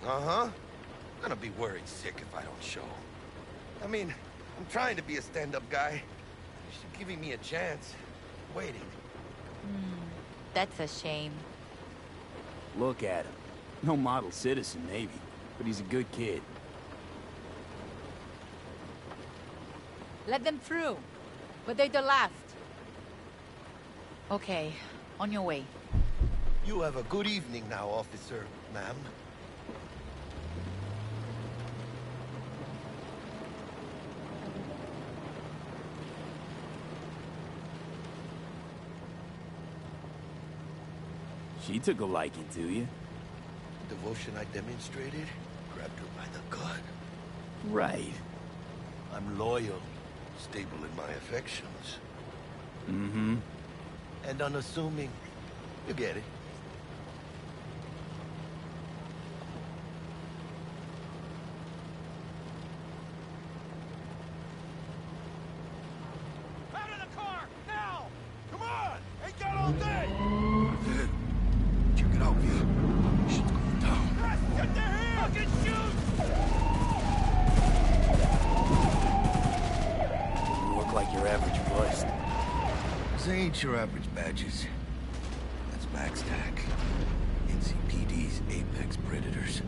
Uh-huh. I'm gonna be worried sick if I don't show. I mean, I'm trying to be a stand-up guy. She's giving me a chance. Waiting. That's a shame. Look at him. No model citizen, maybe, but he's a good kid. Let them through. But they're the last. Okay, on your way. You have a good evening now, officer, ma'am. She took a liking to you. Devotion I demonstrated grabbed her by the gut. Right. I'm loyal, stable in my affections. Mm-hmm. And unassuming. You get it. Out of the car! Now! Come on! Ain't got all day! Check it out, V. Shit's going down. Press, get their hands! Fucking shoot! You look like your average bust. This ain't your average badges. That's MaxTac. NCPD's apex predators.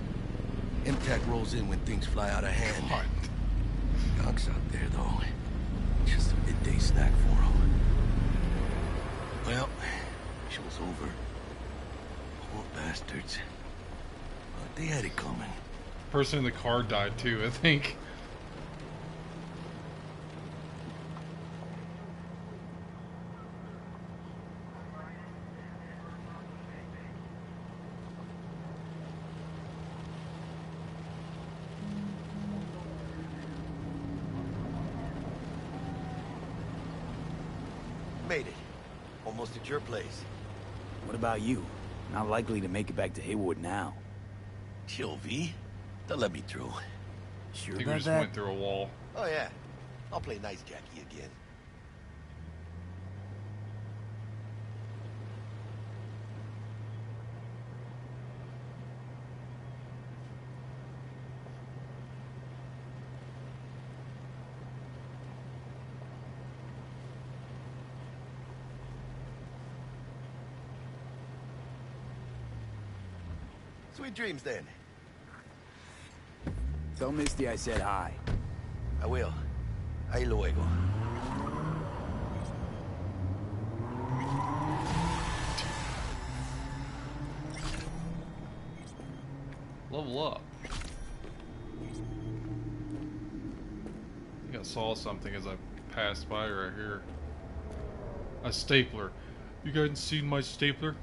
MTAC rolls in when things fly out of hand. Dogs out there, though. Just a midday snack for them. Well, show's over. Poor bastards. But they had it coming. Person in the car died too, I think. Made it. Almost at your place. What about you? Not likely to make it back to Haywood now. Chill, V. They'll let me through. Sure I think we about just that? went through a wall. Oh, yeah. I'll play nice Jackie again. Sweet dreams, then. Tell Misty I said hi. I will. Ahí luego. Level up. I think I saw something as I passed by right here. A stapler. You guys seen my stapler?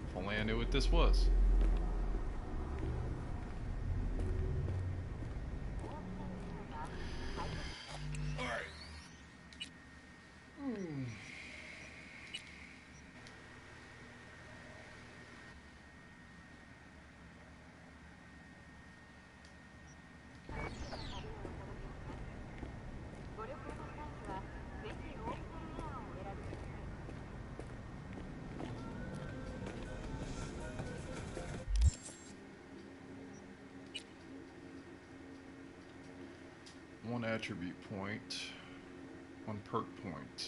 If only I knew what this was. One attribute point, one perk point.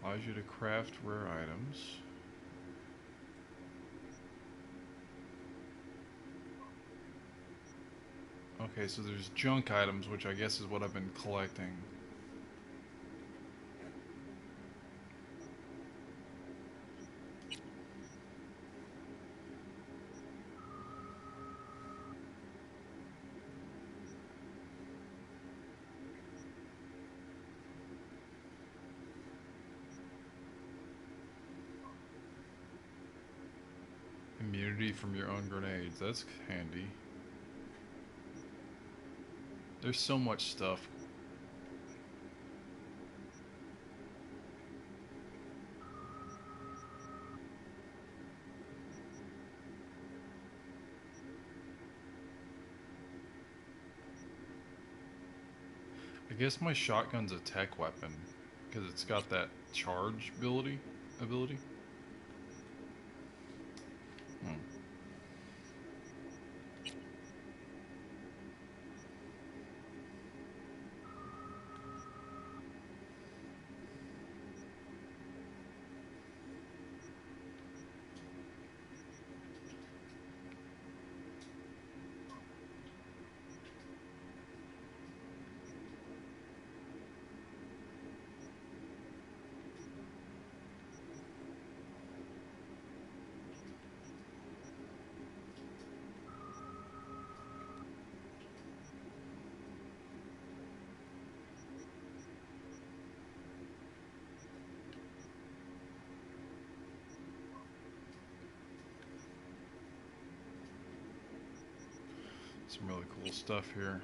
Allows you to craft rare items. Okay, so there's junk items, which I guess is what I've been collecting. Immunity from your own grenades. That's handy. There's so much stuff. guess my shotgun's a tech weapon because it's got that charge ability. Hmm. Some really cool stuff here.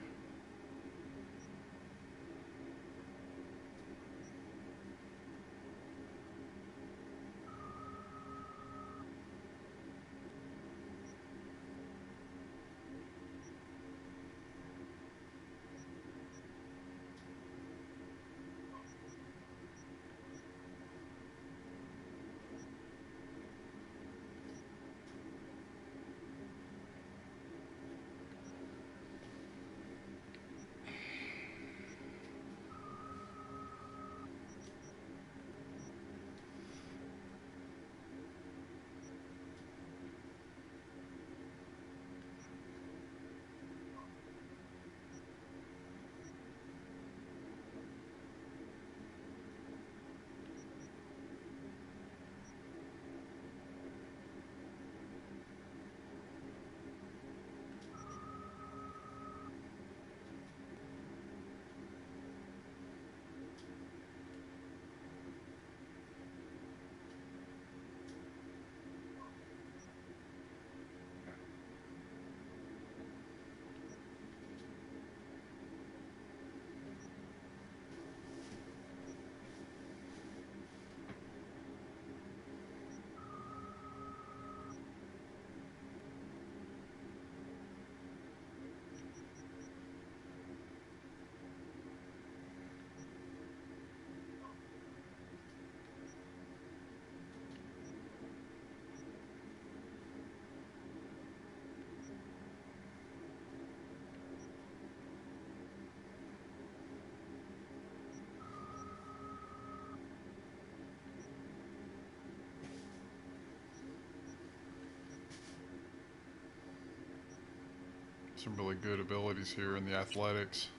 Some really good abilities here in the athletics.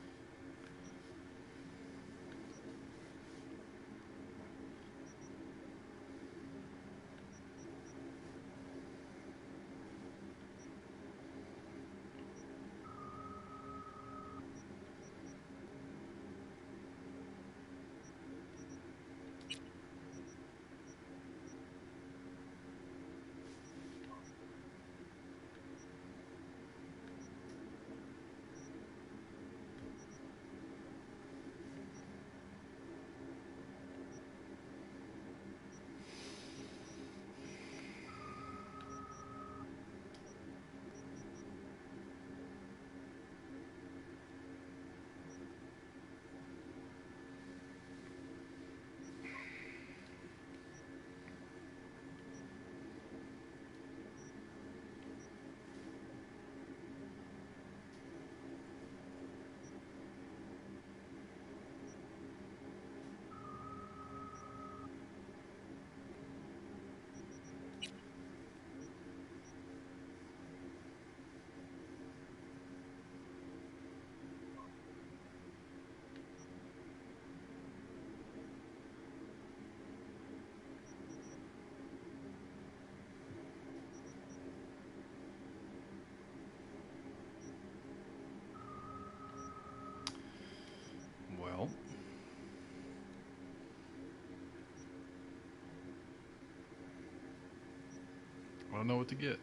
Well, I don't know what to get.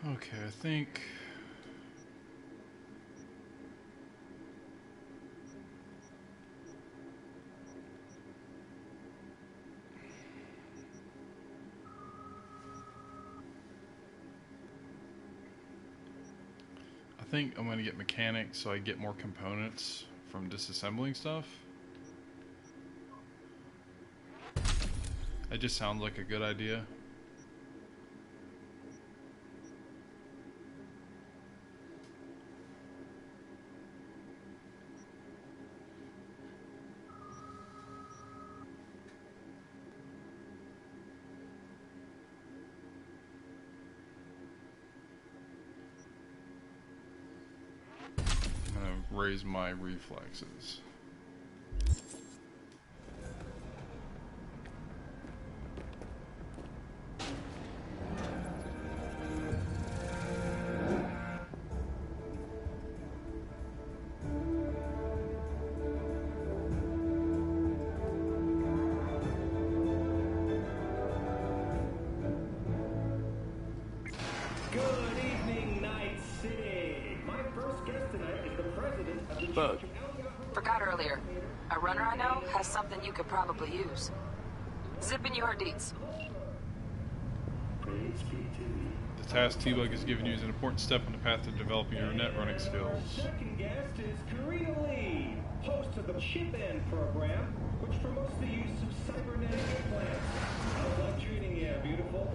Okay, I think... I'm going to get mechanics so I get more components from disassembling stuff. It just sounds like a good idea. Raise my reflexes. Forgot earlier. A runner I know has something you could probably use. Zip in your deets. The task T-Bug has given you is an important step on the path to developing your net running skills. Second guest is Karina Lee, host of the Chip In program, which promotes the use of cybernetic implants. How's life treating you, beautiful?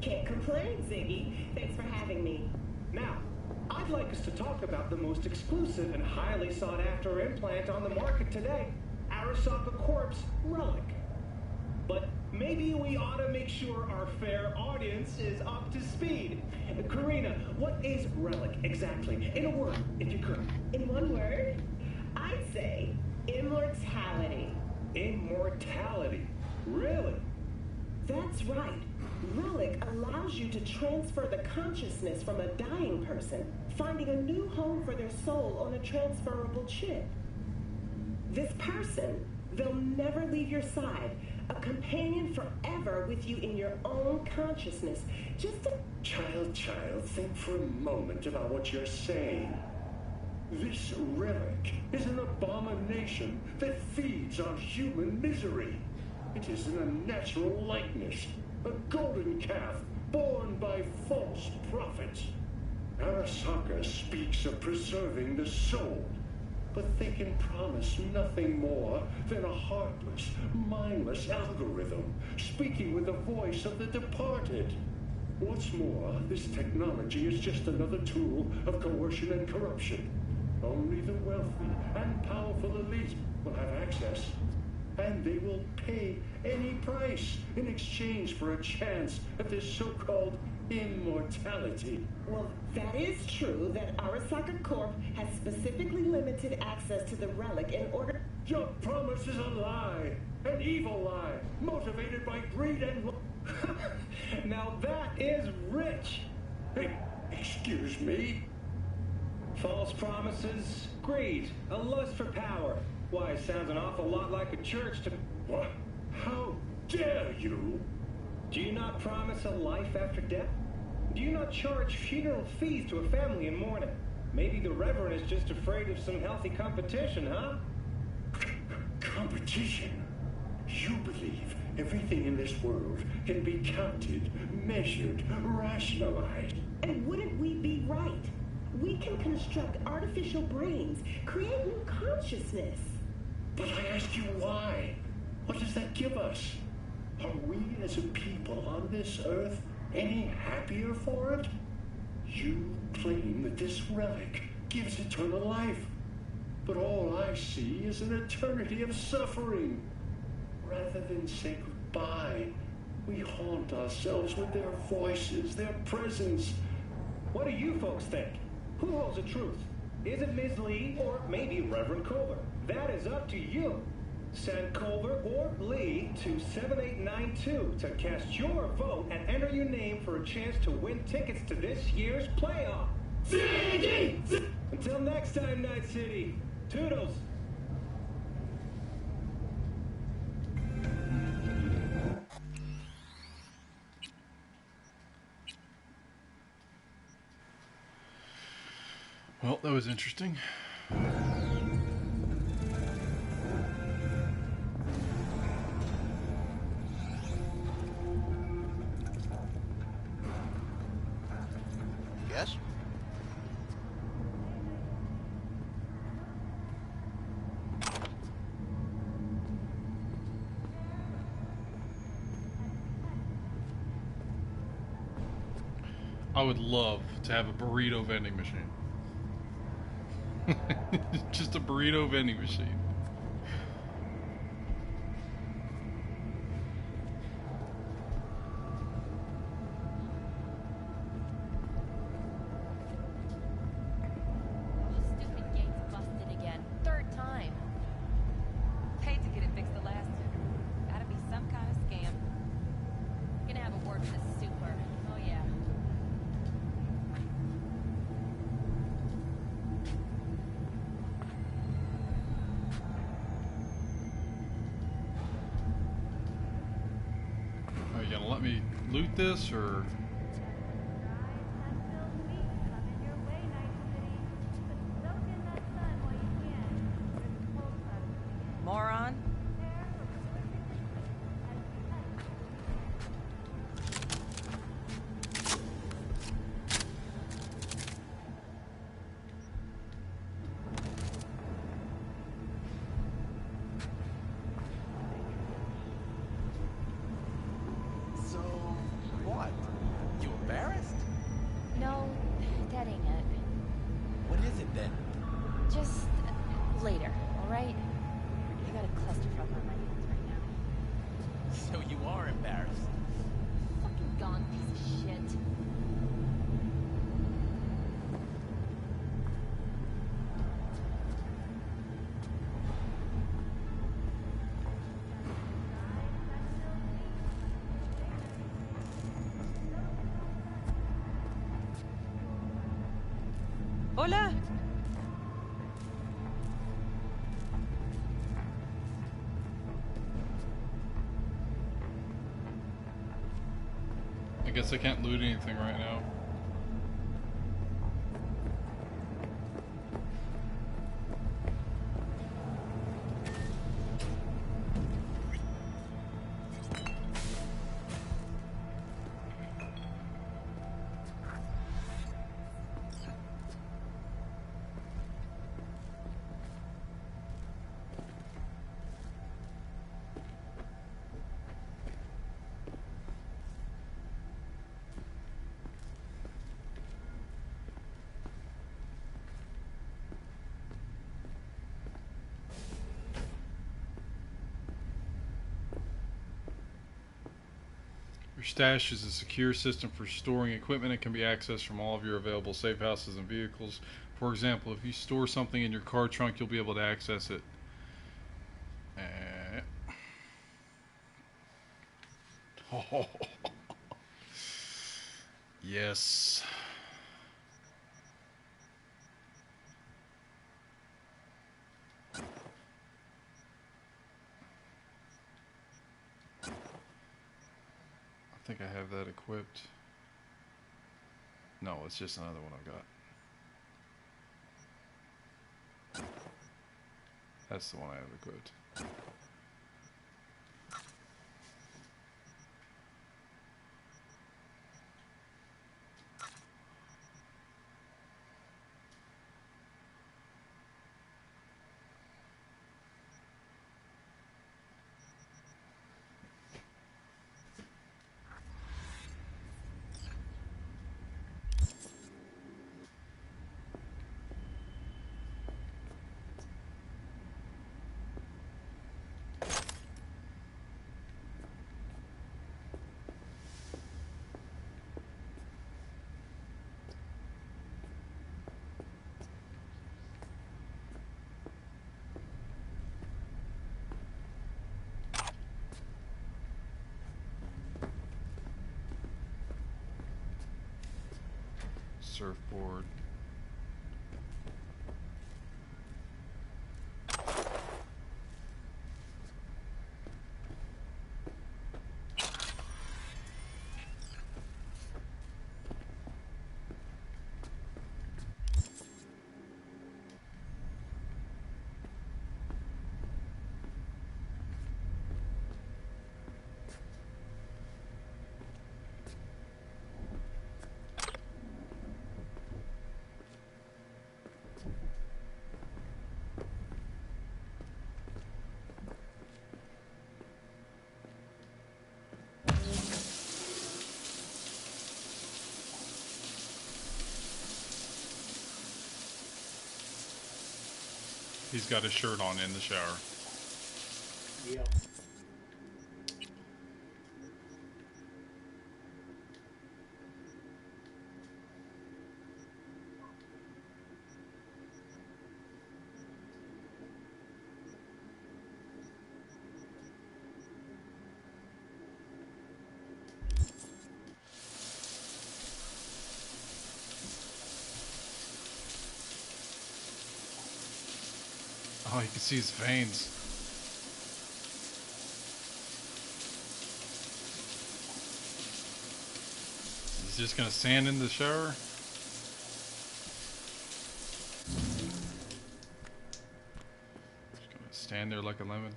Can't complain, Ziggy. Thanks for having me. Now, I'd like us to talk about the most exclusive and highly sought-after implant on the market today, Arasaka Corp's Relic. But maybe we ought to make sure our fair audience is up to speed. Karina, what is Relic exactly? In a word, if you could. In one word, I'd say immortality. Immortality? Really? That's right. Relic allows you to transfer the consciousness from a dying person, finding a new home for their soul on a transferable chip. This person, they'll never leave your side, a companion forever with you in your own consciousness. Just a... Child, think for a moment about what you're saying. This relic is an abomination that feeds on human misery. It is an unnatural likeness. A golden calf born by false prophets. Arasaka speaks of preserving the soul, but they can promise nothing more than a heartless, mindless algorithm speaking with the voice of the departed. What's more, this technology is just another tool of coercion and corruption. Only the wealthy and powerful elite will have access. And they will pay any price in exchange for a chance at this so-called immortality. Well, that is true that Arasaka Corp has specifically limited access to the relic in order... Your promise is a lie, an evil lie, motivated by greed and... Now that is rich! Hey, excuse me? False promises, greed, a lust for power. Why, it sounds an awful lot like a church to... What? How dare you? Do you not promise a life after death? Do you not charge funeral fees to a family in mourning? Maybe the Reverend is just afraid of some healthy competition, huh? Competition? You believe everything in this world can be counted, measured, rationalized. And wouldn't we be right? We can construct artificial brains, create new consciousness. But I ask you why? What does that give us? Are we as a people on this earth any happier for it? You claim that this relic gives eternal life. But all I see is an eternity of suffering. Rather than say goodbye, we haunt ourselves with their voices, their presence. What do you folks think? Who holds the truth? Is it Ms. Lee or maybe Reverend Culver? That is up to you. Send Culver or Lee to 7892 to cast your vote and enter your name for a chance to win tickets to this year's playoff. Until next time, Night City. Toodles. Well, that was interesting. Yes? I would love to have a burrito vending machine. Just a burrito vending machine. Stupid gate's busted again. Third time. Paid to get it fixed the last two. Gotta be some kind of scam. Gonna have a word with the super. Oh yeah. Are you gonna let me loot this, or? Moron? So, what? You embarrassed? No, that ain't it. What is it then? Just later, alright? I got a clusterfuck on my hands right now. So you are embarrassed. Fucking gone piece of shit. Hola! I guess I can't loot anything right now. Your stash is a secure system for storing equipment. It can be accessed from all of your available safe houses and vehicles. For example, if you store something in your car trunk, you'll be able to access it. Oh. Yes. I think I have that equipped. No, it's just another one I've got. That's the one I have equipped. Surfboard. He's got his shirt on in the shower. Yep. Oh, you can see his veins. He's just gonna stand in the shower. Just gonna stand there like a lemon.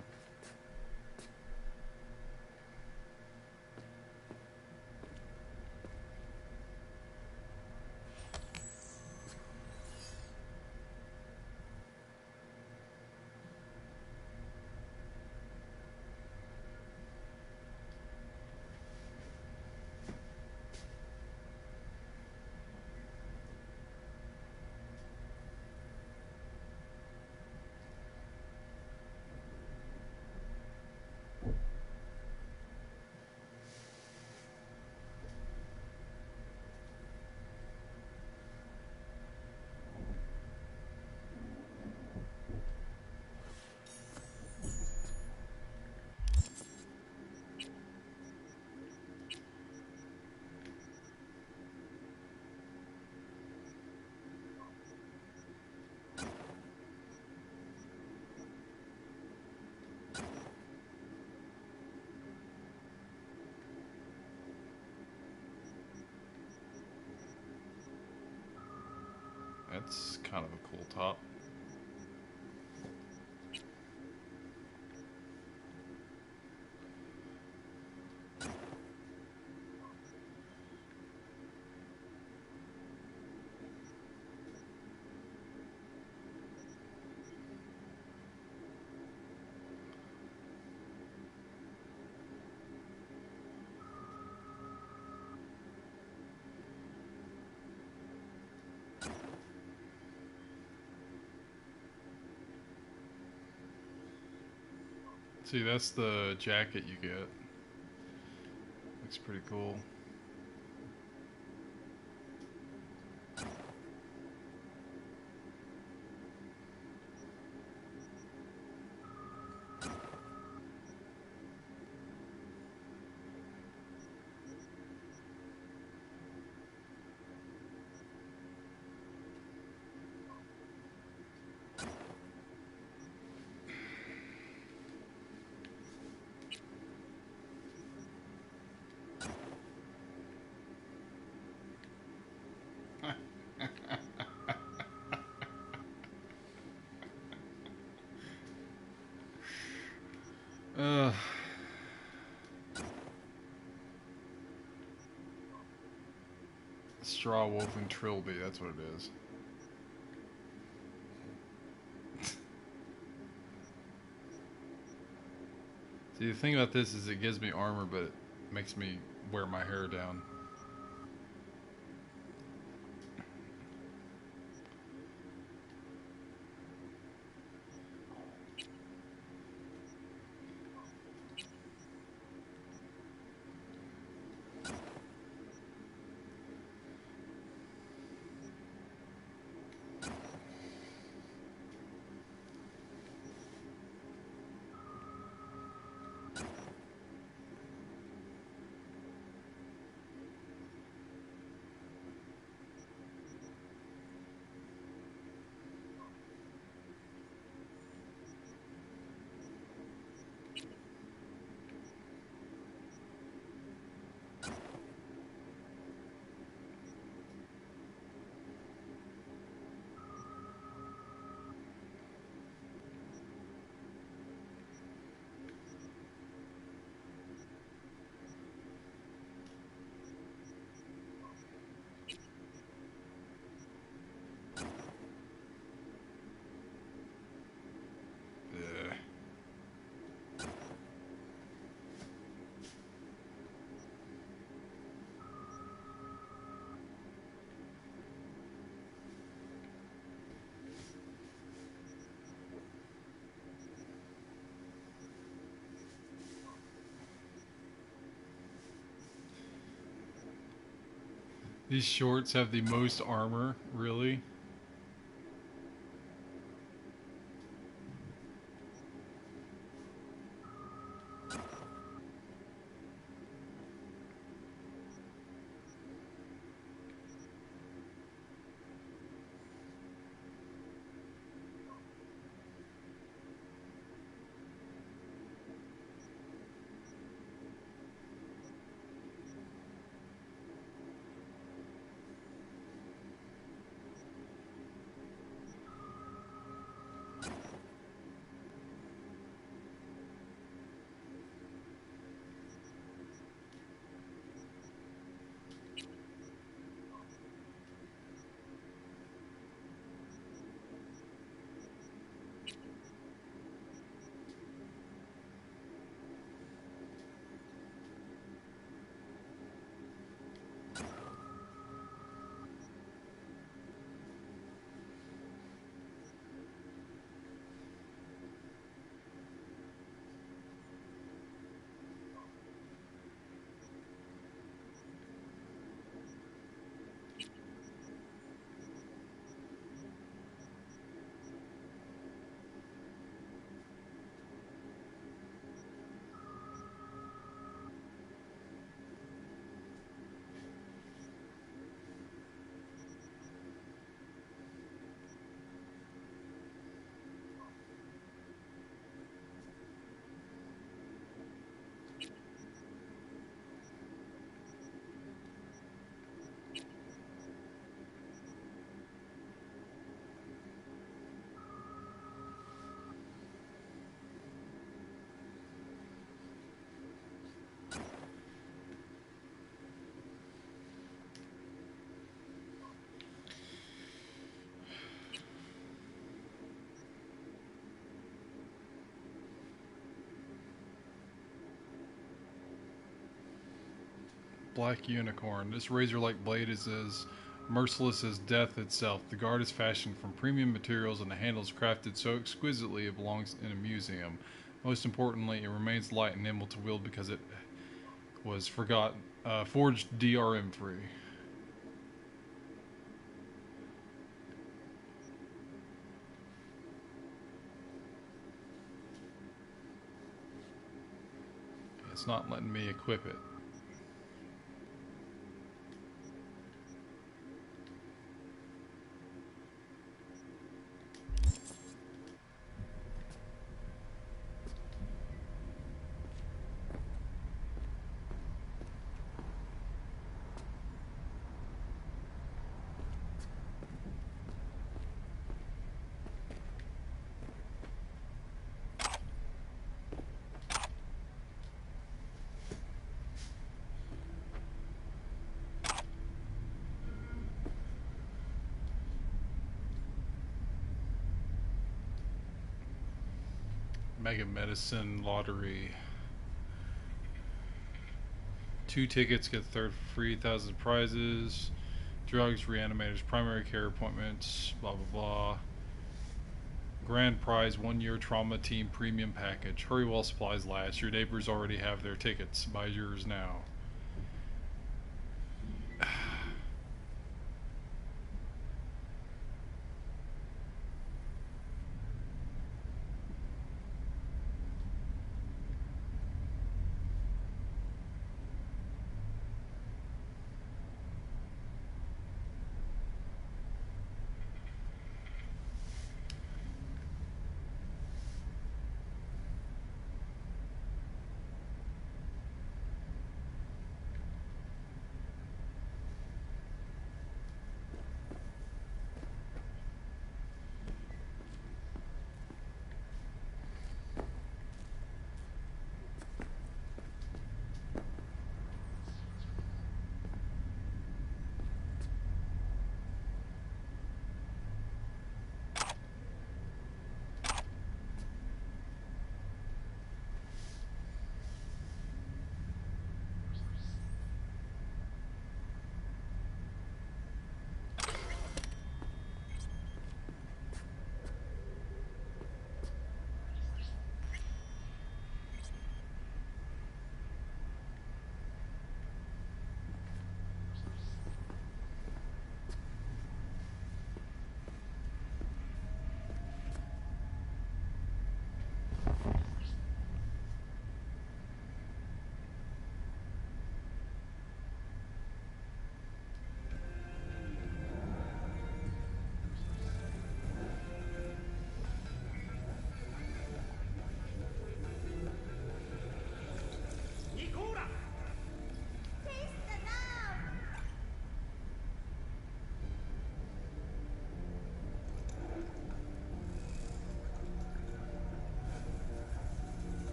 That's kind of a cool top. See, that's the jacket you get. Looks pretty cool. Straw woven trilby, that's what it is. See, the thing about this is it gives me armor, but it makes me wear my hair down. These shorts have the most armor, really? Black Unicorn. This razor-like blade is as merciless as death itself. The guard is fashioned from premium materials and the handle is crafted so exquisitely it belongs in a museum. Most importantly, it remains light and nimble to wield because it was forged DRM free. It's not letting me equip it. Mega Medicine Lottery. 2 tickets get third for free, 1,000 prizes, drugs, reanimators, primary care appointments, blah blah blah. Grand prize, 1-year trauma team premium package. Hurry while supplies last. Your neighbors already have their tickets. Buy yours now.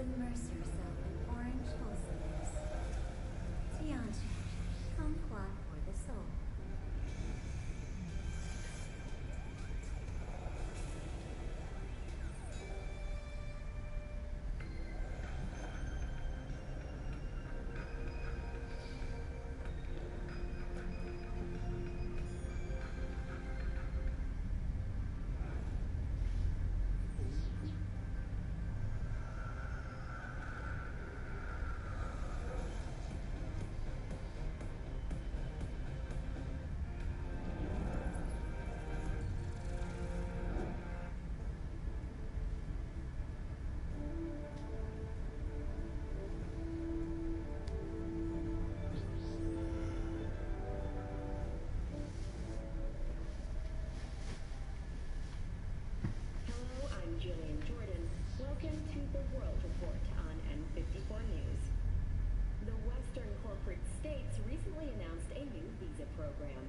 Immerse yourself in orange wholesomeness. Tianxia, kumquat for the soul. Welcome to the World Report on N54 News. The Western corporate states recently announced a new visa program.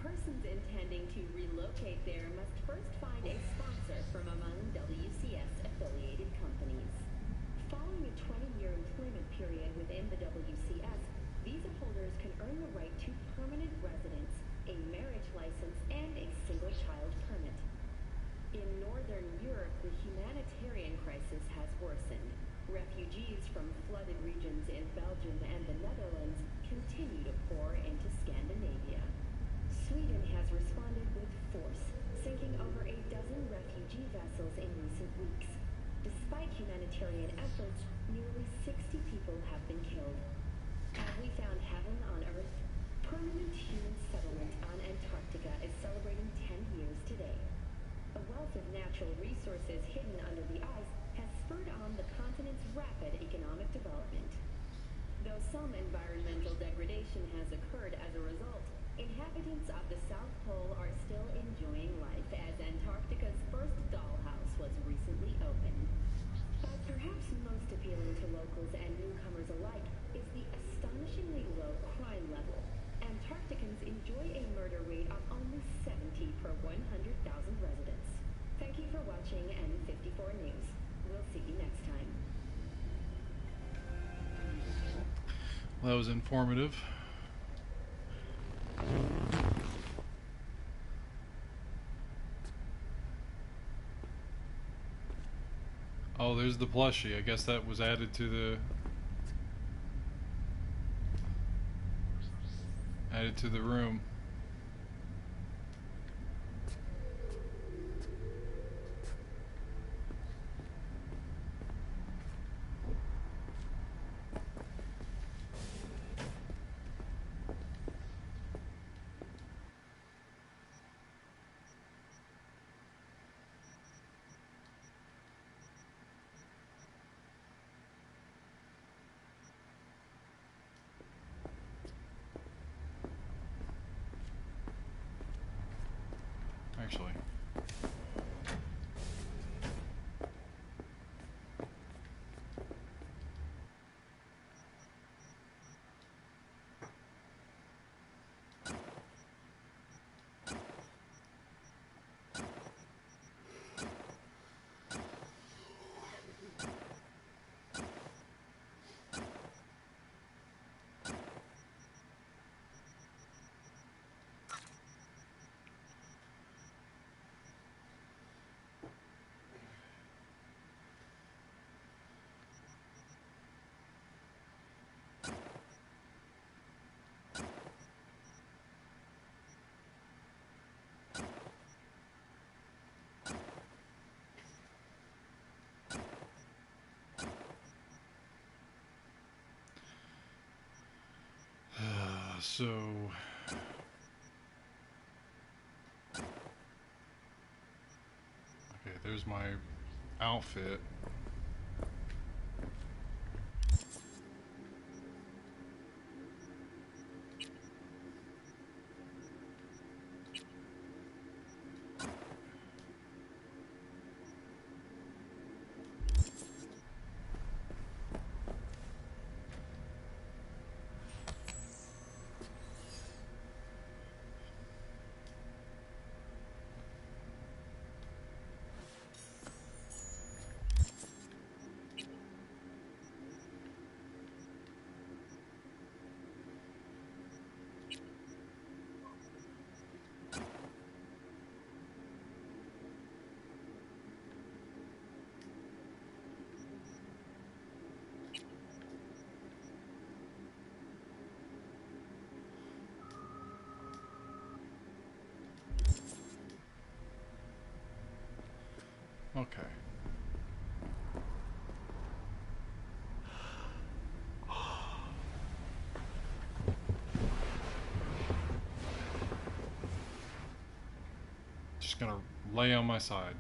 Persons intending to relocate there must first find a sponsor from among WCS-affiliated companies. Following a 20-year employment period within the WCS, visa holders can earn the right to permanent residence, a marriage license, and a single-child permit. In Northern Europe, the humanitarian crisis has worsened. Refugees from flooded regions in Belgium and the Netherlands continue to pour into Scandinavia. Sweden has responded with force, sinking over a dozen refugee vessels in recent weeks. Despite humanitarian efforts, nearly 60 people have been killed. Have we found heaven on Earth? Permanent human settlement on Antarctica is celebrating 10 years today. A wealth of natural resources hidden under the ice has spurred on the continent's rapid economic development. Though some environmental degradation has occurred as a result, inhabitants of the South Pole are still enjoying life as Antarctica's first dollhouse was recently opened. But perhaps most appealing to locals and newcomers alike is the astonishingly low crime level. Antarcticans enjoy a murder rate of only 70 per 100,000 residents. Thank you for watching N54 News. We'll see you next time. Well, that was informative. Oh, there's the plushie. I guess that was added to the room. Actually. So okay, there's my outfit. Okay. Just gonna lay on my side.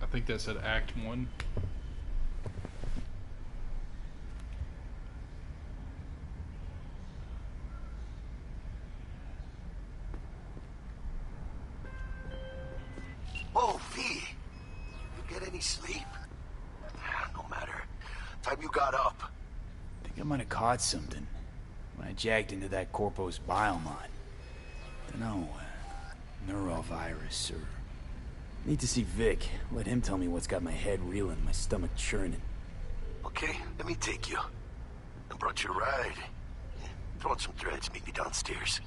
I think that said Act 1. Oh, V! You get any sleep? No matter. Time you got up. I think I might have caught something when I jacked into that Corpo's biomon. Dunno, neurovirus or... Need to see Vic. Let him tell me what's got my head reeling, my stomach churning. Okay, let me take you. I brought you a ride. Throw on some threads, meet me downstairs.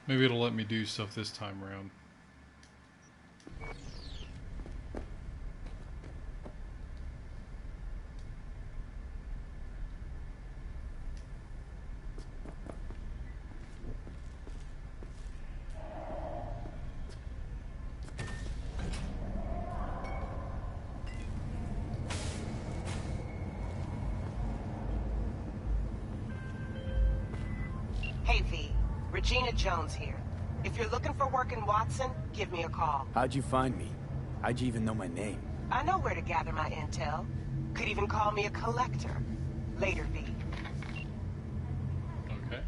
Maybe it'll let me do stuff this time around. Hey, V. Regina Jones here. If you're looking for work in Watson, give me a call. How'd you find me? How'd you even know my name? I know where to gather my intel. Could even call me a collector. Later, V. Okay.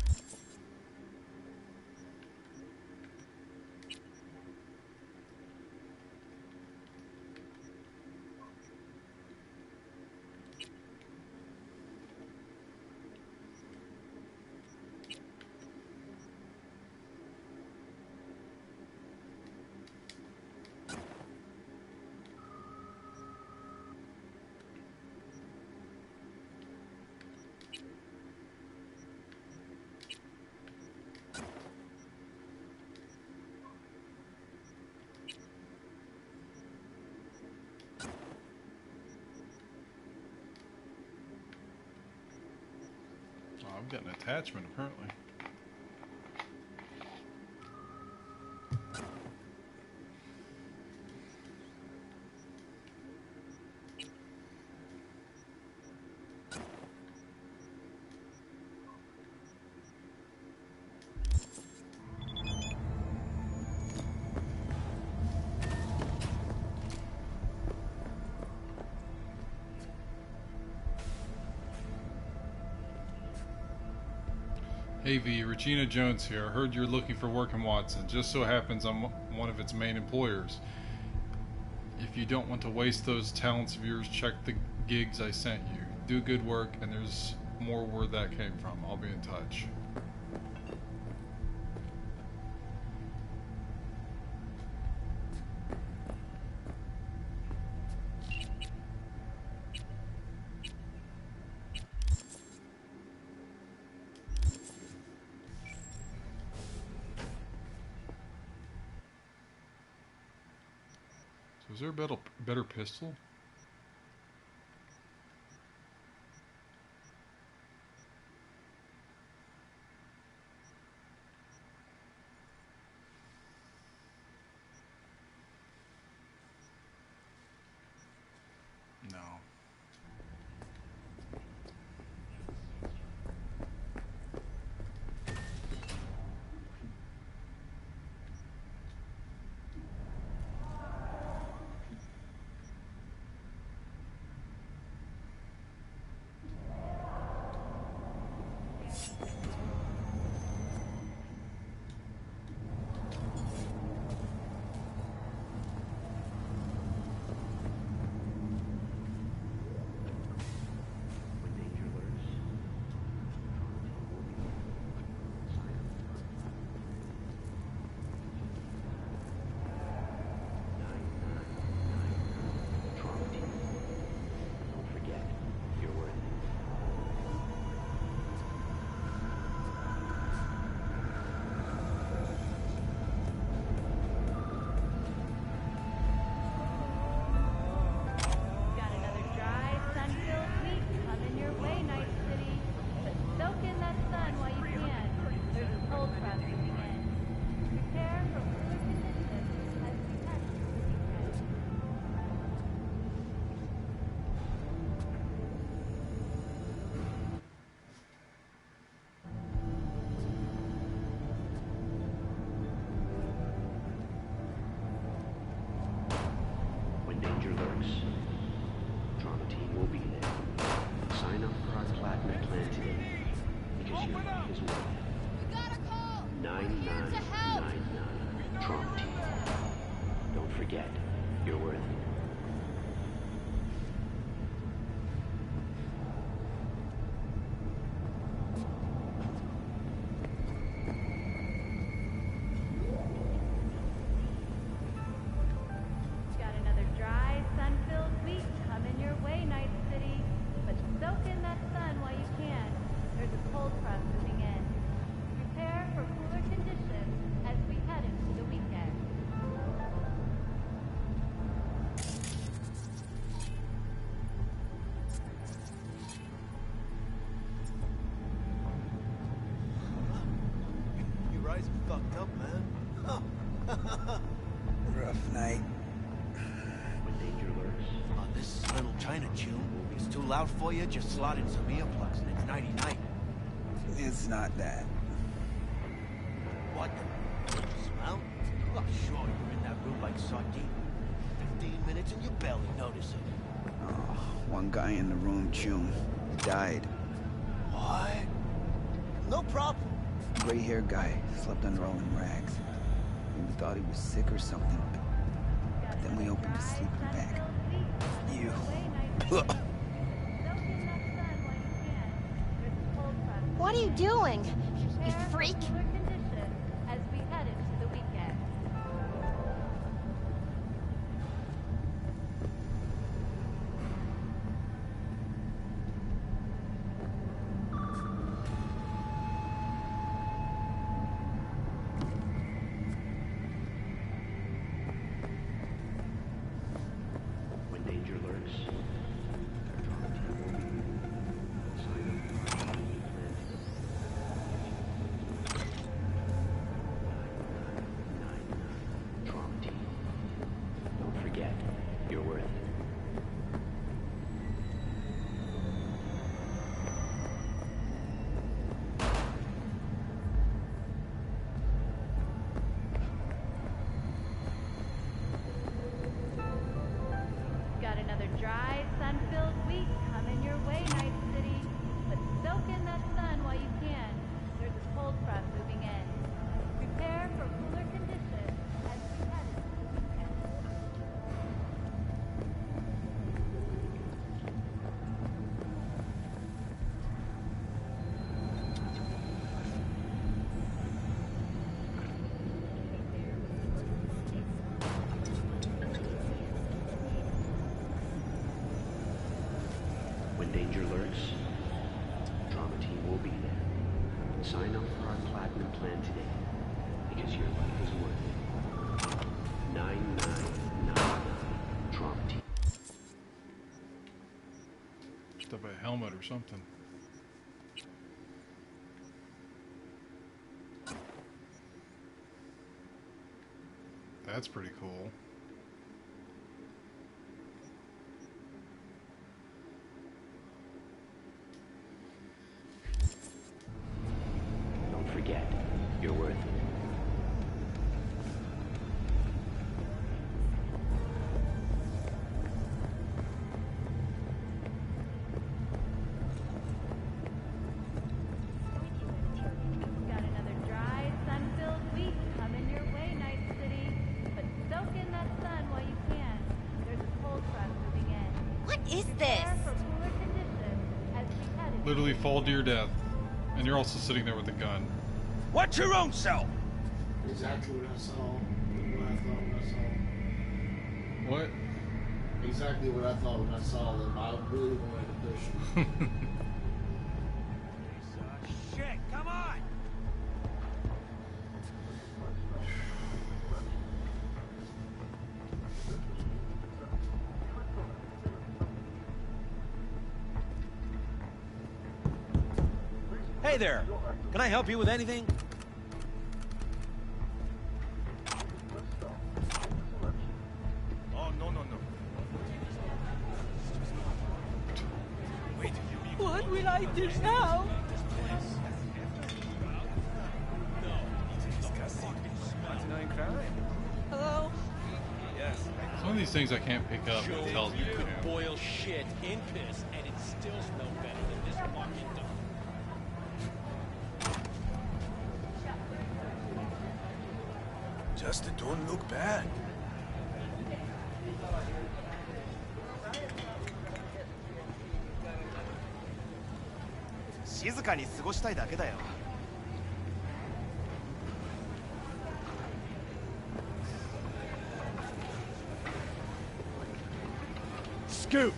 Oh, I've got an attachment apparently. Hey V, Regina Jones here. I heard you're looking for work in Watson. Just so happens I'm one of its main employers. If you don't want to waste those talents of yours, check the gigs I sent you. Do good work, and there's more where that came from. I'll be in touch. So is there a better pistol? No. Platinum plan today. Because your life is worth it. We got a call! 9999 Trump Team. Don't forget, you're worth it. Got another dry, sun-filled week coming your way, Night City. But soak in that sun while you can. There's a cold front moving in. Prepare for cooler conditions as we head into the weekend. You guys fucked up, man. Rough night. When danger lurks, This little China tune is too loud for you. Just slot in some earplugs and it's nighty-night. It's not that. What the? Smell? Oh, sure, you're in that room like sardine. 15 minutes and you barely notice it. Oh, one guy in the room, Chum, died. What? No problem. Gray-haired guy, slept under all them rags. We thought he was sick or something, but then we opened his sleeping bag. You. What are you doing? You freak! As we head into the weekend. when danger lurks, sign up for our plan today. Trump Team. Don't forget, you're worth it. Got another dry, sun-filled week coming your way, Night City. But soak in that sun while you can. There's a cold front moving in. Prepare for cooler conditions as we head into the weekend. When danger lurks, Drama Team will be there. Sign up for our Platinum plan today, because your life is worth it. 9999 Drama Team. Stuff a helmet or something. That's pretty cool. Don't forget, you're worth it. Got another dry, sun-filled week coming your way, Night City. But soak in that sun while you can. There's a cold front moving in. What is Prepare this? for cooler conditions as we head into Literally fall to your death. And you're also sitting there with a gun. Watch your own self! Exactly what I saw. What I thought when I saw. What? Exactly what I thought when I saw them. I really wanted to push them. Shit, come on! Hey there! Can I help you with anything? Oh, no, no, no. Wait, What will I do now? Hello? Some of these things I can't pick up Sure, and tell you you. could boil shit in piss and it still smell better than this fucking dog. Just it don't look bad. Scoot!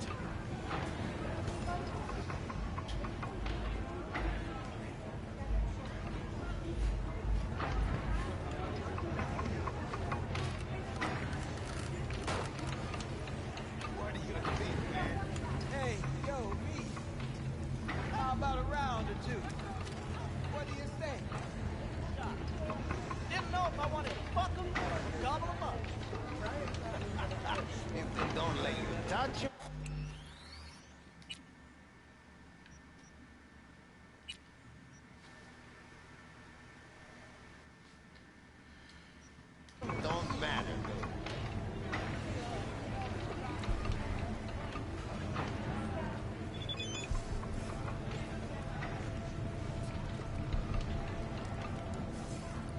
What do you think, man? Hey, yo, me. How about a round or two? What do you say? Didn't know if I wanted to fuck them or gobble them up. If they don't let you touch them. Don't matter.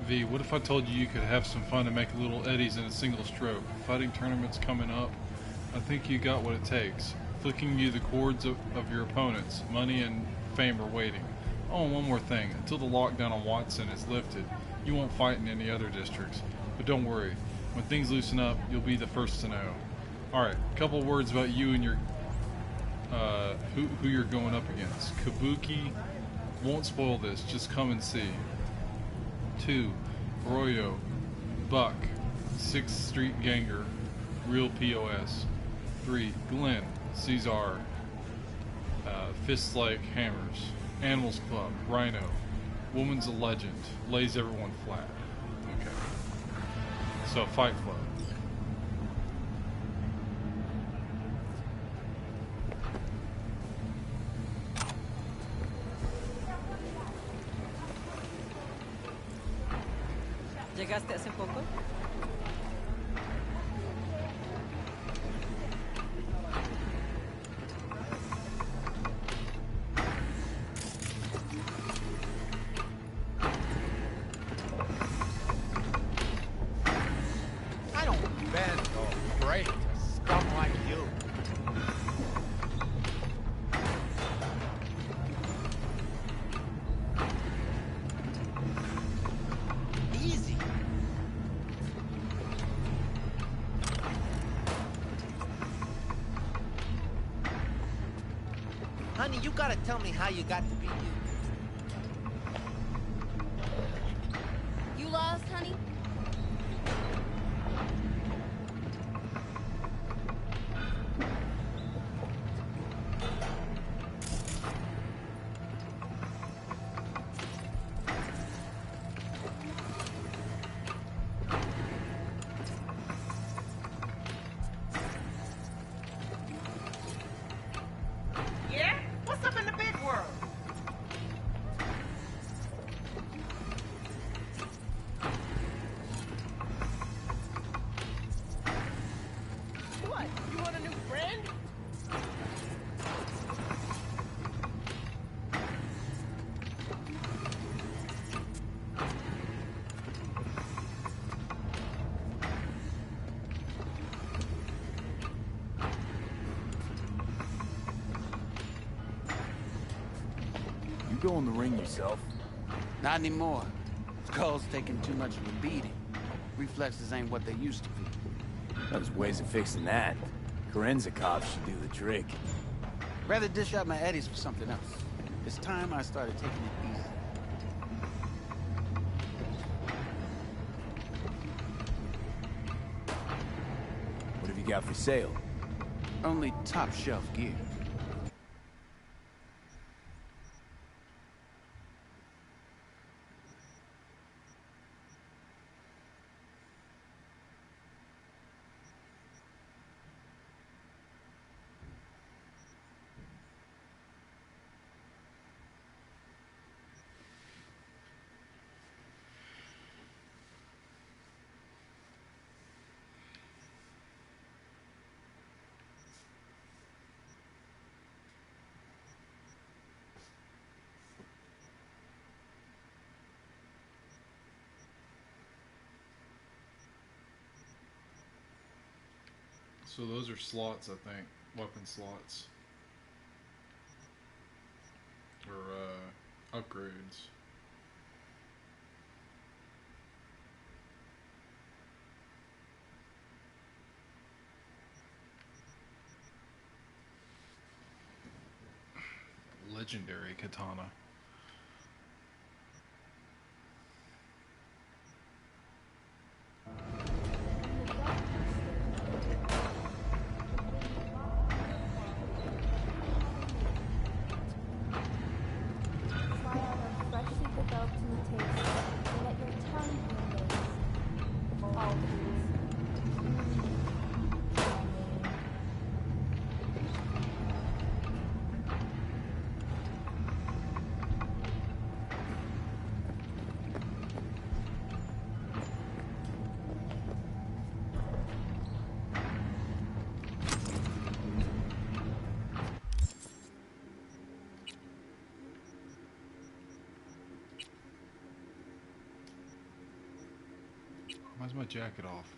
V, what if I told you you could have some fun and make little eddies in a single stroke? Fighting tournaments coming up. I think you got what it takes. Flicking you the chords of your opponents. Money and fame are waiting. Oh, and one more thing. Until the lockdown on Watson is lifted, you won't fight in any other districts. But don't worry. When things loosen up, you'll be the first to know. Alright, a couple words about you and your who you're going up against. Kabuki, won't spoil this, just come and see. 2. Arroyo, Buck, 6th Street Ganger, Real POS. 3. Glenn, Caesar, Fists Like Hammers, Animals Club, Rhino, Woman's a Legend, lays everyone flat. Okay. So, Fight Club. ¿Llegaste hace poco? I don't bend or break to scum like you. Easy. Honey, you gotta tell me how you got to be you. You lost, honey? Yeah? What's up in the big world? What? You want a new friend? You go in the ring yourself. Not anymore. Skull's taking too much of a beating. Reflexes ain't what they used to be. There's ways of fixing that. Forensic cops should do the trick. Rather dish out my eddies for something else. It's time I started taking it easy. What have you got for sale? Only top shelf gear. So those are slots, I think. Weapon slots. Or, upgrades. Legendary katana. Why's my jacket off?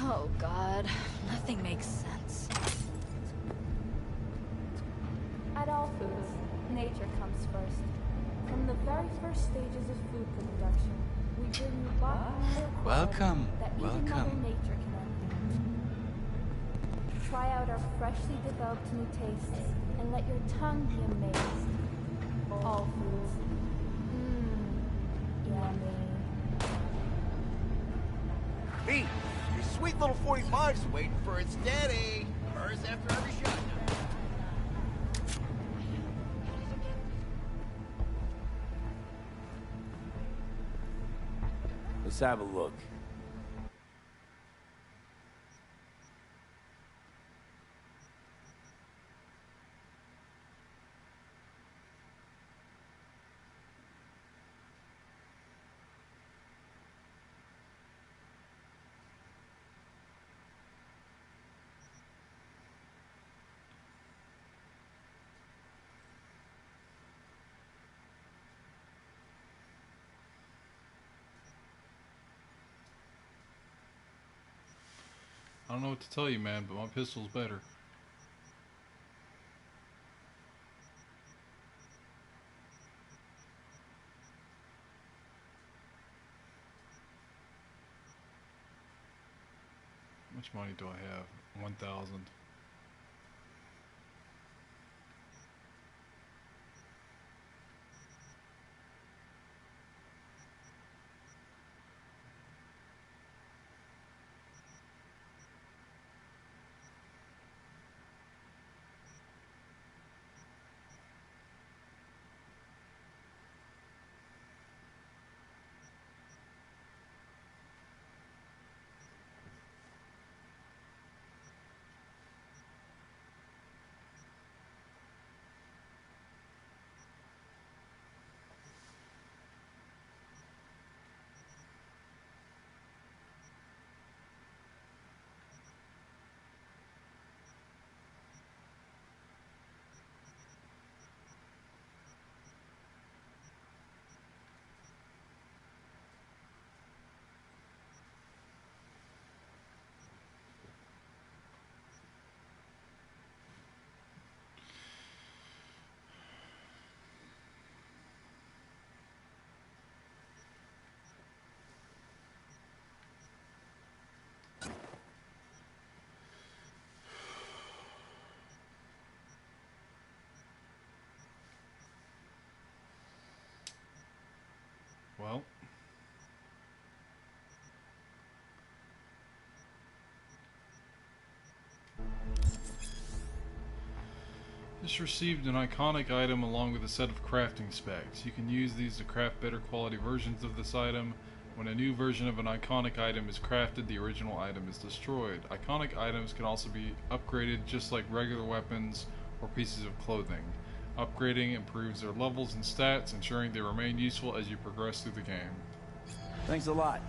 Oh god, nothing makes sense. At all foods, nature comes first. From the very first stages of food production, we bring you Welcome, that even Mother welcome. Nature cannot beat. Try out our freshly developed new tastes and let your tongue be amazed. All foods. Yummy. Pete, your sweet little 45's waiting for its daddy. Burrs after every shot. Let's have a look. I don't know what to tell you, man, but my pistol's better. How much money do I have? 1,000. Just received an iconic item along with a set of crafting specs. You can use these to craft better quality versions of this item. When a new version of an iconic item is crafted, the original item is destroyed. Iconic items can also be upgraded just like regular weapons or pieces of clothing. Upgrading improves their levels and stats, ensuring they remain useful as you progress through the game. Thanks a lot.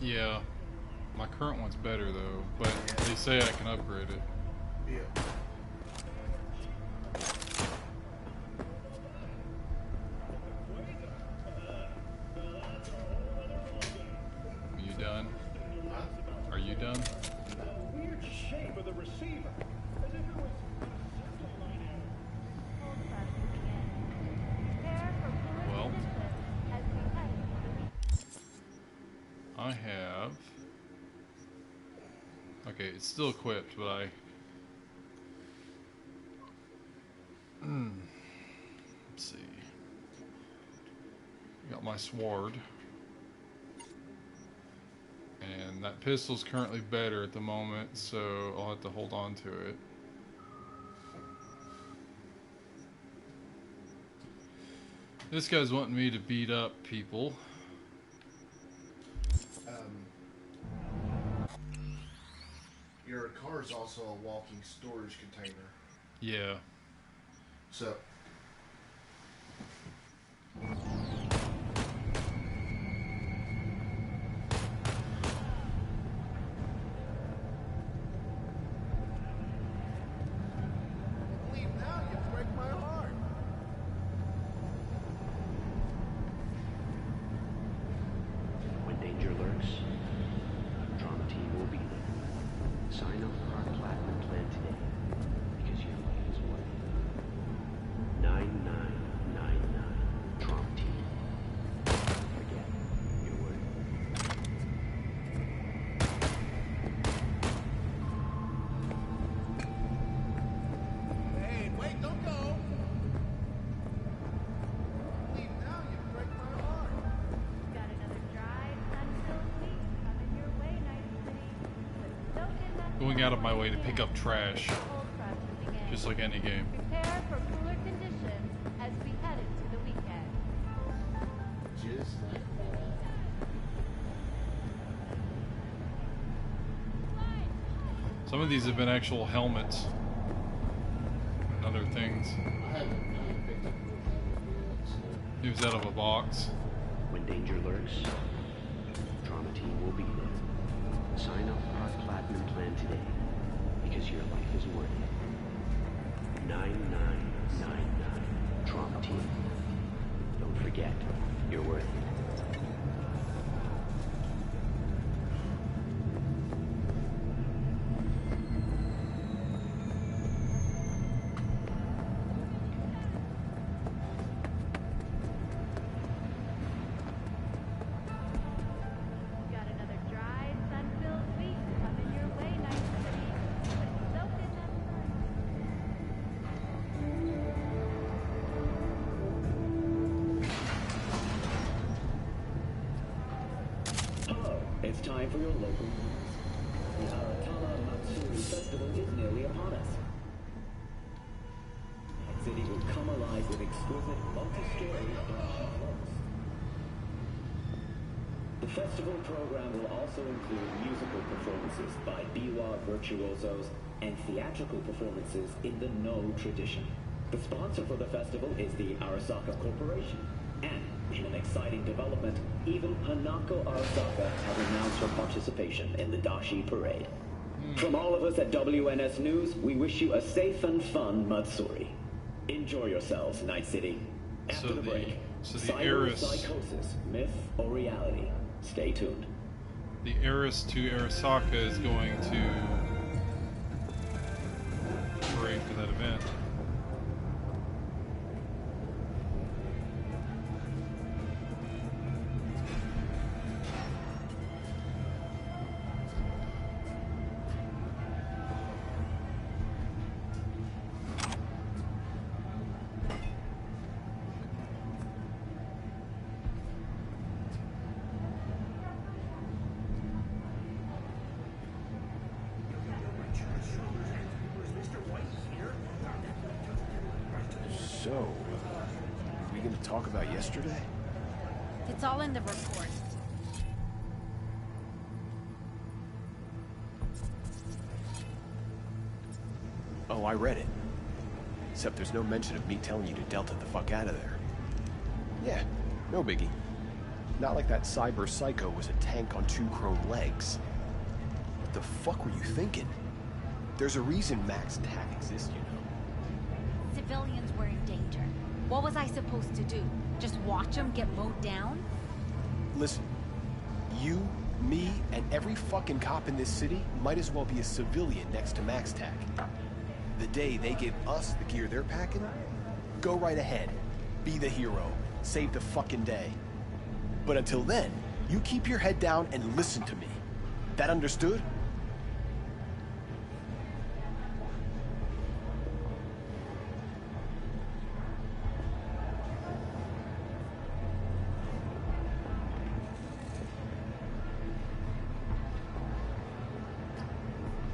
Yeah, my current one's better though, but they say I can upgrade it. Yeah. Are you done? Huh? Are you done? Weird shape of the receiver. As if it was Well, I have... Okay, it's still equipped, but I... Let's see. Got my sword. And that pistol's currently better at the moment, so I'll have to hold on to it. This guy's wanting me to beat up people. Your car is also a walking storage container. Yeah. So. Leave now, you break my heart. When danger lurks, Drama Team will be there. Sign up for our platinum plan today, because your life is worth it. 9999 Drama Team. Forget it. You're worth it. Hey, wait, don't go. Leave now, you break my heart. Got another dry, sun-filled week coming your way, Night City. But soak in that Going out of my way to pick up trash. cold front moving in. Just like any game. Prepare for cooler conditions as we head into the weekend. Just like that. Some of these have been actual helmets and other things. I haven't picked up your helmet yet, so. It was out of a box. When danger lurks, Drama Team will be there. Sign up for our platinum plan today, because your life is worth it. 9999 Drama Team. Don't forget, you're worth it. Got another dry, sun-filled week coming your way, Night City. But soak in that Hello, it's time for your local news. The Aratama Matsuri Festival is nearly upon us. The city will come alive with exquisite, multi-story floats. The festival program will also include musical performances by biwa virtuosos and theatrical performances in the No tradition. The sponsor for the festival is the Arasaka Corporation. And in an exciting development, even Hanako Arasaka has announced her participation in the Dashi Parade. From all of us at WNS News, we wish you a safe and fun Matsuri. Enjoy yourselves, Night City. After the break, cyberpsychosis, myth or reality? Stay tuned. The heiress to Arasaka is going to parade for that event. So, are we gonna talk about yesterday? It's all in the report. Oh, I read it. Except there's no mention of me telling you to Delta the fuck out of there. Yeah, no biggie. Not like that cyber psycho was a tank on 2 chrome legs. What the fuck were you thinking? There's a reason Max TAC exists, you know. Civilians were in danger. What was I supposed to do? Just watch them get mowed down? Listen, you, me, and every fucking cop in this city might as well be a civilian next to Max TAC. The day they give us the gear they're packing, go right ahead. Be the hero. Save the fucking day. But until then, you keep your head down and listen to me. That understood?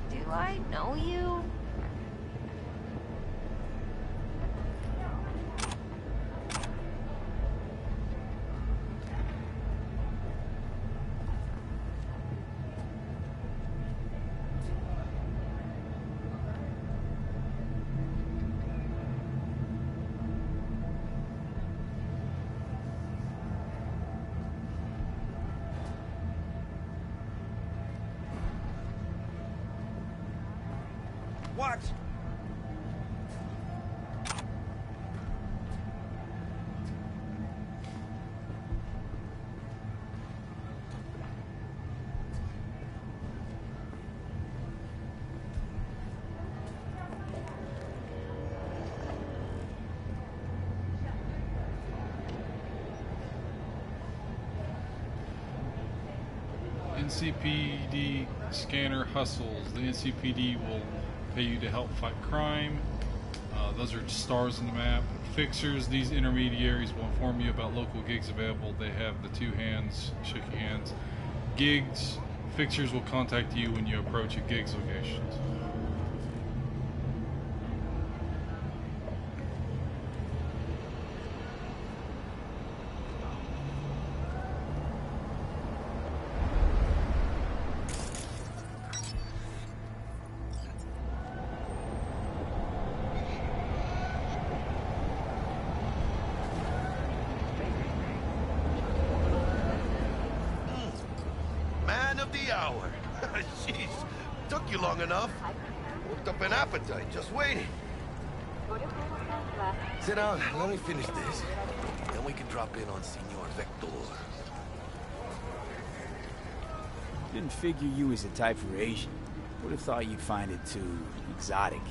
Do I know you? What? NCPD scanner hustles. The NCPD will pay you to help fight crime. Those are stars on the map. Fixers, these intermediaries will inform you about local gigs available. They have the 2 hands, shaking hands. Gigs, fixers will contact you when you approach a gig's locations. Man of the hour. Jeez, took you long enough. Worked up an appetite, just waiting. Sit down, let me finish this. Then we can drop in on Senor Vector. Didn't figure you as a type for Asian. Would have thought you'd find it too exotic.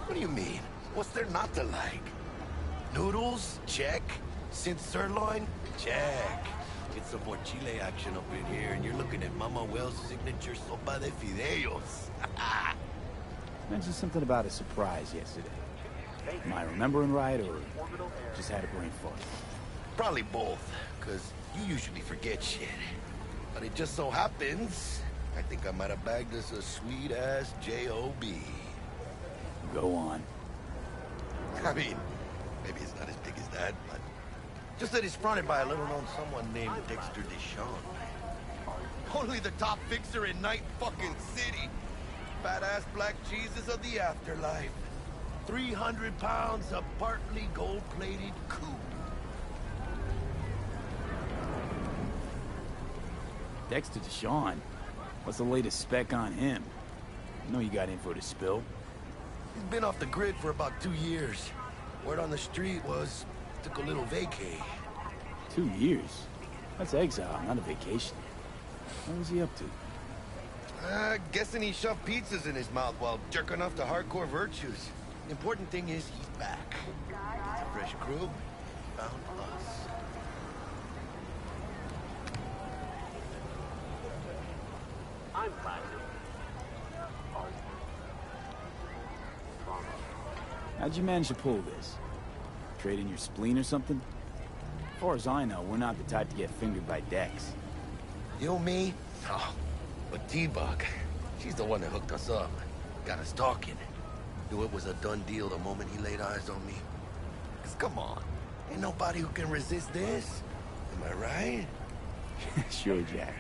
What do you mean? What's there not to like? Noodles? Check. Synth sirloin? Check. Get some more chile action up in here, and you're looking at Mama Wells' signature sopa de fideos. Mentioned something about a surprise yesterday. Am I remembering right, or just had a brain fart? Probably both, because you usually forget shit. But it just so happens, I think I might have bagged us a sweet-ass J.O.B. Go on. I mean, maybe it's not as big as that, but just that it's fronted by a little-known someone named Dexter Deshawn. Only the top fixer in Night fucking City. Badass black Jesus of the afterlife. 300 pounds of partly gold-plated coupe. Dexter Deshawn. What's the latest spec on him? I know you got info to spill. He's been off the grid for about 2 years. Word on the street was, took a little vacay. 2 years? That's exile, not a vacation. What was he up to? Guessing he shoved pizzas in his mouth while jerking off to hardcore virtues. The important thing is he's back. It's a fresh crew. Found us. I'm Platinum. How'd you manage to pull this? Trade in your spleen or something? As far as I know, we're not the type to get fingered by Dex. You, me? Oh, but T-Bug, she's the one that hooked us up. Got us talking. Knew it was a done deal the moment he laid eyes on me. 'Cause come on, ain't nobody who can resist this. Am I right? Sure, Jack.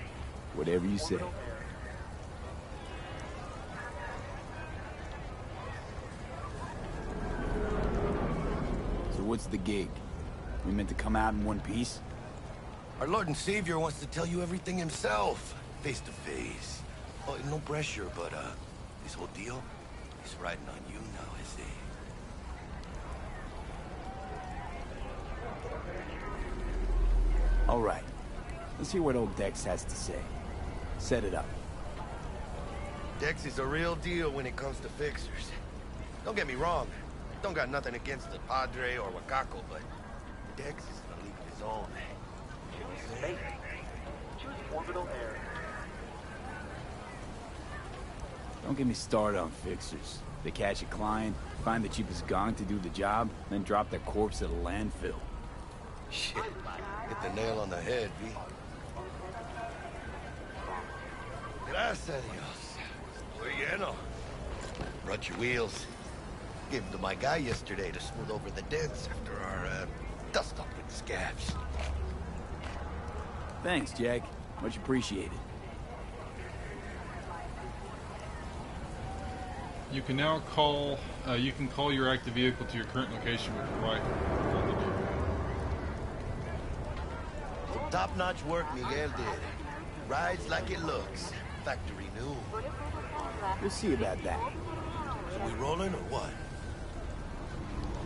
Whatever you say. So what's the gig? We meant to come out in one piece? Our Lord and Savior wants to tell you everything himself, face to face. Oh, no pressure, but this whole deal is riding on you now, is it? All right. Let's hear what old Dex has to say. Set it up. Dex is a real deal when it comes to fixers. Don't get me wrong. Don't got nothing against the Padre or Wakako, but Dex is in a league of his own. Choose space. Choose orbital air. Don't get me started on fixers. They catch a client, find the cheapest gong to do the job, then drop their corpse at a landfill. Shit. Hit the nail on the head, V. Gracias a Dios. Muy lleno. Brought your wheels. Gave them to my guy yesterday to smooth over the dents after our, dust up with the scabs. Thanks, Jack. Much appreciated. You can now call your active vehicle to your current location with the right on the door. Top-notch work Miguel did. Rides like it looks. Factory new. We'll see about that. So we rolling or what?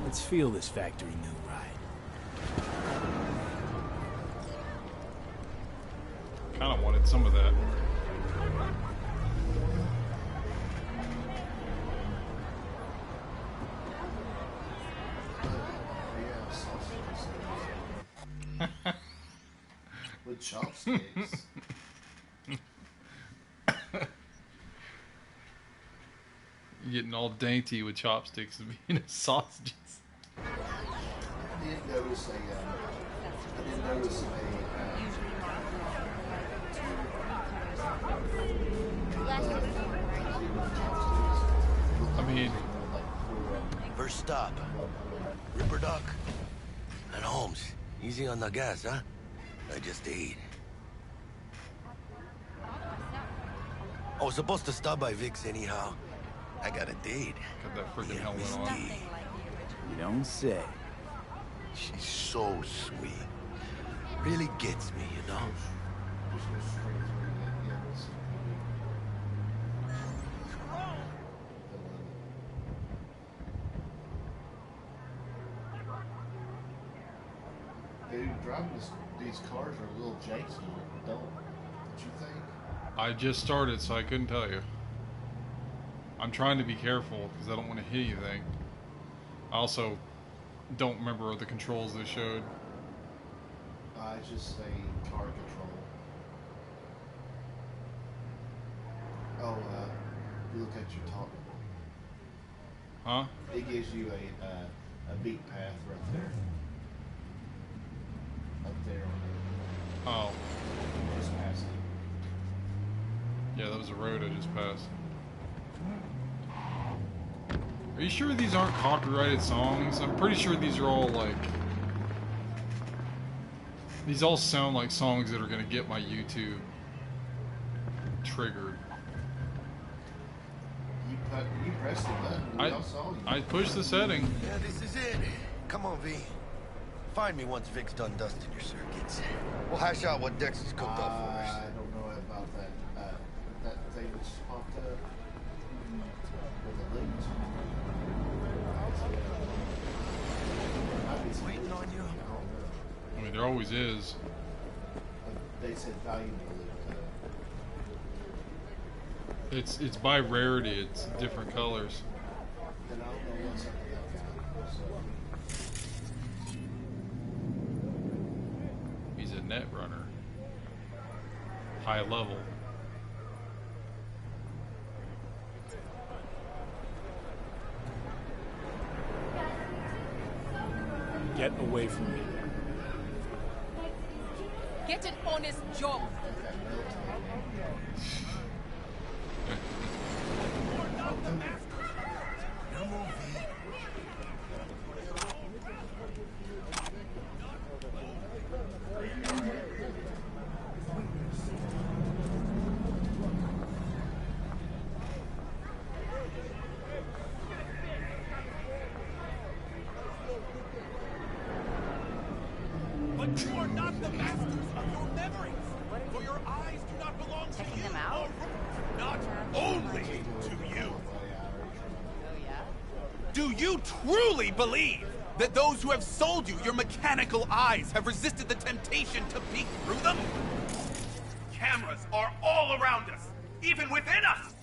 Let's feel this factory new ride. Kind of wanted some of that. With chopsticks. Getting all dainty with chopsticks and being sausages. I did notice I mean, first stop. Ripper Dock. And Holmes. Easy on the gas, huh? I just ate. I was supposed to stop by Vic's anyhow. I got a date. Got that freaking helmet on. You don't say. She's so sweet. Really gets me, you know? Dude, driving these cars are a little janky, don't you think? I just started, so I couldn't tell you. I'm trying to be careful because I don't want to hit anything. I also don't remember the controls they showed. I just say car control. Oh, you look at your top. Huh? It gives you a beat path right there. Up there on Oh. Just past it. Yeah, that was a road I just passed. Are you sure these aren't copyrighted songs? I'm pretty sure these are all like... These all sound like songs that are going to get my YouTube triggered. You press the button. I pushed the setting. Yeah, this is it. Come on, V. Find me once Vic's done dusting your circuits. We'll hash out what Dex has cooked up for us. I don't know about that. That thing was popped up with a link. Waiting on you. I mean, there always is. They said valuable loot. It's by rarity. It's different colors. Then I don't know what's up with that guy. He's a net runner. High level. Get away from me. Get an honest job. But you are not the masters of your memories. For your eyes do not belong to you. Them out? Not only to you. Oh yeah? Do you truly believe that those who have sold you your mechanical eyes have resisted the temptation to peek through them? Cameras are all around us, even within us.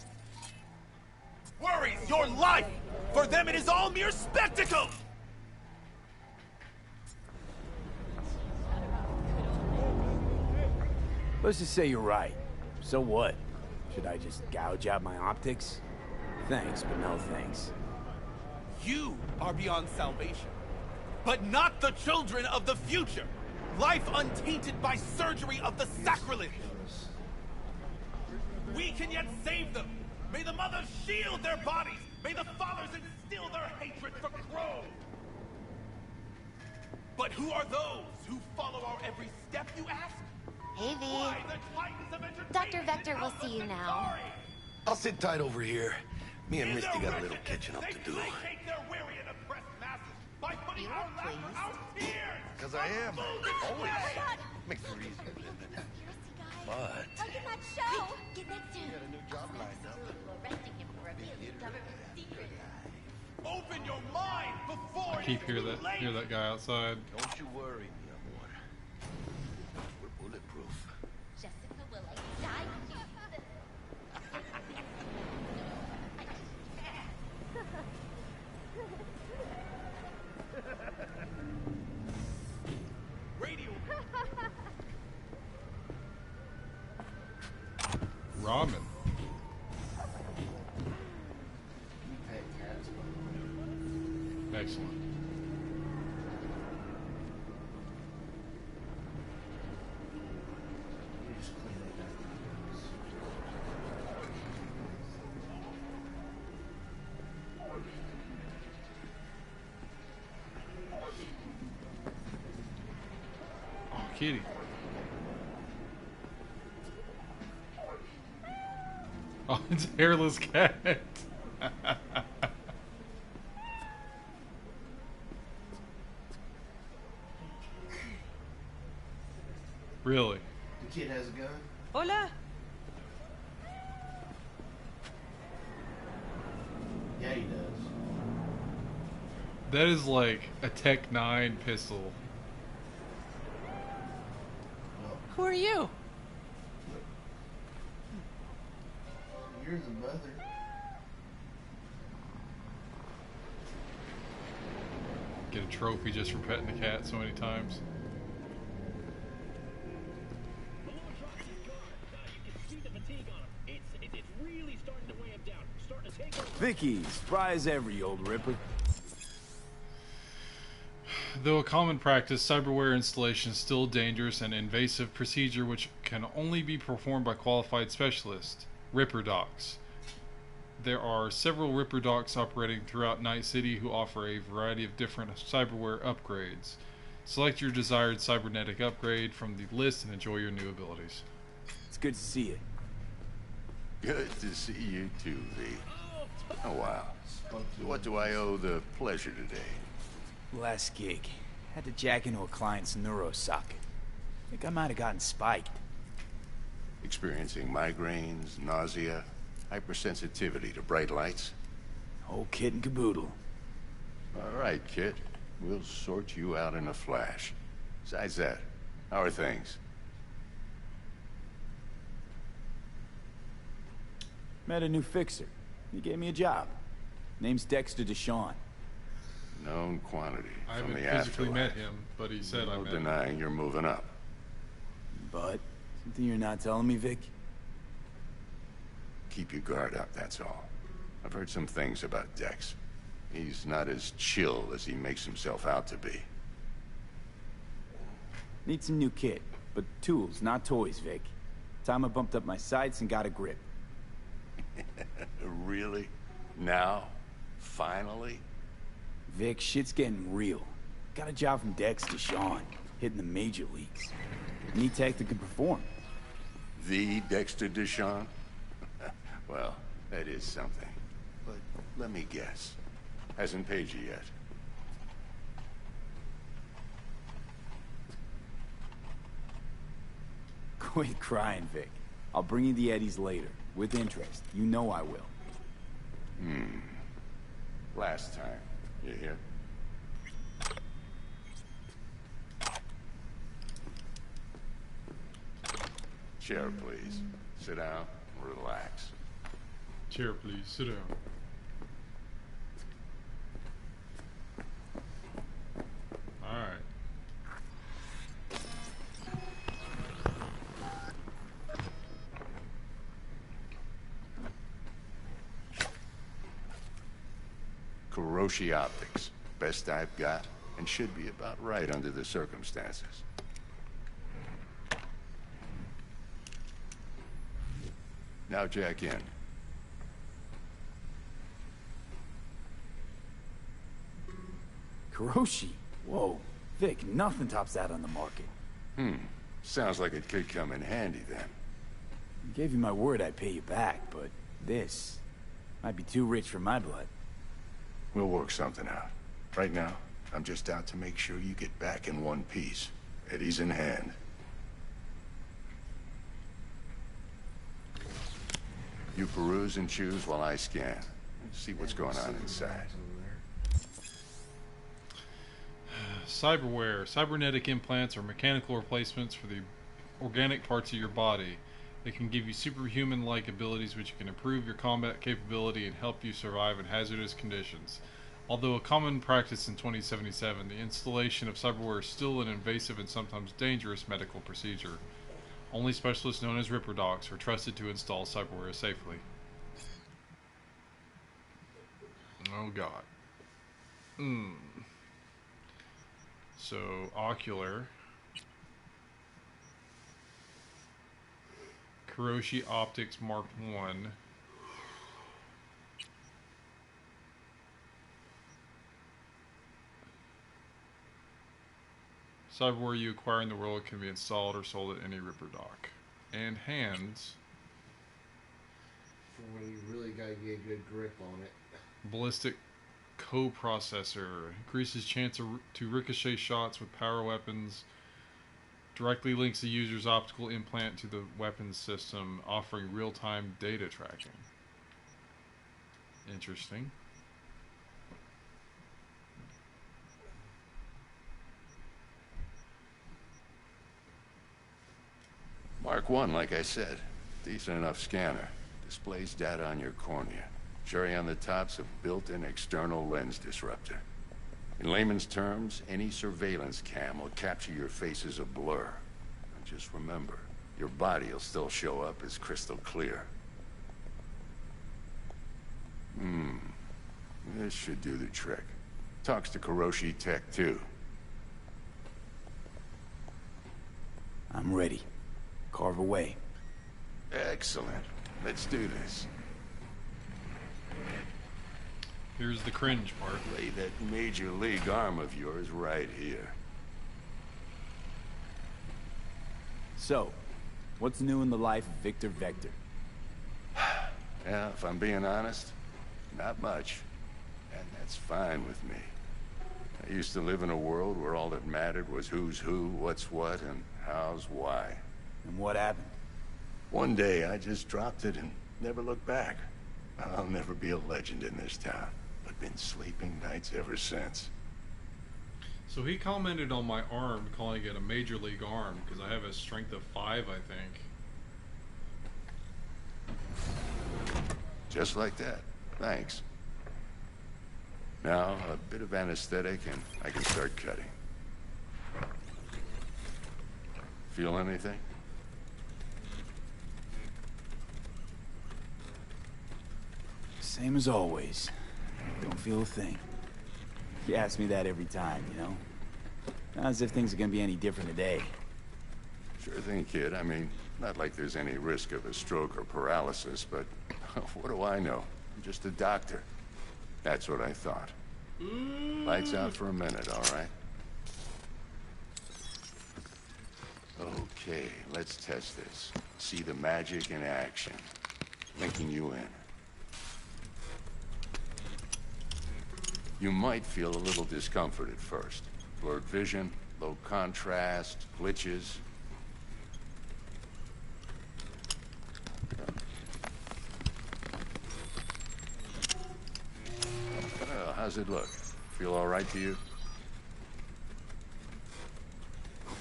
Worries your life. For them, it is all mere spectacle. Let's just say you're right. So what? Should I just gouge out my optics? Thanks, but no thanks. You are beyond salvation, but not the children of the future. Life untainted by surgery of the sacrilege. We can yet save them. May the mothers shield their bodies. May the fathers instill their hatred for Crow. But who are those who follow our every step, you ask? Hey, V. Why the Titans of entertainment Dr. Vector will see you now. I'll sit tight over here. Me and Misty got a little catching up to do. You look pleased. Because I am. Always. Makes for easy living. But Look at that show! Get next to him. got a new job lined up. Arresting him for revealing government secrets. Open your mind before I keep hear that guy outside. Don't you worry, mi amor. We're bulletproof. Jessica will die Jesus. Radio. Ramen. Excellent. Oh, kitty. Oh, it's a hairless cat. Really? The kid has a gun? Hola. Yeah, he does. That is like a Tech 9 pistol. Who are you? You're the mother. Get a trophy just for petting the cat so many times. Vicky, spry as ever, you old ripper. Though a common practice, cyberware installation is still a dangerous and invasive procedure which can only be performed by qualified specialists. Ripper docs. There are several Ripper docs operating throughout Night City who offer a variety of different cyberware upgrades. Select your desired cybernetic upgrade from the list and enjoy your new abilities. It's good to see you. Good to see you too, V. It's been a while. What do I owe the pleasure today? Last gig. Had to jack into a client's neuro socket. Think I might have gotten spiked. Experiencing migraines, nausea, hypersensitivity to bright lights? Whole kit and caboodle. All right, kid. We'll sort you out in a flash. Besides that, how are things? Met a new fixer. He gave me a job. Name's Dexter Deshawn. Known quantity I from haven't the physically afterlife. met him, but he said I No met him. denying you're moving up. But something you're not telling me, Vic? Keep your guard up, that's all. I've heard some things about Dex. He's not as chill as he makes himself out to be. Need some new kit, but tools, not toys, Vic. Time I bumped up my sights and got a grip. Really? Now? Finally? Vic, shit's getting real. Got a job from Dex Deshawn, hitting the major leagues. Need tech that can perform. The Dexter Deshawn? Well, that is something. But let me guess. Hasn't paid you yet. Quit crying, Vic. I'll bring you the eddies later, with interest. You know I will. Last time. You hear? Chair, please. Sit down and relax. Chair, please. Sit down. All right. Kuroshi Optics. Best I've got, and should be about right under the circumstances. Now jack in. Kuroshi? Whoa. Vic, nothing tops that on the market. Sounds like it could come in handy then. I gave you my word I'd pay you back, but this might be too rich for my blood. We'll work something out. Right now, I'm just out to make sure you get back in one piece. Eddie's in hand. You peruse and choose while I scan. See what's going on inside. Cyberware. Cybernetic implants are mechanical replacements for the organic parts of your body. They can give you superhuman-like abilities which can improve your combat capability and help you survive in hazardous conditions. Although a common practice in 2077, the installation of cyberware is still an invasive and sometimes dangerous medical procedure. Only specialists known as Ripper Docs are trusted to install cyberware safely. Oh god. So, ocular. Kuroshi Optics Mark 1. Cyberware you acquire in the world can be installed or sold at any Ripper Doc. And hands. For when you really gotta get a good grip on it. Ballistic coprocessor. Increases chance to ricochet shots with power weapons. Directly links the user's optical implant to the weapons system, offering real-time data tracking. Interesting. Mark 1, like I said. Decent enough scanner. Displays data on your cornea. Cherry on the top's a built-in external lens disruptor. In layman's terms, any surveillance cam will capture your face as a blur. And just remember, your body will still show up as crystal clear. This should do the trick. Talks to Kuroshi Tech, too. I'm ready. Carve away. Excellent. Let's do this. Here's the cringe part. Lay that major league arm of yours right here. So, what's new in the life of Victor Vector? Yeah, if I'm being honest, Not much. And that's fine with me. I used to live in a world where all that mattered was who's who, what's what, and how's why. And what happened? One day, I just dropped it and never looked back. I'll never be a legend in this town, but been sleeping nights ever since. So he commented on my arm, calling it a major league arm, because I have a strength of 5, I think. Just like that. Thanks. Now, a bit of anesthetic and I can start cutting. Feel anything? Same as always. Don't feel a thing. You ask me that every time, you know? Not as if things are gonna be any different today. Sure thing, kid. I mean, not like there's any risk of a stroke or paralysis, but what do I know? I'm just a doctor. That's what I thought. Lights out for a minute, all right? Okay, let's test this. See the magic in action. Linking you in. You might feel a little discomfort at first. Blurred vision, low contrast, glitches. Well, how's it look? Feel all right to you?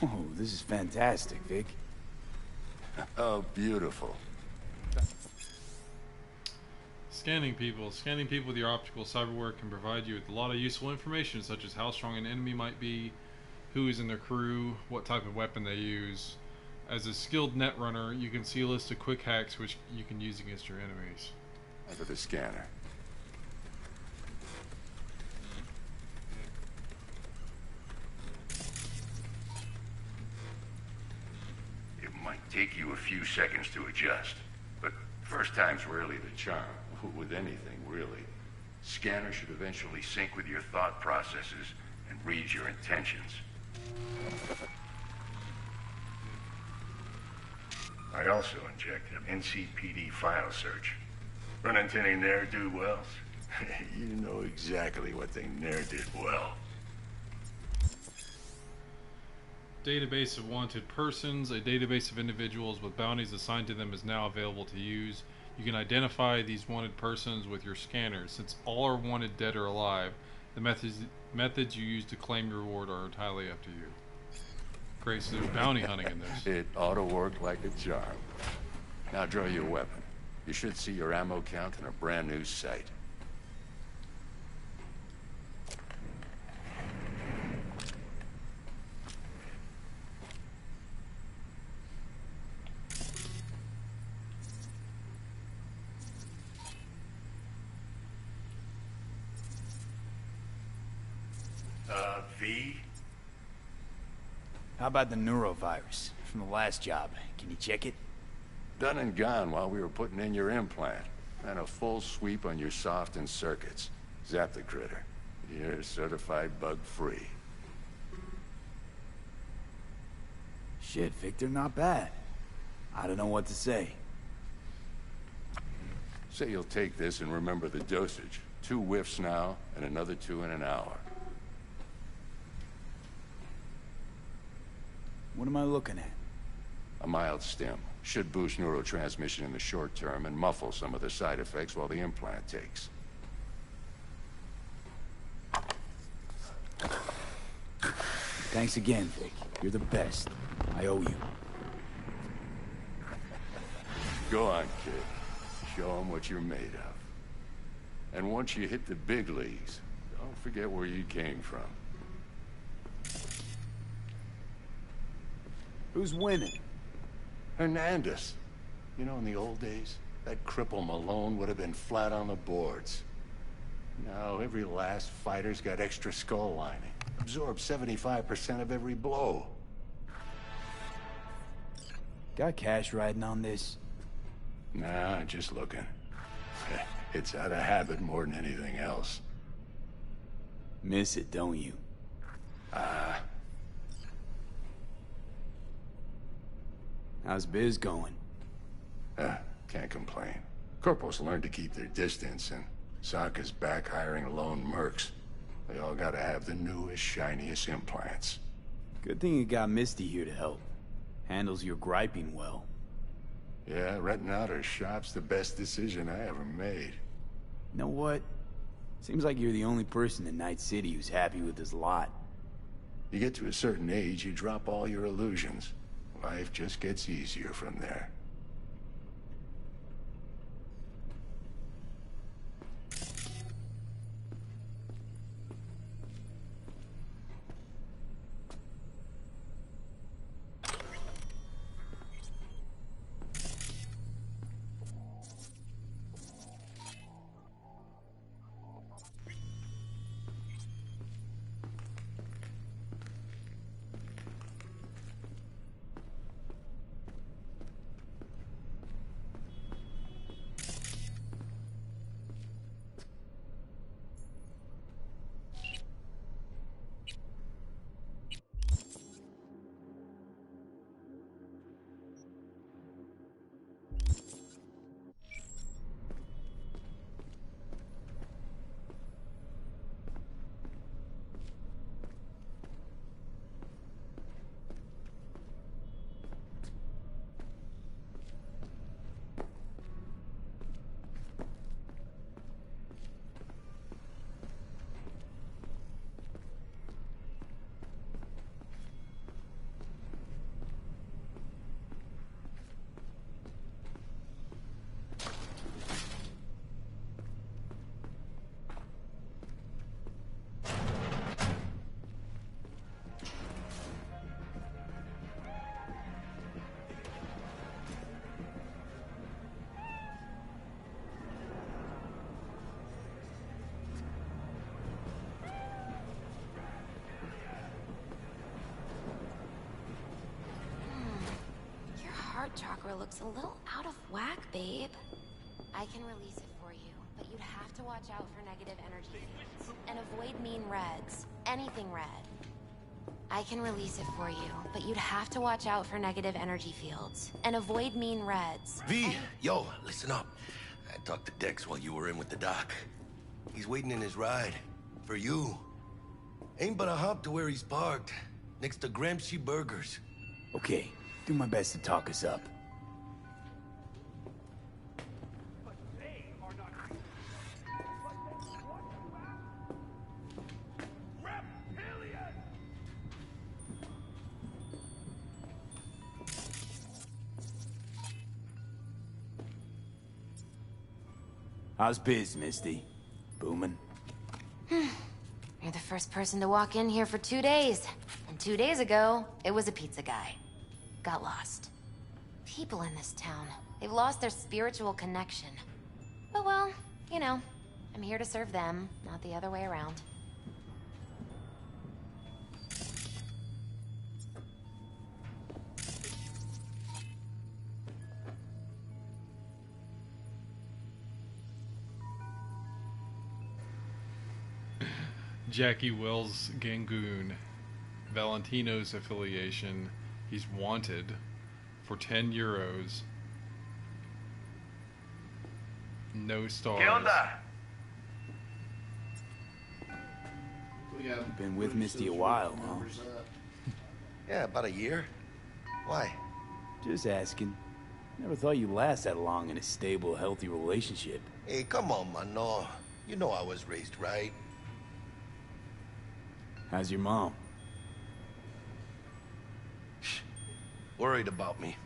Oh, this is fantastic, Vic. Oh, beautiful. Scanning people. Scanning people with your optical cyberware can provide you with a lot of useful information, such as how strong an enemy might be, who is in their crew, what type of weapon they use. As a skilled netrunner, you can see a list of quick hacks which you can use against your enemies. For the scanner. It might take you a few seconds to adjust, but first time's rarely the charm. With anything, really. Scanner should eventually sync with your thought processes and read your intentions. I also injected an NCPD file search. Run into any ne'er-do-wells? You know exactly what they ne'er did well. Database of wanted persons. A database of individuals with bounties assigned to them is now available to use. You can identify these wanted persons with your scanner. Since all are wanted dead or alive, the methods you use to claim your reward are entirely up to you. Great, so there's bounty hunting in this. It ought to work like a charm. Now draw your weapon. You should see your ammo count in a brand new sight. V? How about the neurovirus from the last job? Can you check it? Done and gone while we were putting in your implant. And a full sweep on your soft and circuits. Zap the critter. You're certified bug-free. Shit, Victor, not bad. I don't know what to say. Say you'll take this and remember the dosage. 2 whiffs now, and another 2 in an hour. What am I looking at? A mild stim. Should boost neurotransmission in the short term and muffle some of the side effects while the implant takes. Thanks again, Vic. You're the best. I owe you. Go on, kid. Show them what you're made of. And once you hit the big leagues, don't forget where you came from. Who's winning? Hernandez. You know, in the old days, that cripple Malone would have been flat on the boards. Now, every last fighter's got extra skull lining. Absorbs 75% of every blow. Got cash riding on this? Nah, just looking. It's out of habit more than anything else. Miss it, don't you? How's biz going? Can't complain. Corporals learn to keep their distance, and Sokka's back hiring lone mercs. They all gotta have the newest, shiniest implants. Good thing you got Misty here to help. Handles your griping well. Yeah, renting out her shop's the best decision I ever made. You know what? Seems like you're the only person in Night City who's happy with this lot. You get to a certain age, you drop all your illusions. Life just gets easier from there. Heart chakra looks a little out of whack, babe. I can release it for you, but you'd have to watch out for negative energy fields. And avoid mean reds. Anything red. I can release it for you, but you'd have to watch out for negative energy fields. And avoid mean reds. V, yo, listen up. I talked to Dex while you were in with the doc. He's waiting in his ride. For you. Ain't but a hop to where he's parked. Next to Gramsci Burgers. Okay, do my best to talk us up. How's biz, Misty? Booming? You're the first person to walk in here for 2 days. And 2 days ago, it was a pizza guy. Got lost. People in this town, they've lost their spiritual connection. But well, you know, I'm here to serve them, not the other way around. Jackie Wells Gangoon, Valentino's affiliation. He's wanted for 10 euros. No stars. ¿Qué onda? You've been with Misty a while, huh? Yeah, about a year. Why? Just asking. Never thought you'd last that long in a stable, healthy relationship. Hey, come on, mano. You know I was raised right. How's your mom? Worried about me.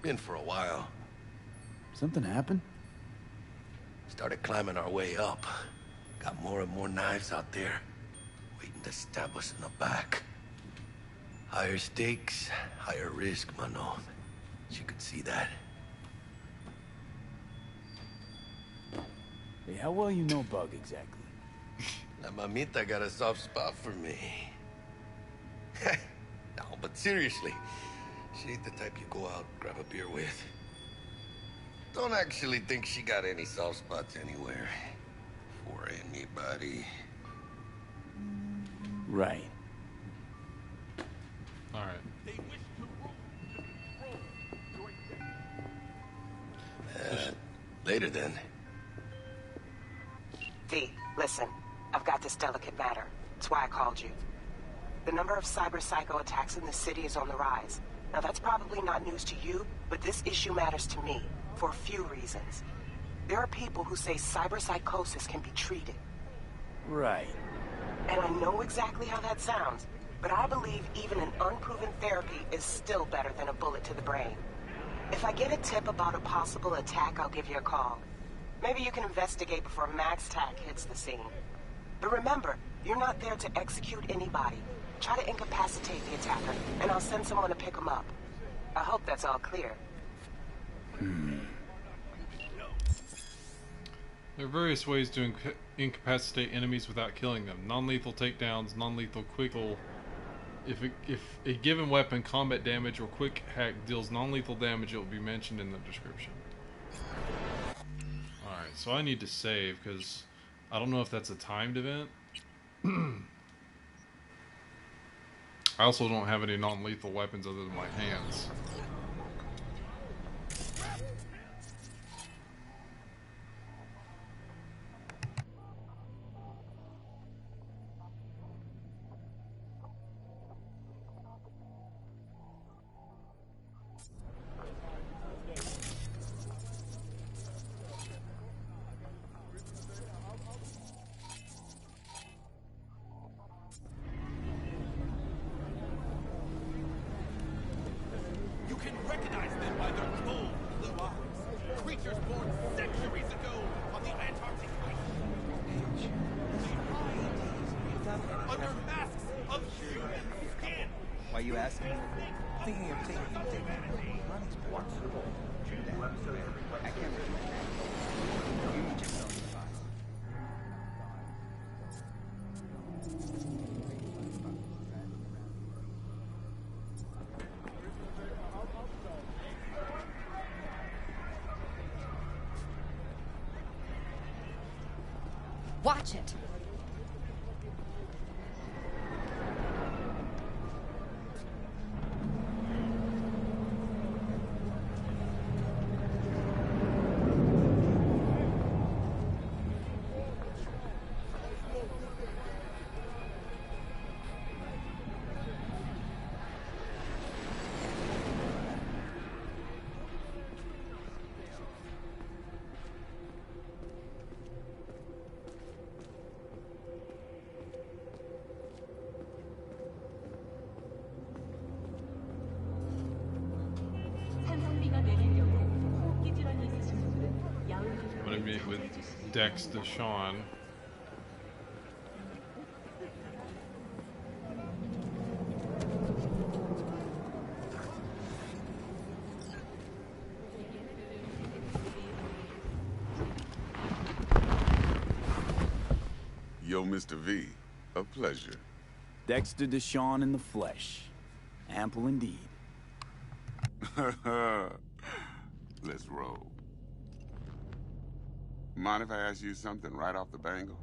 Been for a while. Something happened? Started climbing our way up. Got more and more knives out there. Waiting to stab us in the back. Higher stakes, higher risk, mano. She could see that. Hey, how well you know Bug exactly? La mamita got a soft spot for me. No, but seriously, she ain't the type you go out, grab a beer with. Don't actually think she got any soft spots anywhere. For anybody. Right. Alright. Later then. V, listen. I've got this delicate matter. That's why I called you. The number of cyber psycho attacks in the city is on the rise. Now that's probably not news to you, but this issue matters to me for a few reasons. There are people who say cyberpsychosis can be treated. Right. And I know exactly how that sounds, but I believe even an unproven therapy is still better than a bullet to the brain. If I get a tip about a possible attack, I'll give you a call. Maybe you can investigate before MaxTac hits the scene. But remember, you're not there to execute anybody. Try to incapacitate the attacker, and I'll send someone to pick him up. I hope that's all clear. There are various ways to incapacitate enemies without killing them. Non-lethal takedowns, non-lethal quickle. If a given weapon, combat damage, or quick hack deals non-lethal damage, it will be mentioned in the description. Alright, so I need to save, because I don't know if that's a timed event. I also don't have any non-lethal weapons other than my hands. You can recognize them by their cold blue eyes. Creatures born centuries ago on the Antarctic ice. They hide under masks of human skin. Why are you asking? Thinking of taking money's back. I can't recommend that. You need yourself to buy. Watch it. I'm going to meet with Dex Deshawn. Yo, Mr. V, a pleasure. Dexter Deshawn in the flesh. Ample indeed. Let's roll. Mind if I ask you something right off the bangle?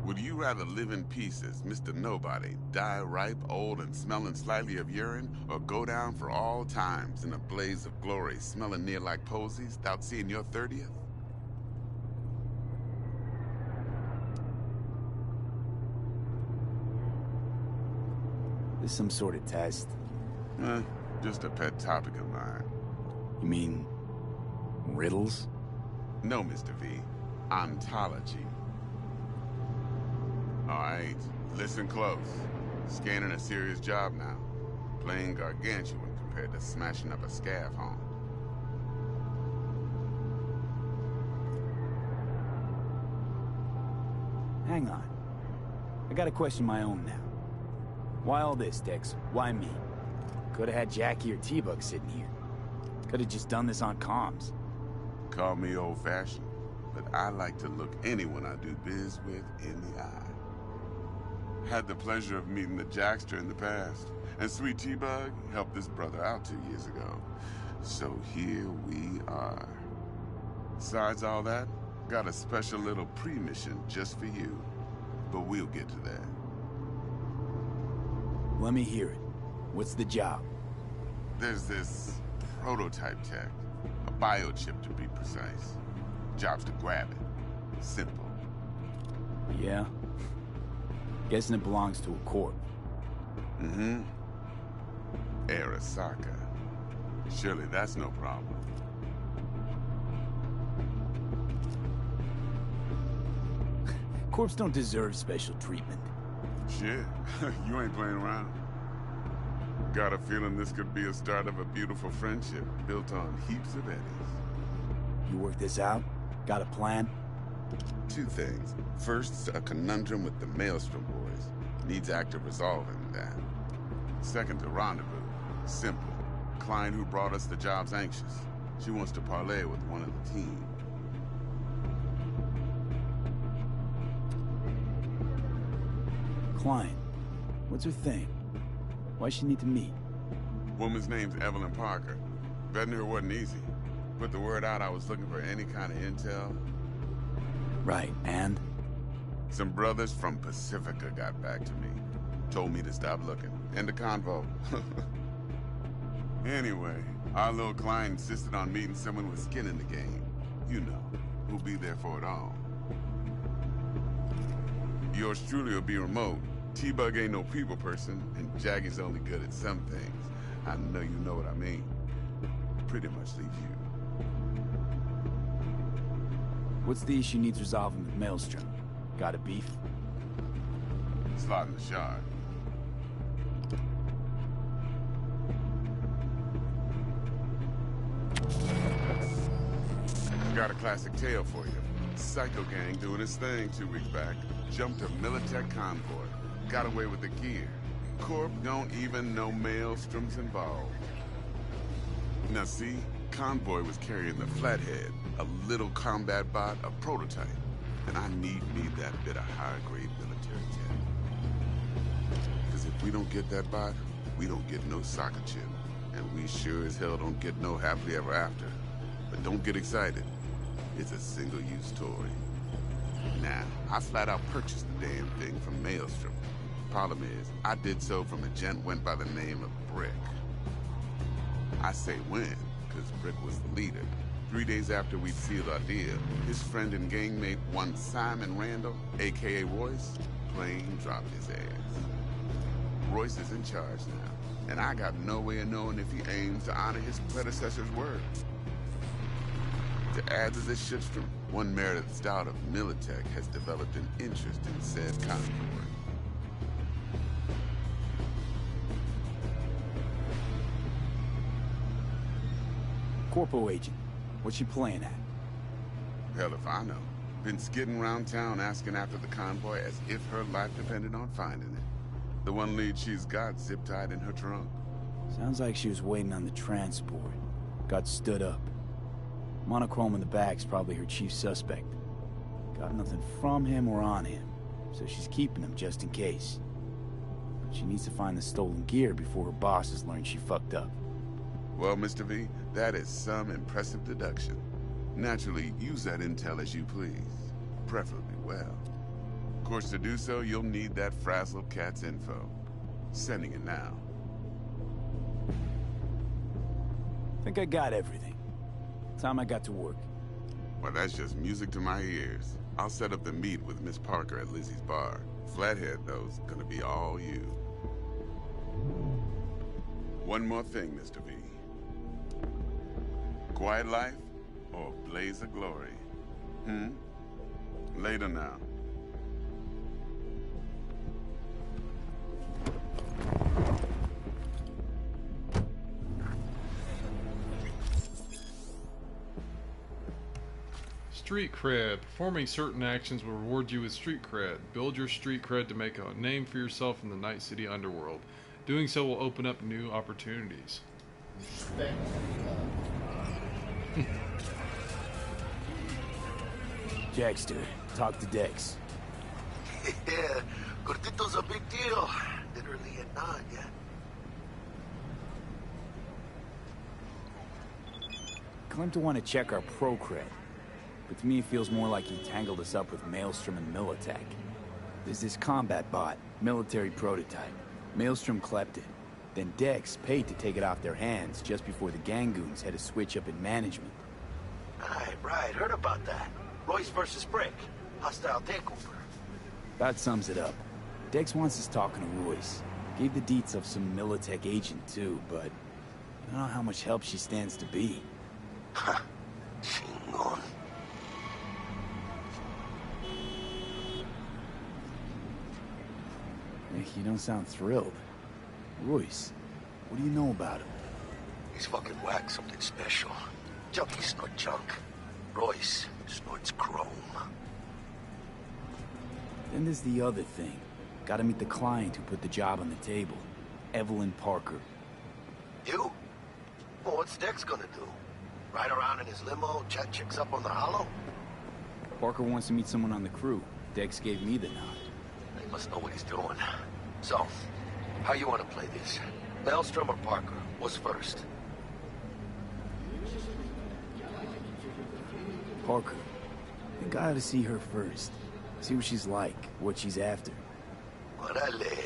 Would you rather live in pieces, Mr. Nobody, die ripe, old, and smelling slightly of urine, or go down for all times in a blaze of glory, smelling near like posies, without seeing your 30th? This some sort of test? Just a pet topic of mine. You mean riddles? No, Mr. V. Ontology. All right, listen close. Scanning a serious job now. Playing gargantuan compared to smashing up a scav home. Hang on. I gotta question my own now. Why all this, Dex? Why me? Could've had Jackie or T-Bug sitting here. Could've just done this on comms. Call me old-fashioned, but I like to look anyone I do biz with in the eye. Had the pleasure of meeting the Jackster in the past, and Sweet T-Bug helped this brother out 2 years ago. So here we are. Besides all that, got a special little pre-mission just for you. But we'll get to that. Let me hear it. What's the job? There's this prototype tech. A biochip, to be precise. Job's to grab it. Simple. Yeah? Guessing it belongs to a corp. Mm-hmm. Arasaka. Surely that's no problem. Corps don't deserve special treatment. Shit, you ain't playing around. Got a feeling this could be a start of a beautiful friendship built on heaps of eddies. You work this out? Got a plan? Two things. First, a conundrum with the Maelstrom boys. Needs active resolving that. Second, a rendezvous. Simple. Client who brought us the job's anxious. She wants to parlay with one of the team. Client. What's her thing? Why she need to meet? Woman's name's Evelyn Parker. Vetting her wasn't easy. Put the word out I was looking for any kind of intel. Right, and? Some brothers from Pacifica got back to me. Told me to stop looking. End of convo. Anyway, our little client insisted on meeting someone with skin in the game. You know, who'll be there for it all. Yours truly will be remote. T-Bug ain't no people person, and Jaggy's only good at some things. I know you know what I mean. Pretty much leaves you. What's the issue needs resolving with Maelstrom? Got a beef? Slot in the shard. Got a classic tale for you. Psycho gang doing his thing 2 weeks back. Jumped a Militech convoy. Got away with the gear. Corp don't even know Maelstrom's involved. Now see, convoy was carrying the Flathead, a little combat bot, a prototype. And I need that bit of high-grade military tech. Because if we don't get that bot, we don't get no soccer chip. And we sure as hell don't get no happily ever after. But don't get excited. It's a single-use toy. Now, I flat out purchased the damn thing from Maelstrom. Problem is, I did so from a gent went by the name of Brick. I say when, because Brick was the leader. 3 days after we'd sealed our deal, his friend and gangmate, one Simon Randall, a.k.a. Royce, plain dropped his ass. Royce is in charge now, and I got no way of knowing if he aims to honor his predecessor's word. To add to this shitstorm, one Meredith Stout of Militech has developed an interest in said convoy. Corpo agent. What's she playing at? Hell if I know. Been skidding around town asking after the convoy as if her life depended on finding it. The one lead she's got zip-tied in her trunk. Sounds like she was waiting on the transport. Got stood up. Monochrome in the back's probably her chief suspect. Got nothing from him or on him, so she's keeping him just in case. But she needs to find the stolen gear before her bosses learn she fucked up. Well, Mr. V, that is some impressive deduction. Naturally, use that intel as you please. Preferably well. Of course, to do so, you'll need that frazzled cat's info. Sending it now. Think I got everything. Time I got to work. Well, that's just music to my ears. I'll set up the meet with Miss Parker at Lizzie's bar. Flathead, though, is gonna be all you. One more thing, Mr. V. Quiet life or blaze of glory? Later now. Street cred. Performing certain actions will reward you with street cred. Build your street cred to make a name for yourself in the Night City underworld. Doing so will open up new opportunities. Jackster, talk to Dex. Yeah, Cortito's a big deal. Literally a nod, yeah. Claimed to want to check our pro cred. But to me, it feels more like he tangled us up with Maelstrom and Militech. There's this combat bot, military prototype. Maelstrom clept it. Then Dex paid to take it off their hands just before the Gangoons had a switch up in management. Right. Heard about that. Royce versus Brick. Hostile takeover. That sums it up. Dex wants us talking to Royce. Gave the deets of some Militech agent too, but I don't know how much help she stands to be. Ha! Chingon. You don't sound thrilled. Royce, what do you know about him? He's fucking whack, something special. Junkies snort junk. Royce snorts chrome. Then there's the other thing. Gotta meet the client who put the job on the table. Evelyn Parker. You? Well, what's Dex gonna do? Ride around in his limo, chat chicks up on the hollow? Parker wants to meet someone on the crew. Dex gave me the nod. He must know what he's doing. So, how you want to play this? Maelstrom or Parker? What's first? Parker. I think I ought to see her first. See what she's like, what she's after. Orale.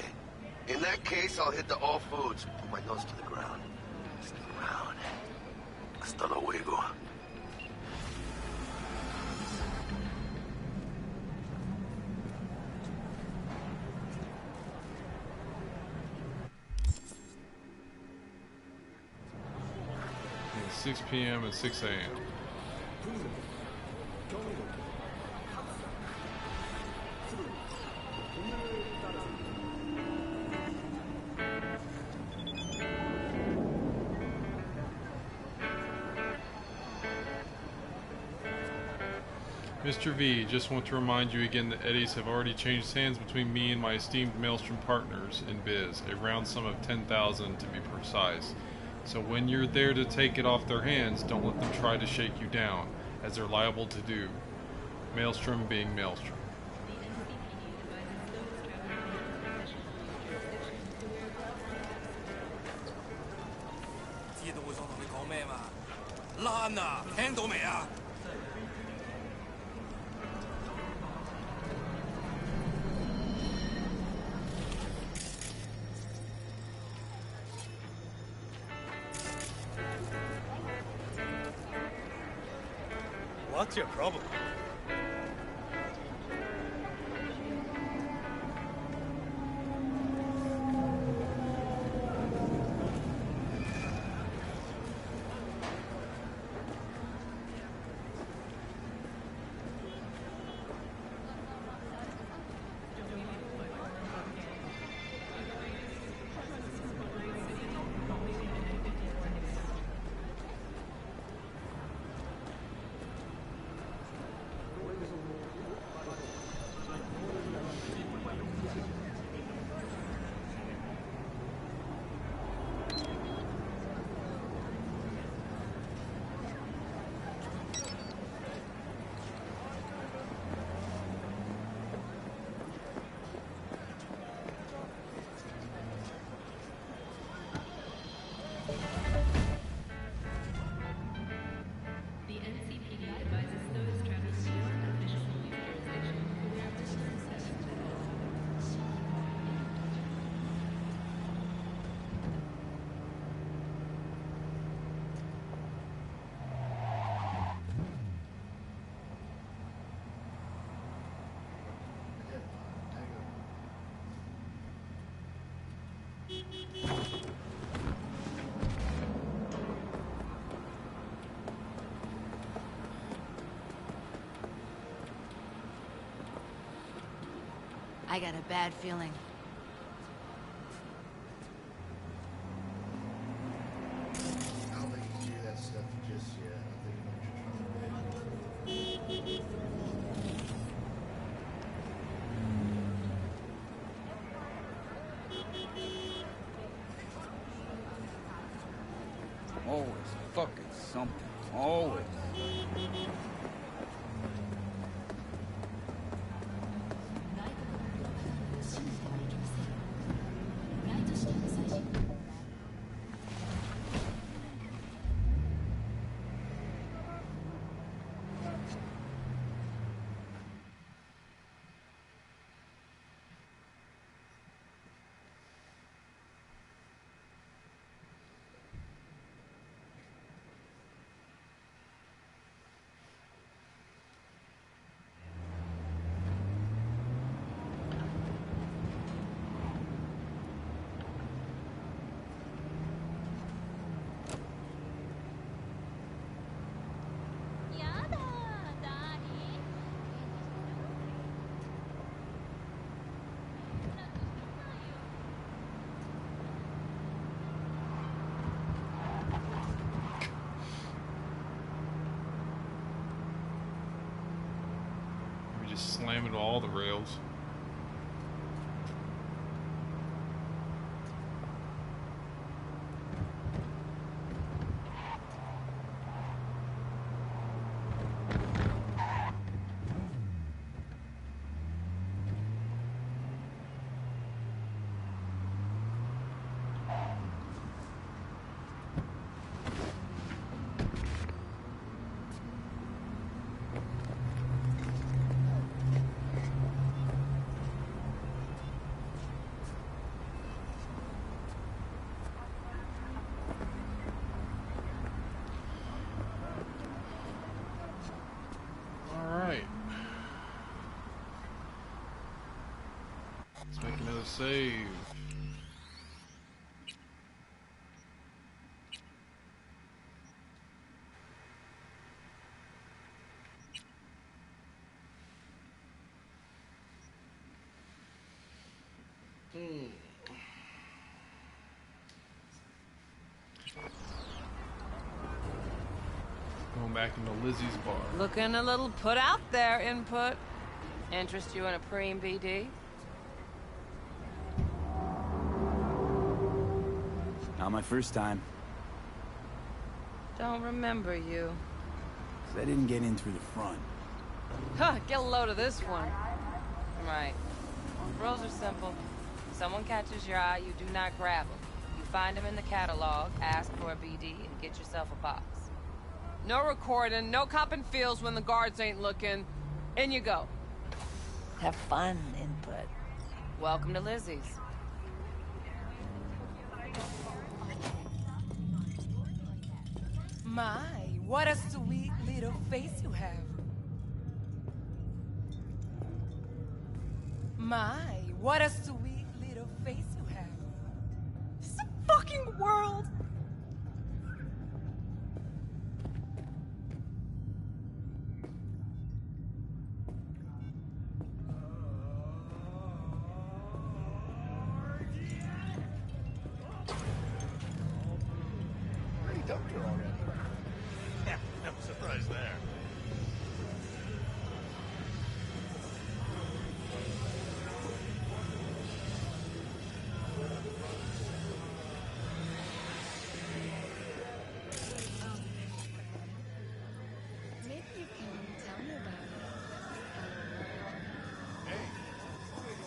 In that case, I'll hit the all foods. Put my nose to the ground. Stick around. Hasta luego. It's 6 p.m. and 6 a.m. Mr. V, just want to remind you again that eddies have already changed hands between me and my esteemed Maelstrom partners in biz, a round sum of 10,000 to be precise. So when you're there to take it off their hands, don't let them try to shake you down, as they're liable to do. Maelstrom being Maelstrom. What's your problem? I got a bad feeling. I don't think you do that stuff just yet. I think you know what you're trying to do. Always fucking something. Always. just slam into all the rails. Let's make another save. Going back into Lizzie's bar. Looking a little put out there, input. Interest you in a preem BD? Not my first time. Don't remember you. 'Cause I didn't get in through the front. Huh, get a load of this one. Right. Rules are simple. Someone catches your eye, you do not grab them. You find them in the catalog, ask for a BD, and get yourself a box. No recording, no copping feels when the guards ain't looking. In you go. Have fun, input. Welcome to Lizzie's. My, what a sweet little face you have. My, what a sweet little face you have. This is a fucking world. Pretty dumped her already. Yeah, no surprise there. Maybe you can tell me about it. Hey,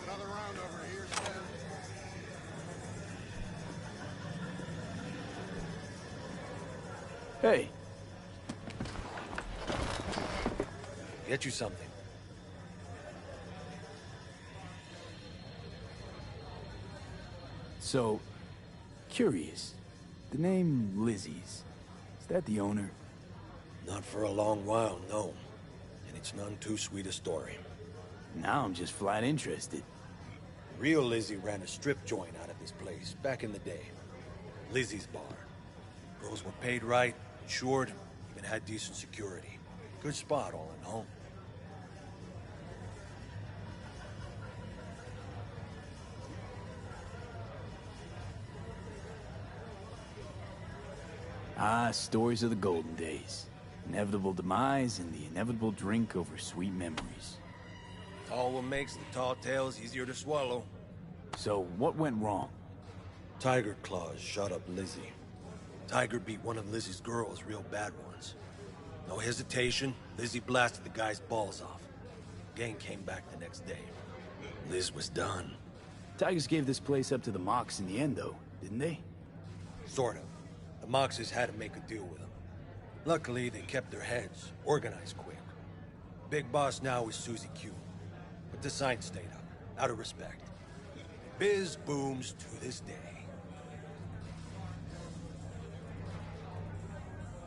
another round over here, Stan. Hey. Get you something. So, curious. The name Lizzie's. Is that the owner? Not for a long while, no. And it's none too sweet a story. Now I'm just flat interested. Real Lizzie ran a strip joint out of this place back in the day. Lizzie's bar. Girls were paid right, insured, even had decent security. Good spot all in all. Ah, stories of the golden days. Inevitable demise and the inevitable drink over sweet memories. It's all what makes the tall tales easier to swallow. So, what went wrong? Tiger Claws shot up Lizzie. Tiger beat one of Lizzie's girls real bad once. No hesitation, Lizzie blasted the guy's balls off. Gang came back the next day. Liz was done. Tigers gave this place up to the Mox in the end, though, didn't they? Sort of. The Moxes had to make a deal with them. Luckily, they kept their heads, organized quick. Big boss now is Susie Q. But the sign stayed up, out of respect. Biz booms to this day.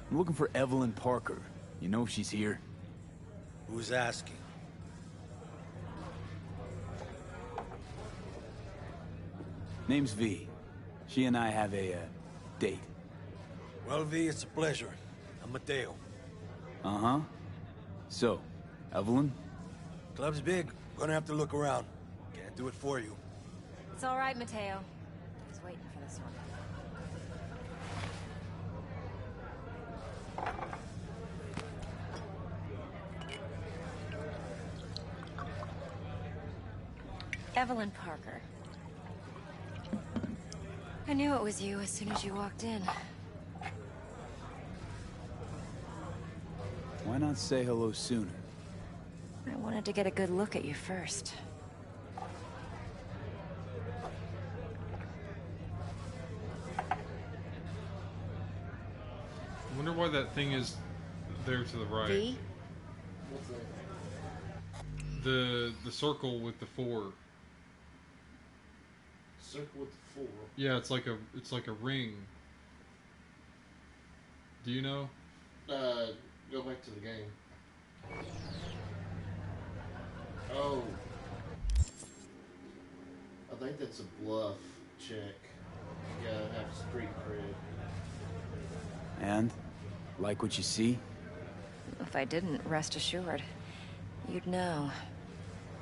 I'm looking for Evelyn Parker. You know if she's here? Who's asking? Name's V. She and I have a, date. Well, V, it's a pleasure. I'm Mateo. Uh-huh. So, Evelyn? Club's big. Gonna have to look around. Can't do it for you. It's all right, Mateo. I was waiting for this one. Evelyn Parker. I knew it was you as soon as you walked in. Why not say hello sooner? I wanted to get a good look at you first. I wonder why that thing is there to the right. V? The circle with the 4. Circle with the 4. Yeah, it's like a ring. Do you know? Go back to the game. Oh. I think that's a bluff check. You gotta have street cred. And? Like what you see? If I didn't, rest assured, you'd know.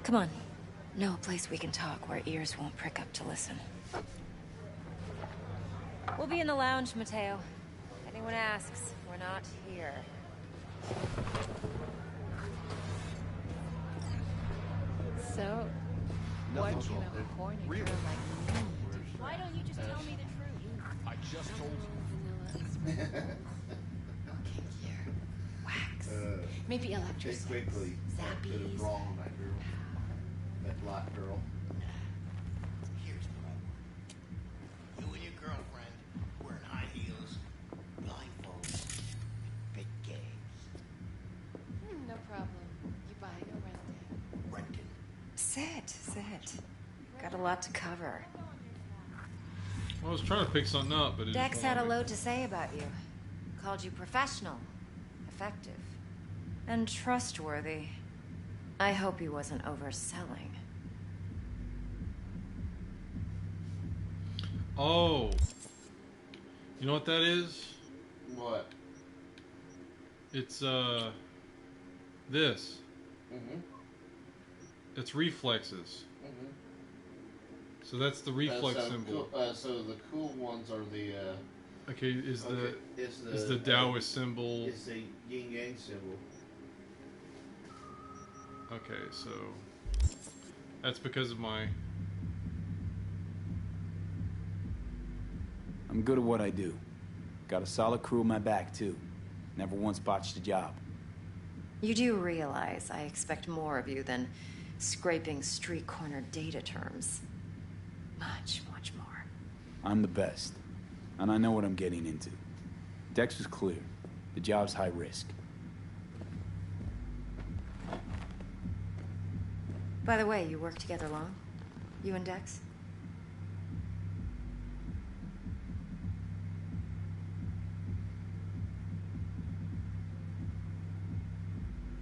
Come on. Know a place we can talk where ears won't prick up to listen. We'll be in the lounge, Mateo. If anyone asks, we're not here. So, what Nothing's can wrong. a horny Really? girl like me do? Why don't you just tell me the truth? I just told you. Wax. Maybe They electricity. quickly Zappies. did it wrong on that girl. That black girl. Here's what I want. You and your girlfriend wearing high heels, blindfolds, big games. No problem. You buy or rent it. Renting. Sit. Got a lot to cover. I was trying to pick something up, but it Dex just had a won't let me. load to say about you. Called you professional, effective, and trustworthy. I hope he wasn't overselling. Oh. You know what that is? What? It's, this. Mm-hmm. It's reflexes. Mm-hmm. So that's the reflex symbol. So the cool ones are the. Okay, is It's the Taoist symbol? It's the yin yang symbol. Okay, so that's because of my. I'm good at what I do. Got a solid crew on my back, too. Never once botched a job. You do realize I expect more of you than scraping street corner data terms. Much, much more. I'm the best. And I know what I'm getting into. Dex was clear. The job's high risk. By the way, you work together long? You and Dex?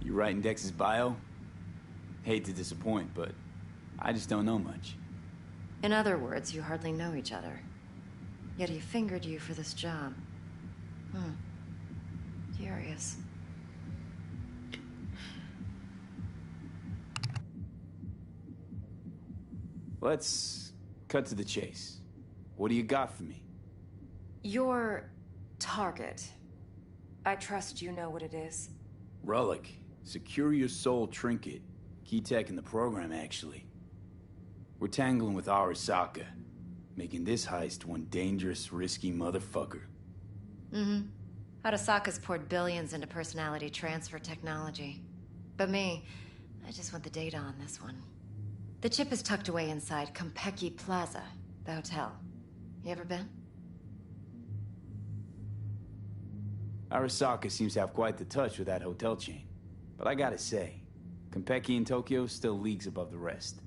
You writing Dex's bio? Hate to disappoint, but I just don't know much. In other words, you hardly know each other. Yet he fingered you for this job. Curious. Let's cut to the chase. What do you got for me? Your target. I trust you know what it is. Relic. Secure your soul trinket. Key tech in the program, actually. We're tangling with Arasaka, making this heist one dangerous, risky motherfucker. Arasaka's poured billions into personality transfer technology. But me, I just want the data on this one. The chip is tucked away inside Kompeki Plaza, the hotel. You ever been? Arasaka seems to have quite the touch with that hotel chain. But I gotta say, Kompeki in Tokyo still leagues above the rest.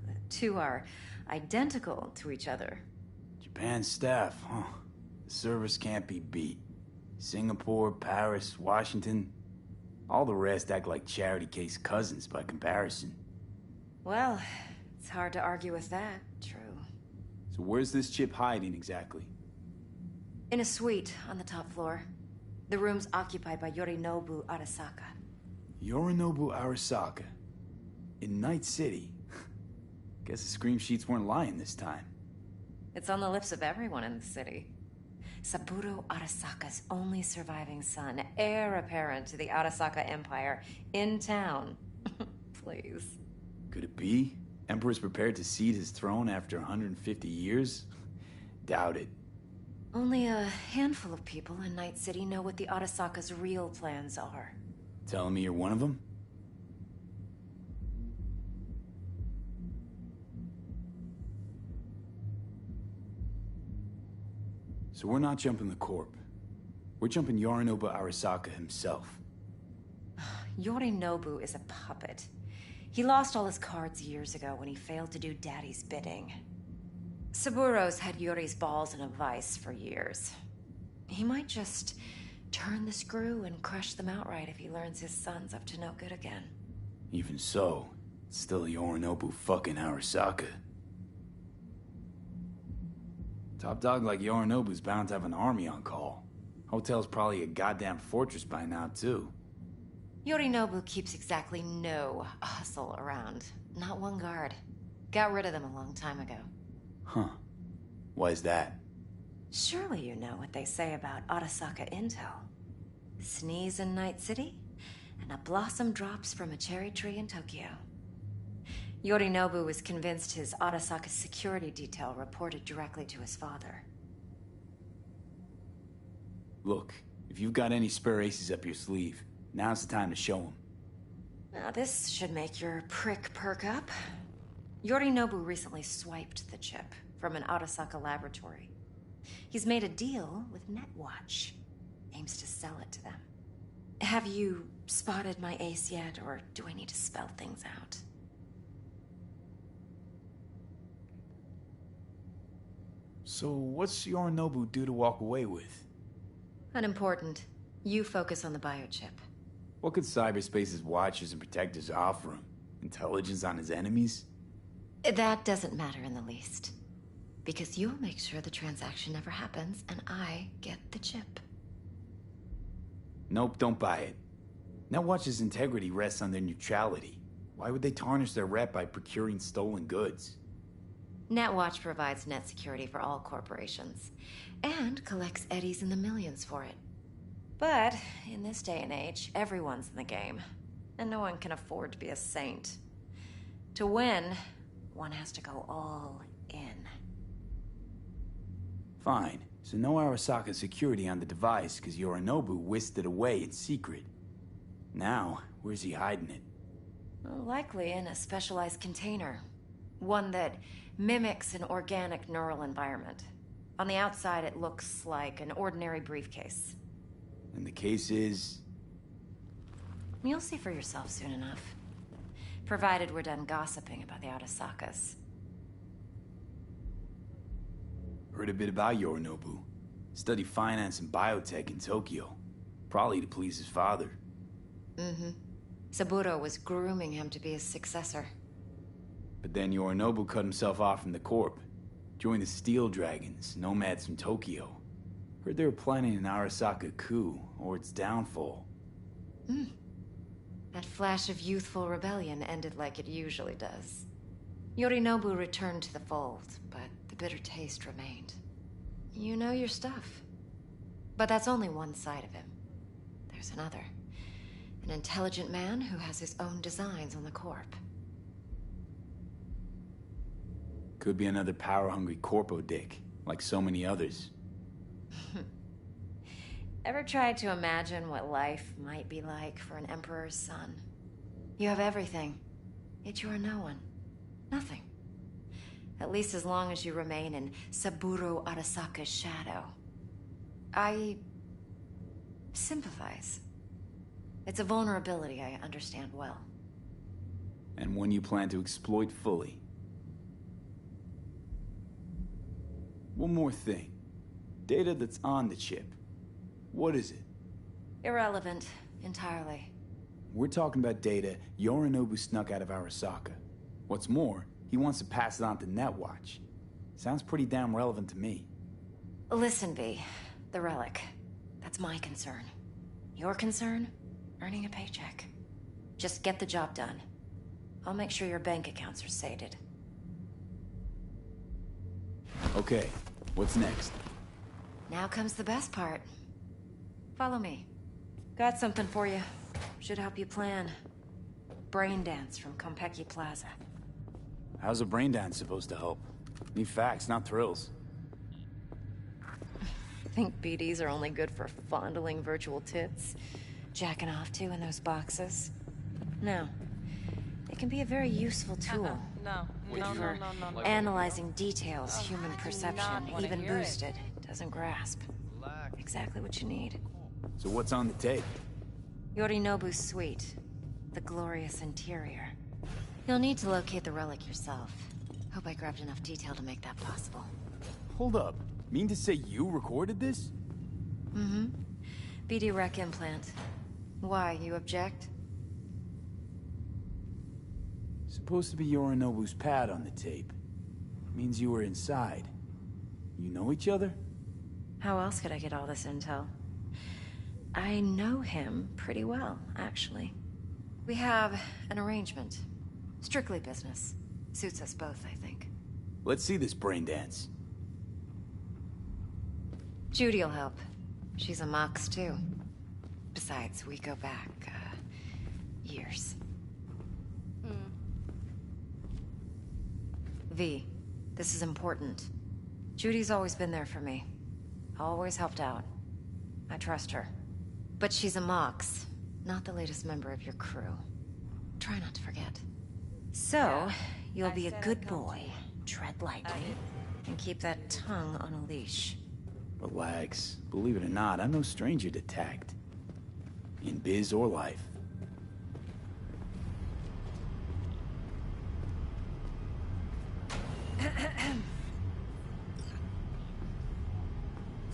The two are identical to each other. Japan staff, huh? The service can't be beat. Singapore, Paris, Washington. All the rest act like charity case cousins by comparison. Well, it's hard to argue with that. True. So where's this chip hiding exactly? In a suite on the top floor. The room's occupied by Yorinobu Arasaka. Yorinobu Arasaka. In Night City. Guess the scream sheets weren't lying this time. It's on the lips of everyone in the city. Saburo Arasaka's only surviving son, heir apparent to the Arasaka Empire, in town. Please. Could it be? Emperor's prepared to cede his throne after 150 years? Doubt it. Only a handful of people in Night City know what the Arasaka's real plans are. Telling me you're one of them? So we're not jumping the Corp. We're jumping Yorinobu Arasaka himself. Yorinobu is a puppet. He lost all his cards years ago when he failed to do Daddy's bidding. Saburo's had Yuri's balls in a vice for years. He might just turn the screw and crush them outright if he learns his son's up to no good again. Even so, it's still Yorinobu fucking Arasaka. Top dog like Yorinobu's bound to have an army on call. Hotel's probably a goddamn fortress by now, too. Yorinobu keeps exactly no hustle around. Not one guard. Got rid of them a long time ago. Huh. Why is that? Surely you know what they say about Arasaka intel. Sneeze in Night City, and a blossom drops from a cherry tree in Tokyo. Yorinobu was convinced his Arasaka security detail reported directly to his father. Look, if you've got any spare aces up your sleeve, now's the time to show them. Now this should make your prick perk up. Yorinobu recently swiped the chip from an Arasaka laboratory. He's made a deal with Netwatch. Aims to sell it to them. Have you spotted my ace yet, or do I need to spell things out? So what's Yorinobu due to walk away with? Unimportant. You focus on the biochip. What could cyberspace's watchers and protectors offer him? Intelligence on his enemies? That doesn't matter in the least. Because you'll make sure the transaction never happens, and I get the chip. Nope, don't buy it. Netwatch's integrity rests on their neutrality. Why would they tarnish their rep by procuring stolen goods? Netwatch provides net security for all corporations, and collects eddies in the millions for it. But in this day and age, everyone's in the game, and no one can afford to be a saint. To win, one has to go all in. Fine, so no Arasaka security on the device because Yorinobu whisked it away in secret. Now, where's he hiding it? Well, likely in a specialized container. One that mimics an organic neural environment. On the outside, it looks like an ordinary briefcase. And the case is... You'll see for yourself soon enough. Provided we're done gossiping about the Arasakas. Heard a bit about Yorinobu. Studied finance and biotech in Tokyo. Probably to please his father. Mm-hmm. Saburo was grooming him to be his successor. But then Yorinobu cut himself off from the Corp. Joined the Steel Dragons, nomads from Tokyo. Heard they were planning an Arasaka coup, or its downfall. That flash of youthful rebellion ended like it usually does. Yorinobu returned to the fold, but the bitter taste remained. You know your stuff. But that's only one side of him. There's another. An intelligent man who has his own designs on the Corp. Could be another power-hungry corpo dick, like so many others. Ever tried to imagine what life might be like for an emperor's son? You have everything, yet you are no one. Nothing. At least as long as you remain in Saburo Arasaka's shadow. I sympathize. It's a vulnerability I understand well. And one you plan to exploit fully. One more thing. Data that's on the chip. What is it? Irrelevant, entirely. We're talking about data Yorinobu snuck out of Arasaka. What's more, he wants to pass it on to Netwatch. Sounds pretty damn relevant to me. Listen, V. The relic. That's my concern. Your concern? Earning a paycheck. Just get the job done. I'll make sure your bank accounts are sated. Okay, what's next? Now comes the best part. Follow me. Got something for you. Should help you plan. Brain dance from Konpeki Plaza. How's a brain dance supposed to help? Need facts, not thrills. Think BDs are only good for fondling virtual tits? Jacking off to in those boxes? No. It can be a very useful tool. Good for analyzing details human perception, even boosted, doesn't grasp. Exactly what you need. So what's on the tape? Yorinobu's suite. The glorious interior. You'll need to locate the relic yourself. Hope I grabbed enough detail to make that possible. Hold up. Mean to say you recorded this? Mm-hmm. BD rec implant. Why, you object? Supposed to be Yorinobu's pad on the tape. Means you were inside. You know each other? How else could I get all this intel? I know him pretty well, actually. We have an arrangement. Strictly business. Suits us both, I think. Let's see this brain dance. Judy'll help. She's a Mox, too. Besides, we go back, years. V, this is important. Judy's always been there for me. Always helped out. I trust her. But she's a Mox, not the latest member of your crew. Try not to forget. So, you'll be a good boy, tread lightly, and keep that tongue on a leash. Relax. Believe it or not, I'm no stranger to tact. In biz or life.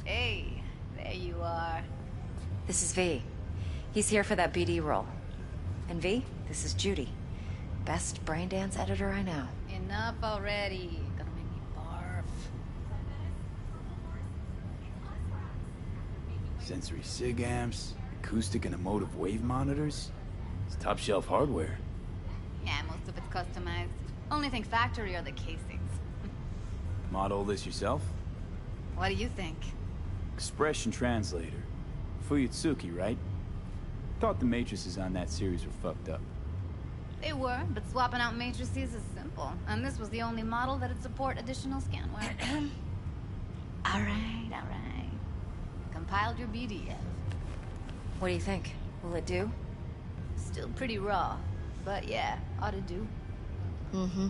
Hey, there you are. This is V. He's here for that BD role. And V, this is Judy. Best brain dance editor I know. Enough already. Gonna make me barf. Sensory sig amps, acoustic and emotive wave monitors. It's top shelf hardware. Yeah, most of it's customized. Only thing factory are the casings. Model this yourself? What do you think? Expression translator. Fuyutsuki, right? Thought the matrices on that series were fucked up. They were, but swapping out matrices is simple. And this was the only model that'd support additional scanware. Alright. Compiled your BDF. What do you think? Will it do? Still pretty raw, but yeah, ought to do. Mm-hmm.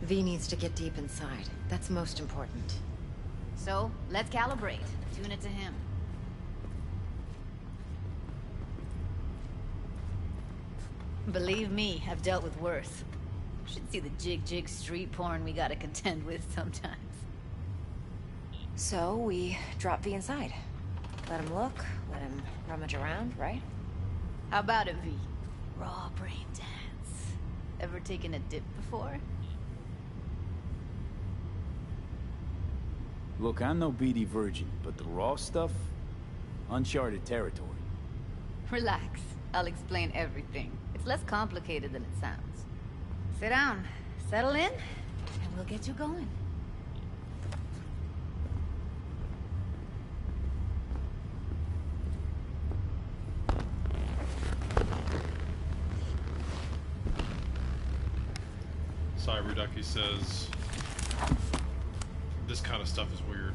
V needs to get deep inside. That's most important. So, let's calibrate. Tune it to him. Believe me, I've dealt with worse. Should see the jig street porn we gotta contend with sometimes. So, we drop V inside. Let him look, let him rummage around, right? How about it, V? Raw brain dance. Ever taken a dip before? Look, I'm no BD virgin, but the raw stuff? Uncharted territory. Relax. I'll explain everything. It's less complicated than it sounds. Sit down, settle in, and we'll get you going. Cyberducky says this kind of stuff is weird.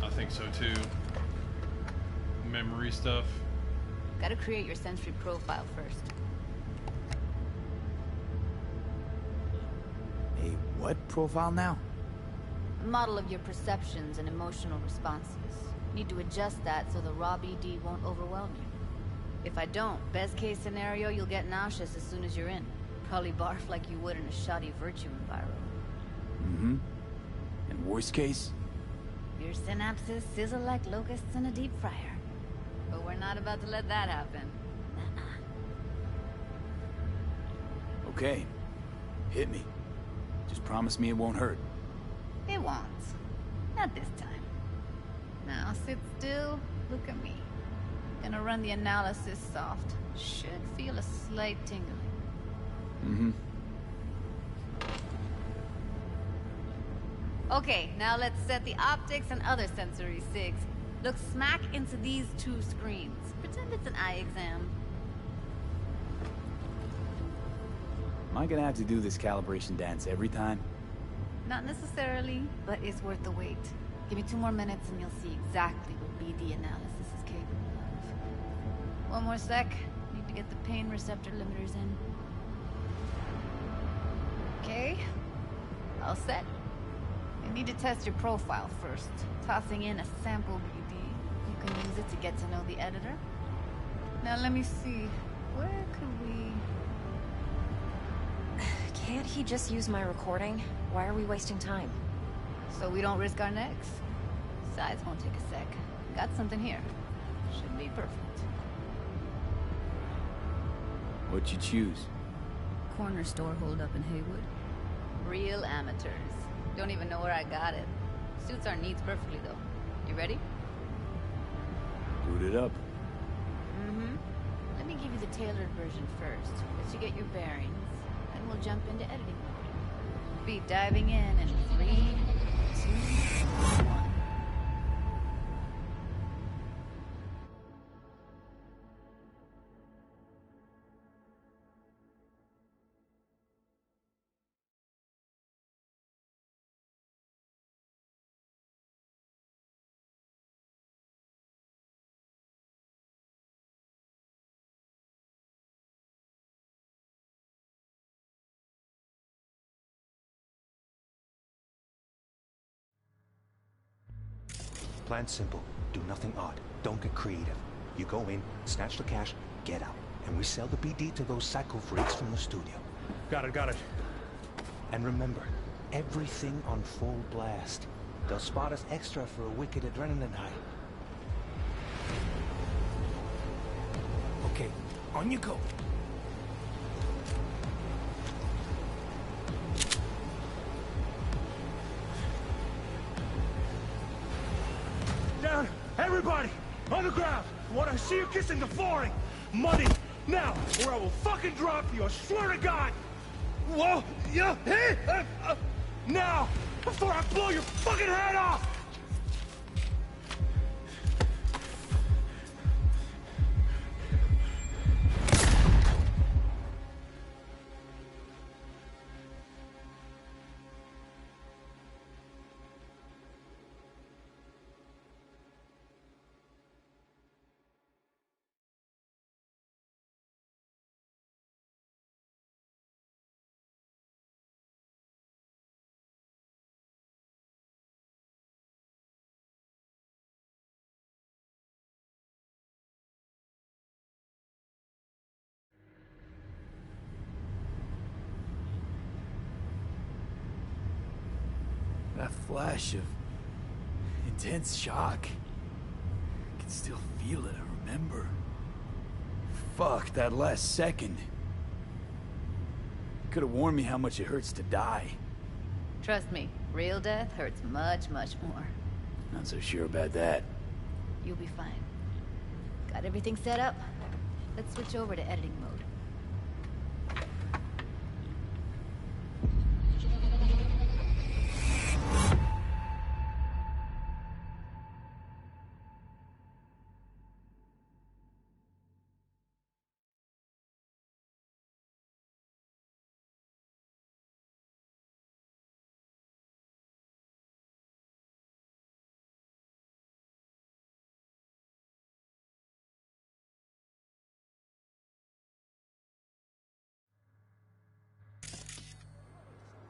I think so too. Memory stuff. Gotta create your sensory profile first. A what profile now? A model of your perceptions and emotional responses. Need to adjust that so the raw BD won't overwhelm you. If I don't, best case scenario, you'll get nauseous as soon as you're in. Probably barf like you would in a shoddy virtue environment. Mm-hmm. And worst case? Your synapses sizzle like locusts in a deep fryer. But we're not about to let that happen. Okay. Hit me. Just promise me it won't hurt. It won't. Not this time. Now sit still, look at me. Gonna run the analysis soft. Should feel a slight tingling. Mm-hmm. Okay, now let's set the optics and other sensory sigs. Look smack into these two screens. Pretend it's an eye exam. Am I gonna have to do this calibration dance every time? Not necessarily, but it's worth the wait. Give me 2 more minutes and you'll see exactly what BD analysis is capable of. 1 more sec. Need to get the pain receptor limiters in. Okay. All set. I need to test your profile first. Tossing in a sample BD. You can use it to get to know the editor. Now let me see. Where could we... Can't he just use my recording? Why are we wasting time? So we don't risk our necks? Besides, won't take a sec. Got something here. Should be perfect. What'd you choose? Corner store holdup in Haywood. Real amateurs. Don't even know where I got it. Suits our needs perfectly, though. You ready? Boot it up. Mm-hmm. Let me give you the tailored version first, let you get your bearings, then we'll jump into editing mode. Be diving in 3, 2, 1. Plan simple. Do nothing odd. Don't get creative. You go in, snatch the cash, get out. And we sell the BD to those psycho freaks from the studio. Got it. And remember, everything on full blast. They'll spot us extra for a wicked adrenaline high. Okay, on you go. Down! Everybody! On the ground! I want to see you kissing the flooring! Money! Now! Or I will fucking drop you! I swear to God! Whoa! Yeah! Hey! Now! Before I blow your fucking head off! That flash of intense shock. I can still feel it, I remember. Fuck, that last second. Could have warned me how much it hurts to die. Trust me, real death hurts much, much more. Not so sure about that. You'll be fine. Got everything set up? Let's switch over to editing mode.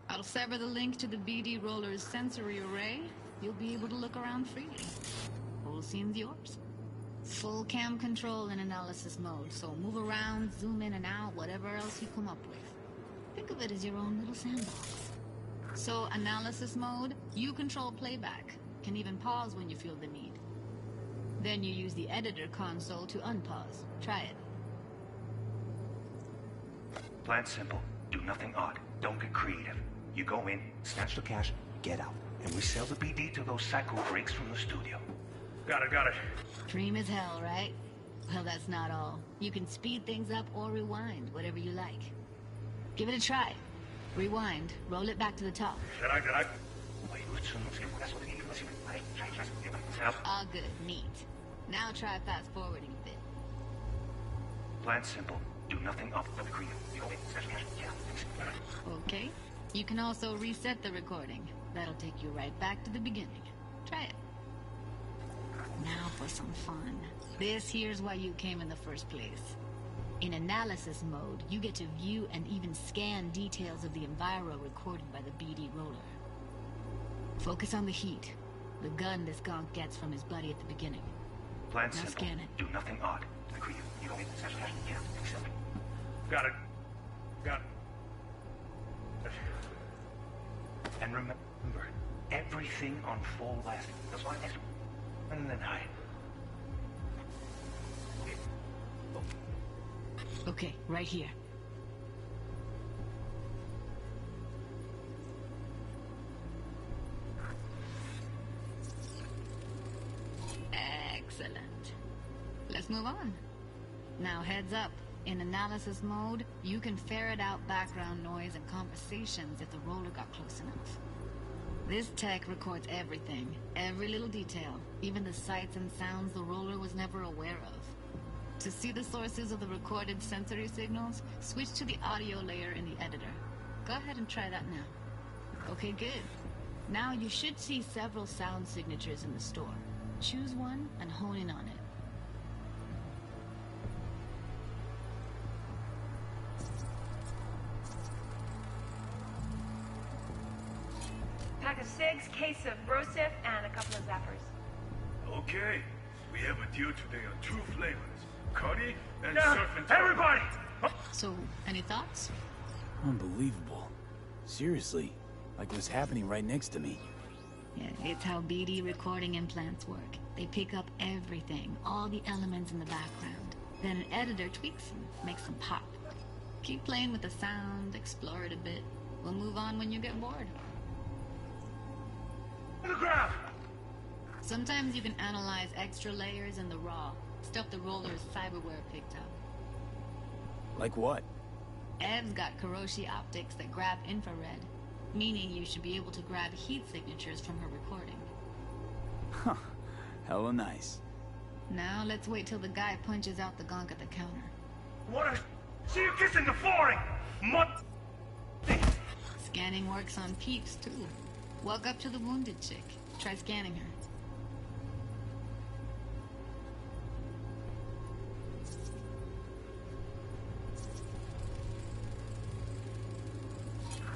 I'll sever the link to the BD Roller's sensory array. You'll be able to look around freely. Whole scene's yours. Full cam control in analysis mode, so move around, zoom in and out, whatever else you come up with. Think of it as your own little sandbox. So, analysis mode, you control playback. Can even pause when you feel the need. Then you use the editor console to unpause. Try it. Plan simple. Do nothing odd. Don't get creative. You go in, snatch the cash, get out. And we sell the BD to those psycho freaks from the studio. Got it. Dream as hell, right? Well, that's not all. You can speed things up or rewind, whatever you like. Give it a try. Rewind. Roll it back to the top. All good. Neat. Now try fast forwarding a bit. Plan simple. Do nothing up with the creative. You go in, special cash, get out. Okay. You can also reset the recording. That'll take you right back to the beginning. Try it. Now for some fun. This here's why you came in the first place. In analysis mode, you get to view and even scan details of the enviro recorded by the BD roller. Focus on the heat. The gun this gonk gets from his buddy at the beginning. Plan now simple. Scan it. Do nothing odd. The creative. You go in, special cash, get out. Accept. Got it. Got it. And remember, everything on full blast. That's why next one. And then hide. Okay, right here. Excellent. Let's move on. Now heads up. In analysis mode, you can ferret out background noise and conversations if the roller got close enough. This tech records everything, every little detail, even the sights and sounds the roller was never aware of. To see the sources of the recorded sensory signals, switch to the audio layer in the editor. Go ahead and try that now. Okay, good. Now you should see several sound signatures in the store. Choose one and hone in on it. Pack of cigs, case of brosif, and a couple of zappers. Okay. We have a deal today on 2 flavors. Cuddy and Now, surf and turf. everybody! So, any thoughts? Unbelievable. Seriously, like what's happening right next to me. Yeah, it's how BD recording implants work. They pick up everything, all the elements in the background. Then an editor tweaks them, makes them pop. Keep playing with the sound, explore it a bit. We'll move on when you get bored. On the ground! Sometimes you can analyze extra layers in the raw, stuff the roller's cyberware picked up. Like what? Ev's got Kiroshi optics that grab infrared, meaning you should be able to grab heat signatures from her recording. Huh. Hella nice. Now let's wait till the guy punches out the gonk at the counter. Wanna see you kissing the flooring? Scanning works on peeps, too. Walk up to the wounded chick. Try scanning her.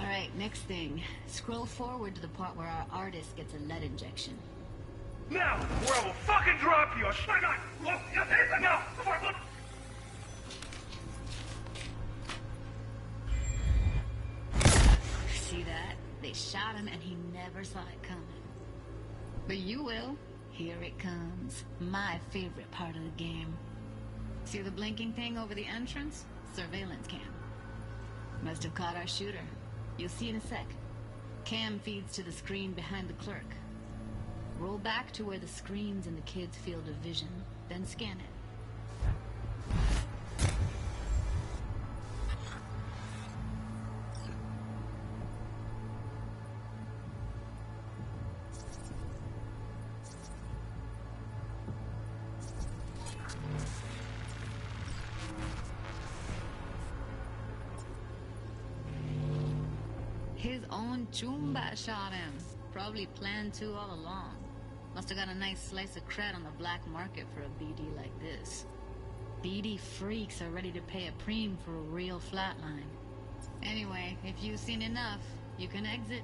Alright, next thing. Scroll forward to the part where our artist gets a lead injection. Now, or I will fucking drop you! Now! See that? They shot him and he never saw it coming. But you will. Here it comes. My favorite part of the game. See the blinking thing over the entrance? Surveillance cam. Must have caught our shooter. You'll see in a sec. Cam feeds to the screen behind the clerk. Roll back to where the screen's in the kid's field of vision, then scan it. His own Chumba shot him. Probably planned to all along. Must have got a nice slice of cred on the black market for a BD like this. BD freaks are ready to pay a preem for a real flatline. Anyway, if you've seen enough, you can exit.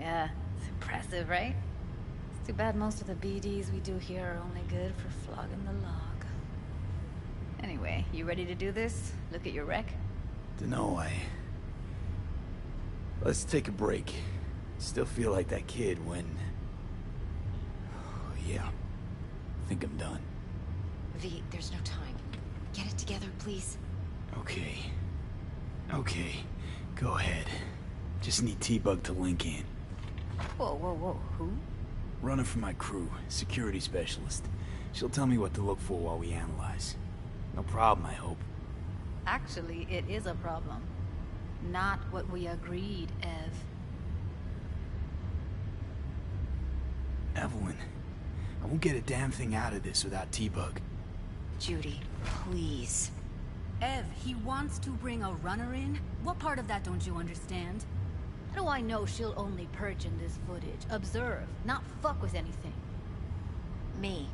Yeah, it's impressive, right? It's too bad most of the BDs we do here are only good for flogging the log. Anyway, you ready to do this? Look at your wreck? Dunno, Let's take a break. Still feel like that kid when... Oh, yeah. Think I'm done. V, there's no time. Get it together, please. Okay. Okay. Go ahead. Just need T-Bug to link in. Whoa, whoa, whoa. Who? Runner for my crew. Security specialist. She'll tell me what to look for while we analyze. No problem, I hope. Actually, it is a problem. Not what we agreed, Ev. Evelyn, I won't get a damn thing out of this without T-Bug. Judy, please. Ev, he wants to bring a runner in? What part of that don't you understand? How do I know she'll only perch in this footage? Observe, not fuck with anything. Me.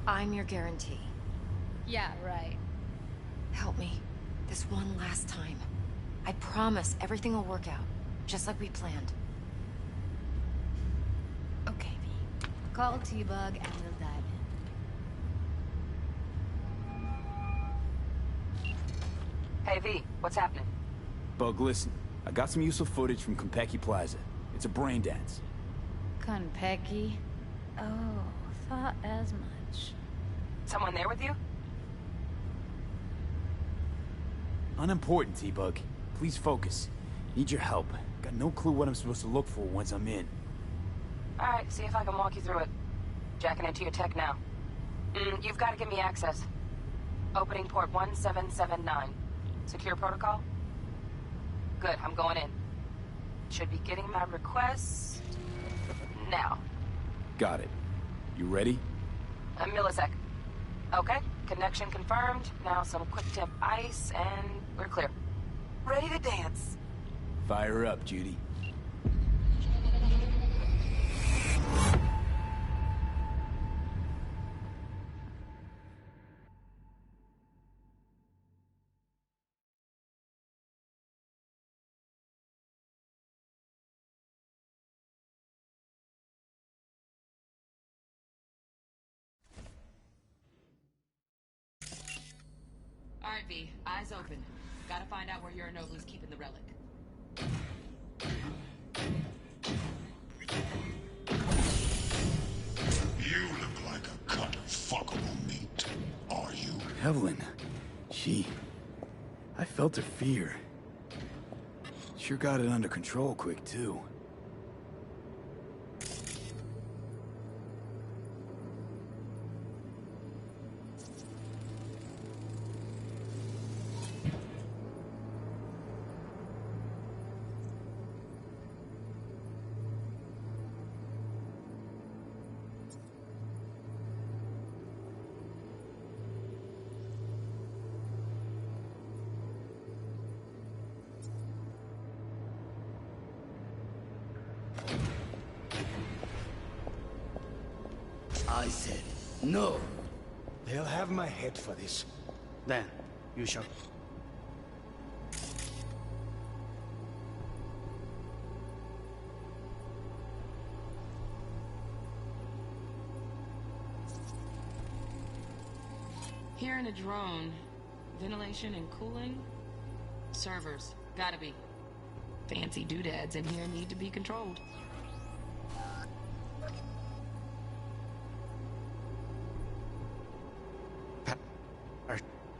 I'm your guarantee. Yeah, right. Help me. This one last time. I promise everything will work out. Just like we planned. Okay, V. Call T-Bug and we'll dive in. Hey, V, what's happening? Bug, listen. I got some useful footage from Konpeki Plaza. It's a brain dance. Konpeki? Oh, thought as much. Someone there with you? Unimportant, T-Bug. Please focus. Need your help. Got no clue what I'm supposed to look for once I'm in. Alright, see if I can walk you through it. Jacking into your tech now. You've got to give me access. Opening port 1779. Secure protocol? Good, I'm going in. Should be getting my request... now. Got it. You ready? A millisec. Okay, connection confirmed. Now some quick temp ice, and we're clear. Ready to dance. Fire up, Judy. Alright, V. Eyes open. Gotta find out where Yorinoglu's keeping the relic. You look like a cut of fuckable meat. Are you? Evelyn. I felt her fear. Sure got it under control quick, too. I said no. They'll have my head for this. Then, you shall... Here in a drone. Ventilation and cooling? Servers. Gotta be. Fancy doodads in here need to be controlled.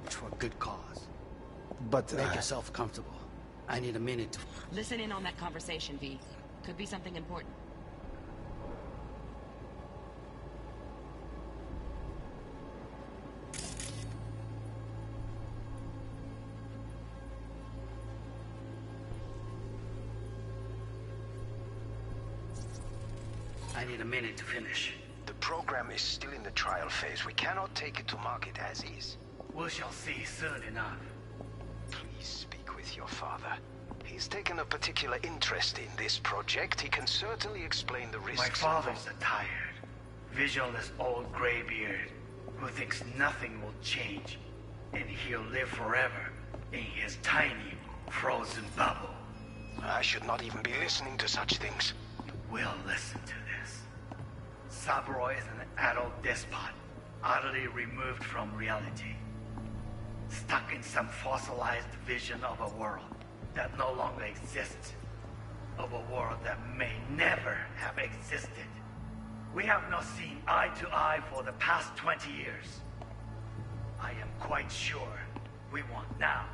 For a good cause. But, make yourself comfortable. I need a minute to... Listen in on that conversation, V. Could be something important. I need a minute to finish. The program is still in the trial phase. We cannot take it to market as is. We shall see soon enough. Please speak with your father. He's taken a particular interest in this project. He can certainly explain the risks. My father's a tired, visionless old graybeard who thinks nothing will change, and he'll live forever in his tiny, frozen bubble. I should not even be listening to such things. You will listen to this. Saburo is an adult despot, utterly removed from reality. stuck in some fossilized vision of a world that no longer exists, of a world that may never have existed. We have not seen eye to eye for the past 20 years. I am quite sure we want now.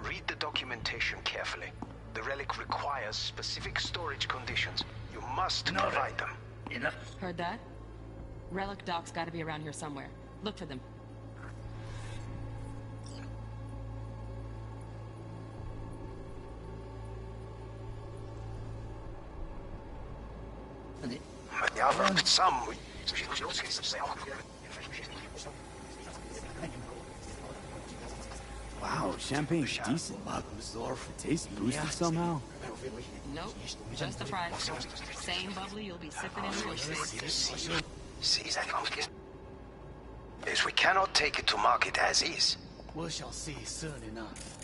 Read the documentation carefully. The relic requires specific storage conditions. You must provide them. Enough. Heard that? Relic doc's gotta be around here somewhere. Look for them. Wow, champagne's decent. It tastes boosted somehow. Nope, just the price. Same bubbly you'll be sipping in real estate. Yes, we cannot take it to market as is. We shall see soon enough.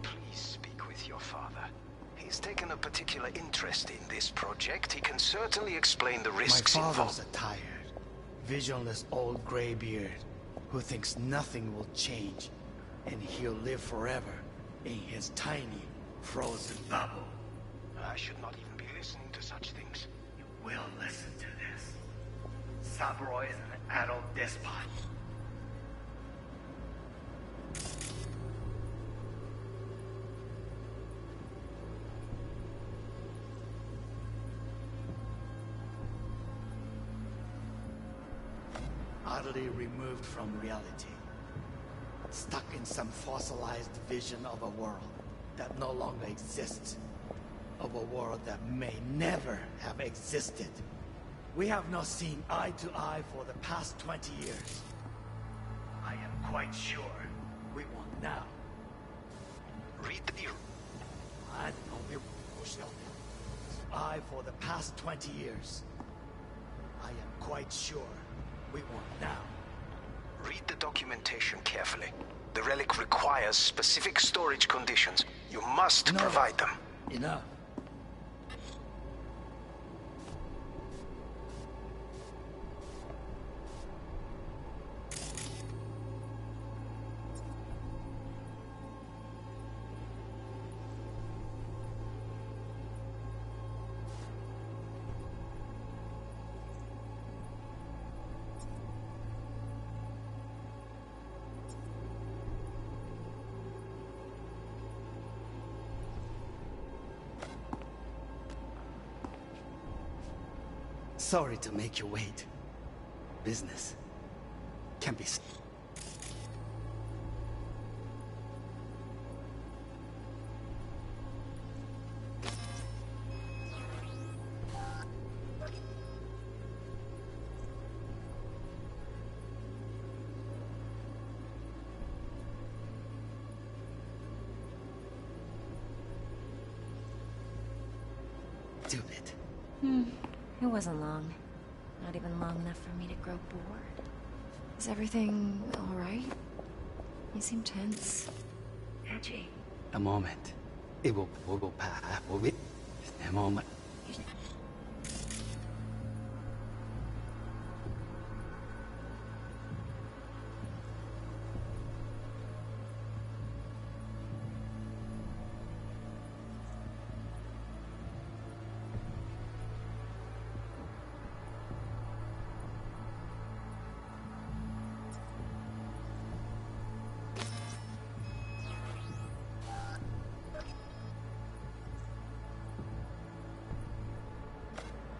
Please speak with your father. He's taken a particular interest in this project. He can certainly explain the risks My involved. father's a tired, visionless old graybeard who thinks nothing will change and he'll live forever in his tiny, frozen bubble. I should not even be listening to such things. You will listen to this. Saburo is an adult despot. Utterly removed from reality. Stuck in some fossilized vision of a world that no longer exists. Of a world that may never have existed. We have not seen eye to eye for the past 20 years. I am quite sure we want now. Read the deal. I don't know we eye for the past 20 years. I am quite sure we want now. Read the documentation carefully. The relic requires specific storage conditions. You must provide them. Enough. Sorry to make you wait. Business can be... stupid. It wasn't long. Not even long enough for me to grow bored. Is everything all right? You seem tense. Edgy. A moment. It will pass. A moment.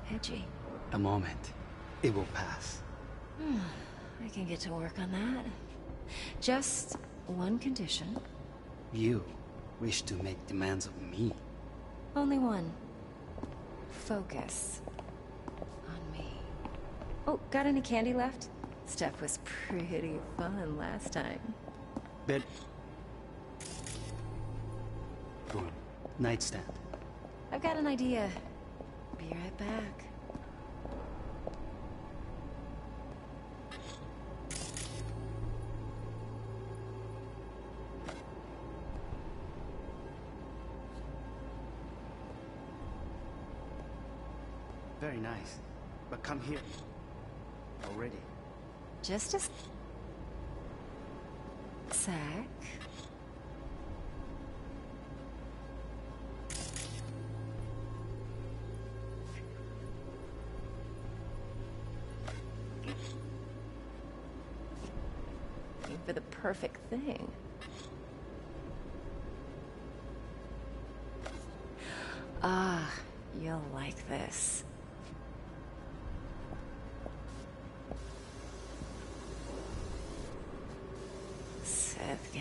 Edgy. A moment. It will pass. I can get to work on that. Just one condition. You wish to make demands of me. Only one. Focus on me. Oh, got any candy left? Stuff was pretty fun last time. Bed. Room. Nightstand. I've got an idea. Be right back. Very nice. But come here. Already. Just a sec. For the perfect thing. Ah, you'll like this. Seth,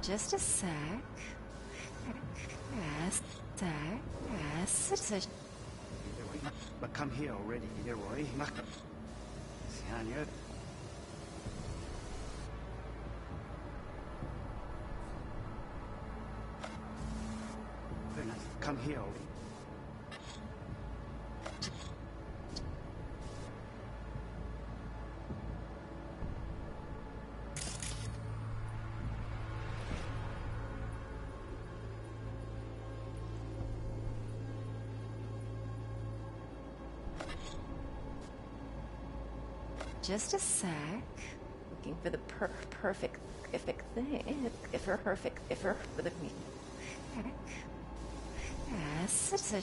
just a sec. Yes, sec. Yes, it's a... But come here already, Leroy. Come here already. Just a sec. Looking for the perfect thing. If her perfect, if her for the yes, it's a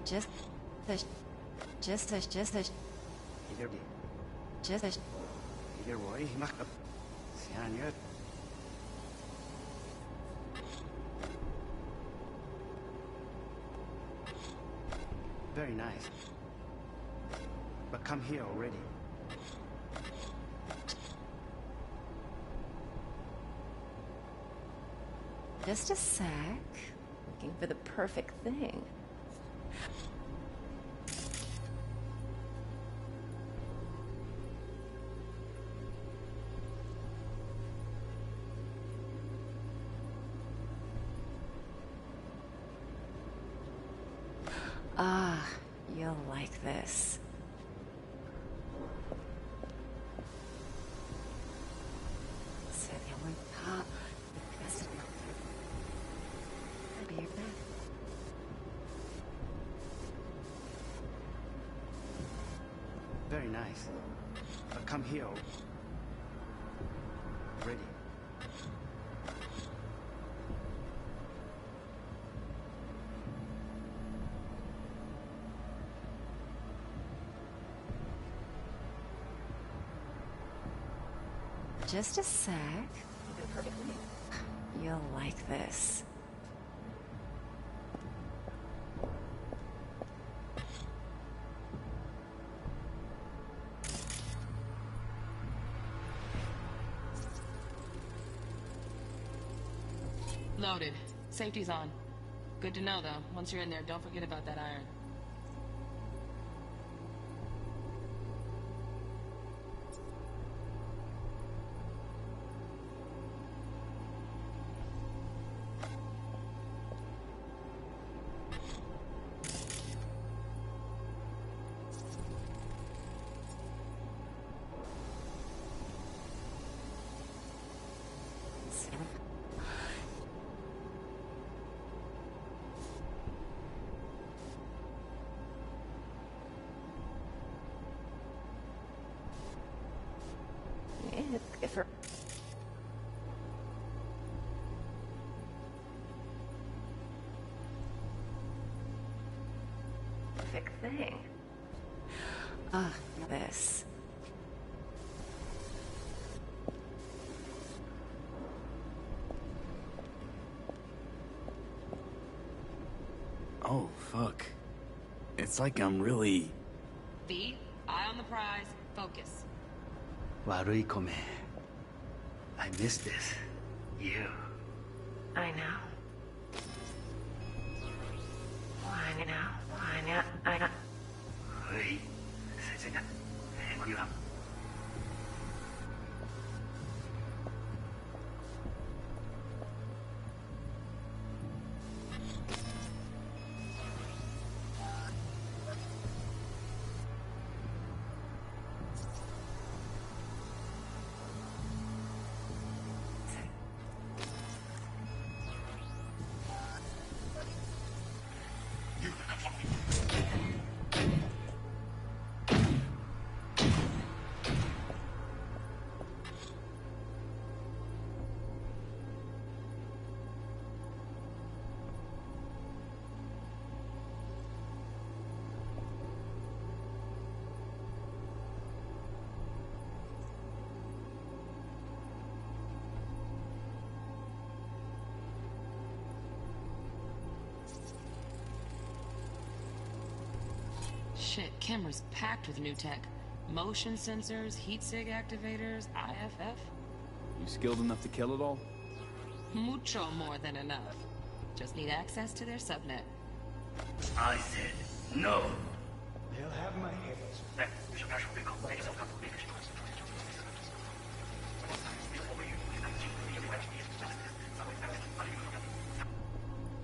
just Leroy. Very nice. But come here already. Just a sec. Looking for the perfect thing. Ah, you'll like this. Very nice. But come here already. Just a sec. You'll like this. Loaded. Safety's on. Good to know, though. Once you're in there, don't forget about that iron. If her perfect thing. Ah, this. Oh, fuck. It's like I'm really... V, eye on the prize, focus. Warui kome. I miss this. You. I know. I know. I know. Hui. Shit, camera's packed with new tech. Motion sensors, heat sig activators, IFF. You skilled enough to kill it all? Mucho more than enough. Just need access to their subnet. I said no. They'll have my head.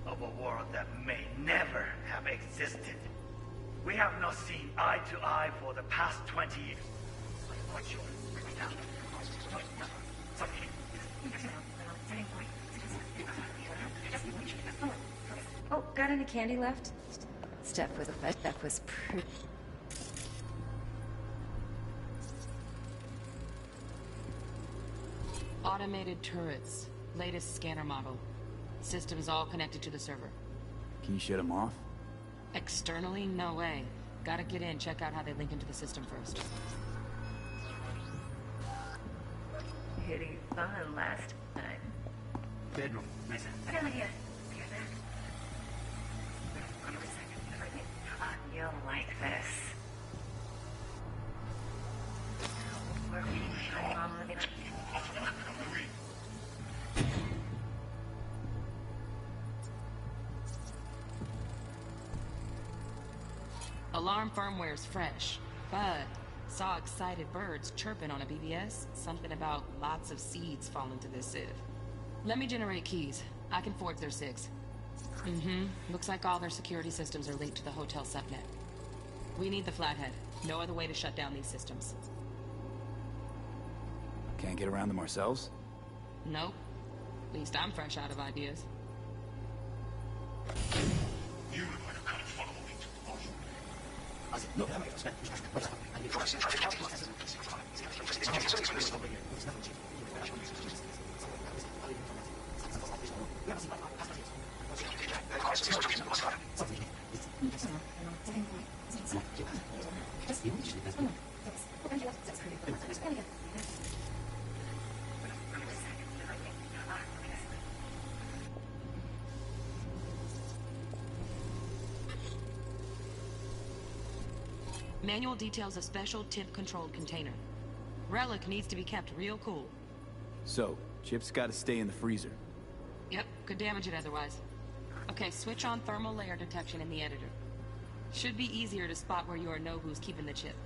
Of a world that may never have existed. We have not seen eye to eye for the past 20 years. Oh, got any candy left? Steph was pretty. Automated turrets. Latest scanner model. Systems all connected to the server. Can you shut them off? Externally, no way. Gotta get in, check out how they link into the system first. Hitting fun last time. Bedroom. Nice. I got an idea. Hear that? Give me a second. You'll like this. Alarm firmware's fresh, but saw excited birds chirping on a BBS. Something about lots of seeds falling to this sieve. Let me generate keys. I can forge their SIGs. Looks like all their security systems are linked to the hotel subnet. We need the flathead. No other way to shut down these systems. Can't get around them ourselves? Nope. At least I'm fresh out of ideas. You look like a kind of fuckable meat, are you? Manual details a special tip-controlled container. Relic needs to be kept real cool. So, Chip's gotta stay in the freezer. Yep, could damage it otherwise. Okay, switch on thermal layer detection in the editor. Should be easier to spot where Yorinobu's keeping the chip.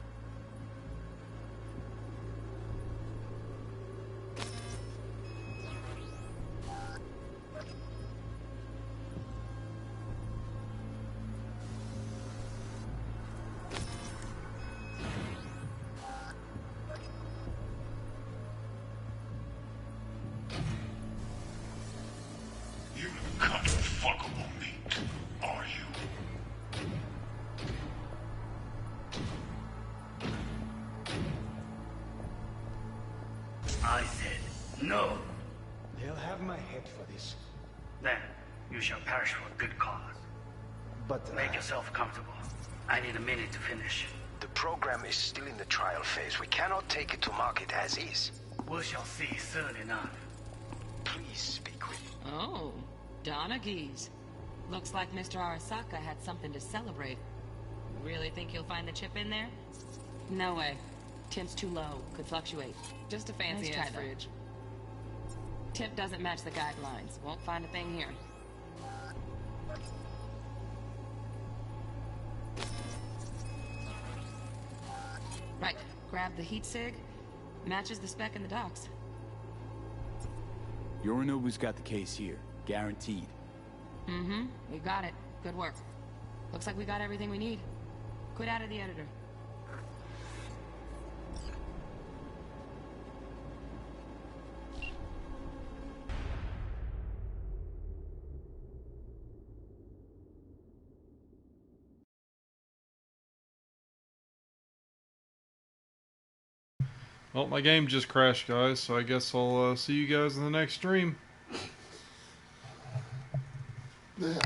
You look kind of fuckable meat, are you? I said no. They'll have my head for this. Then you shall perish for a good cause. But make yourself comfortable. I need a minute to finish. The program is still in the trial phase. We cannot take it to market as is. We shall see soon enough. Please speak with me. Oh, Donaghy's. Looks like Mr. Arasaka had something to celebrate. Really think you'll find the chip in there? No way. Temp's too low. Could fluctuate. Just a fancy Nice try, ass fridge. Temp doesn't match the guidelines. Won't find a thing here. Right. Grab the heat sig. Matches the spec in the docs. Yorinobu's got the case here. Guaranteed. We got it. Good work. Looks like we got everything we need. Quit out of the editor. Well, my game just crashed, guys, so I guess I'll see you guys in the next stream. Yeah.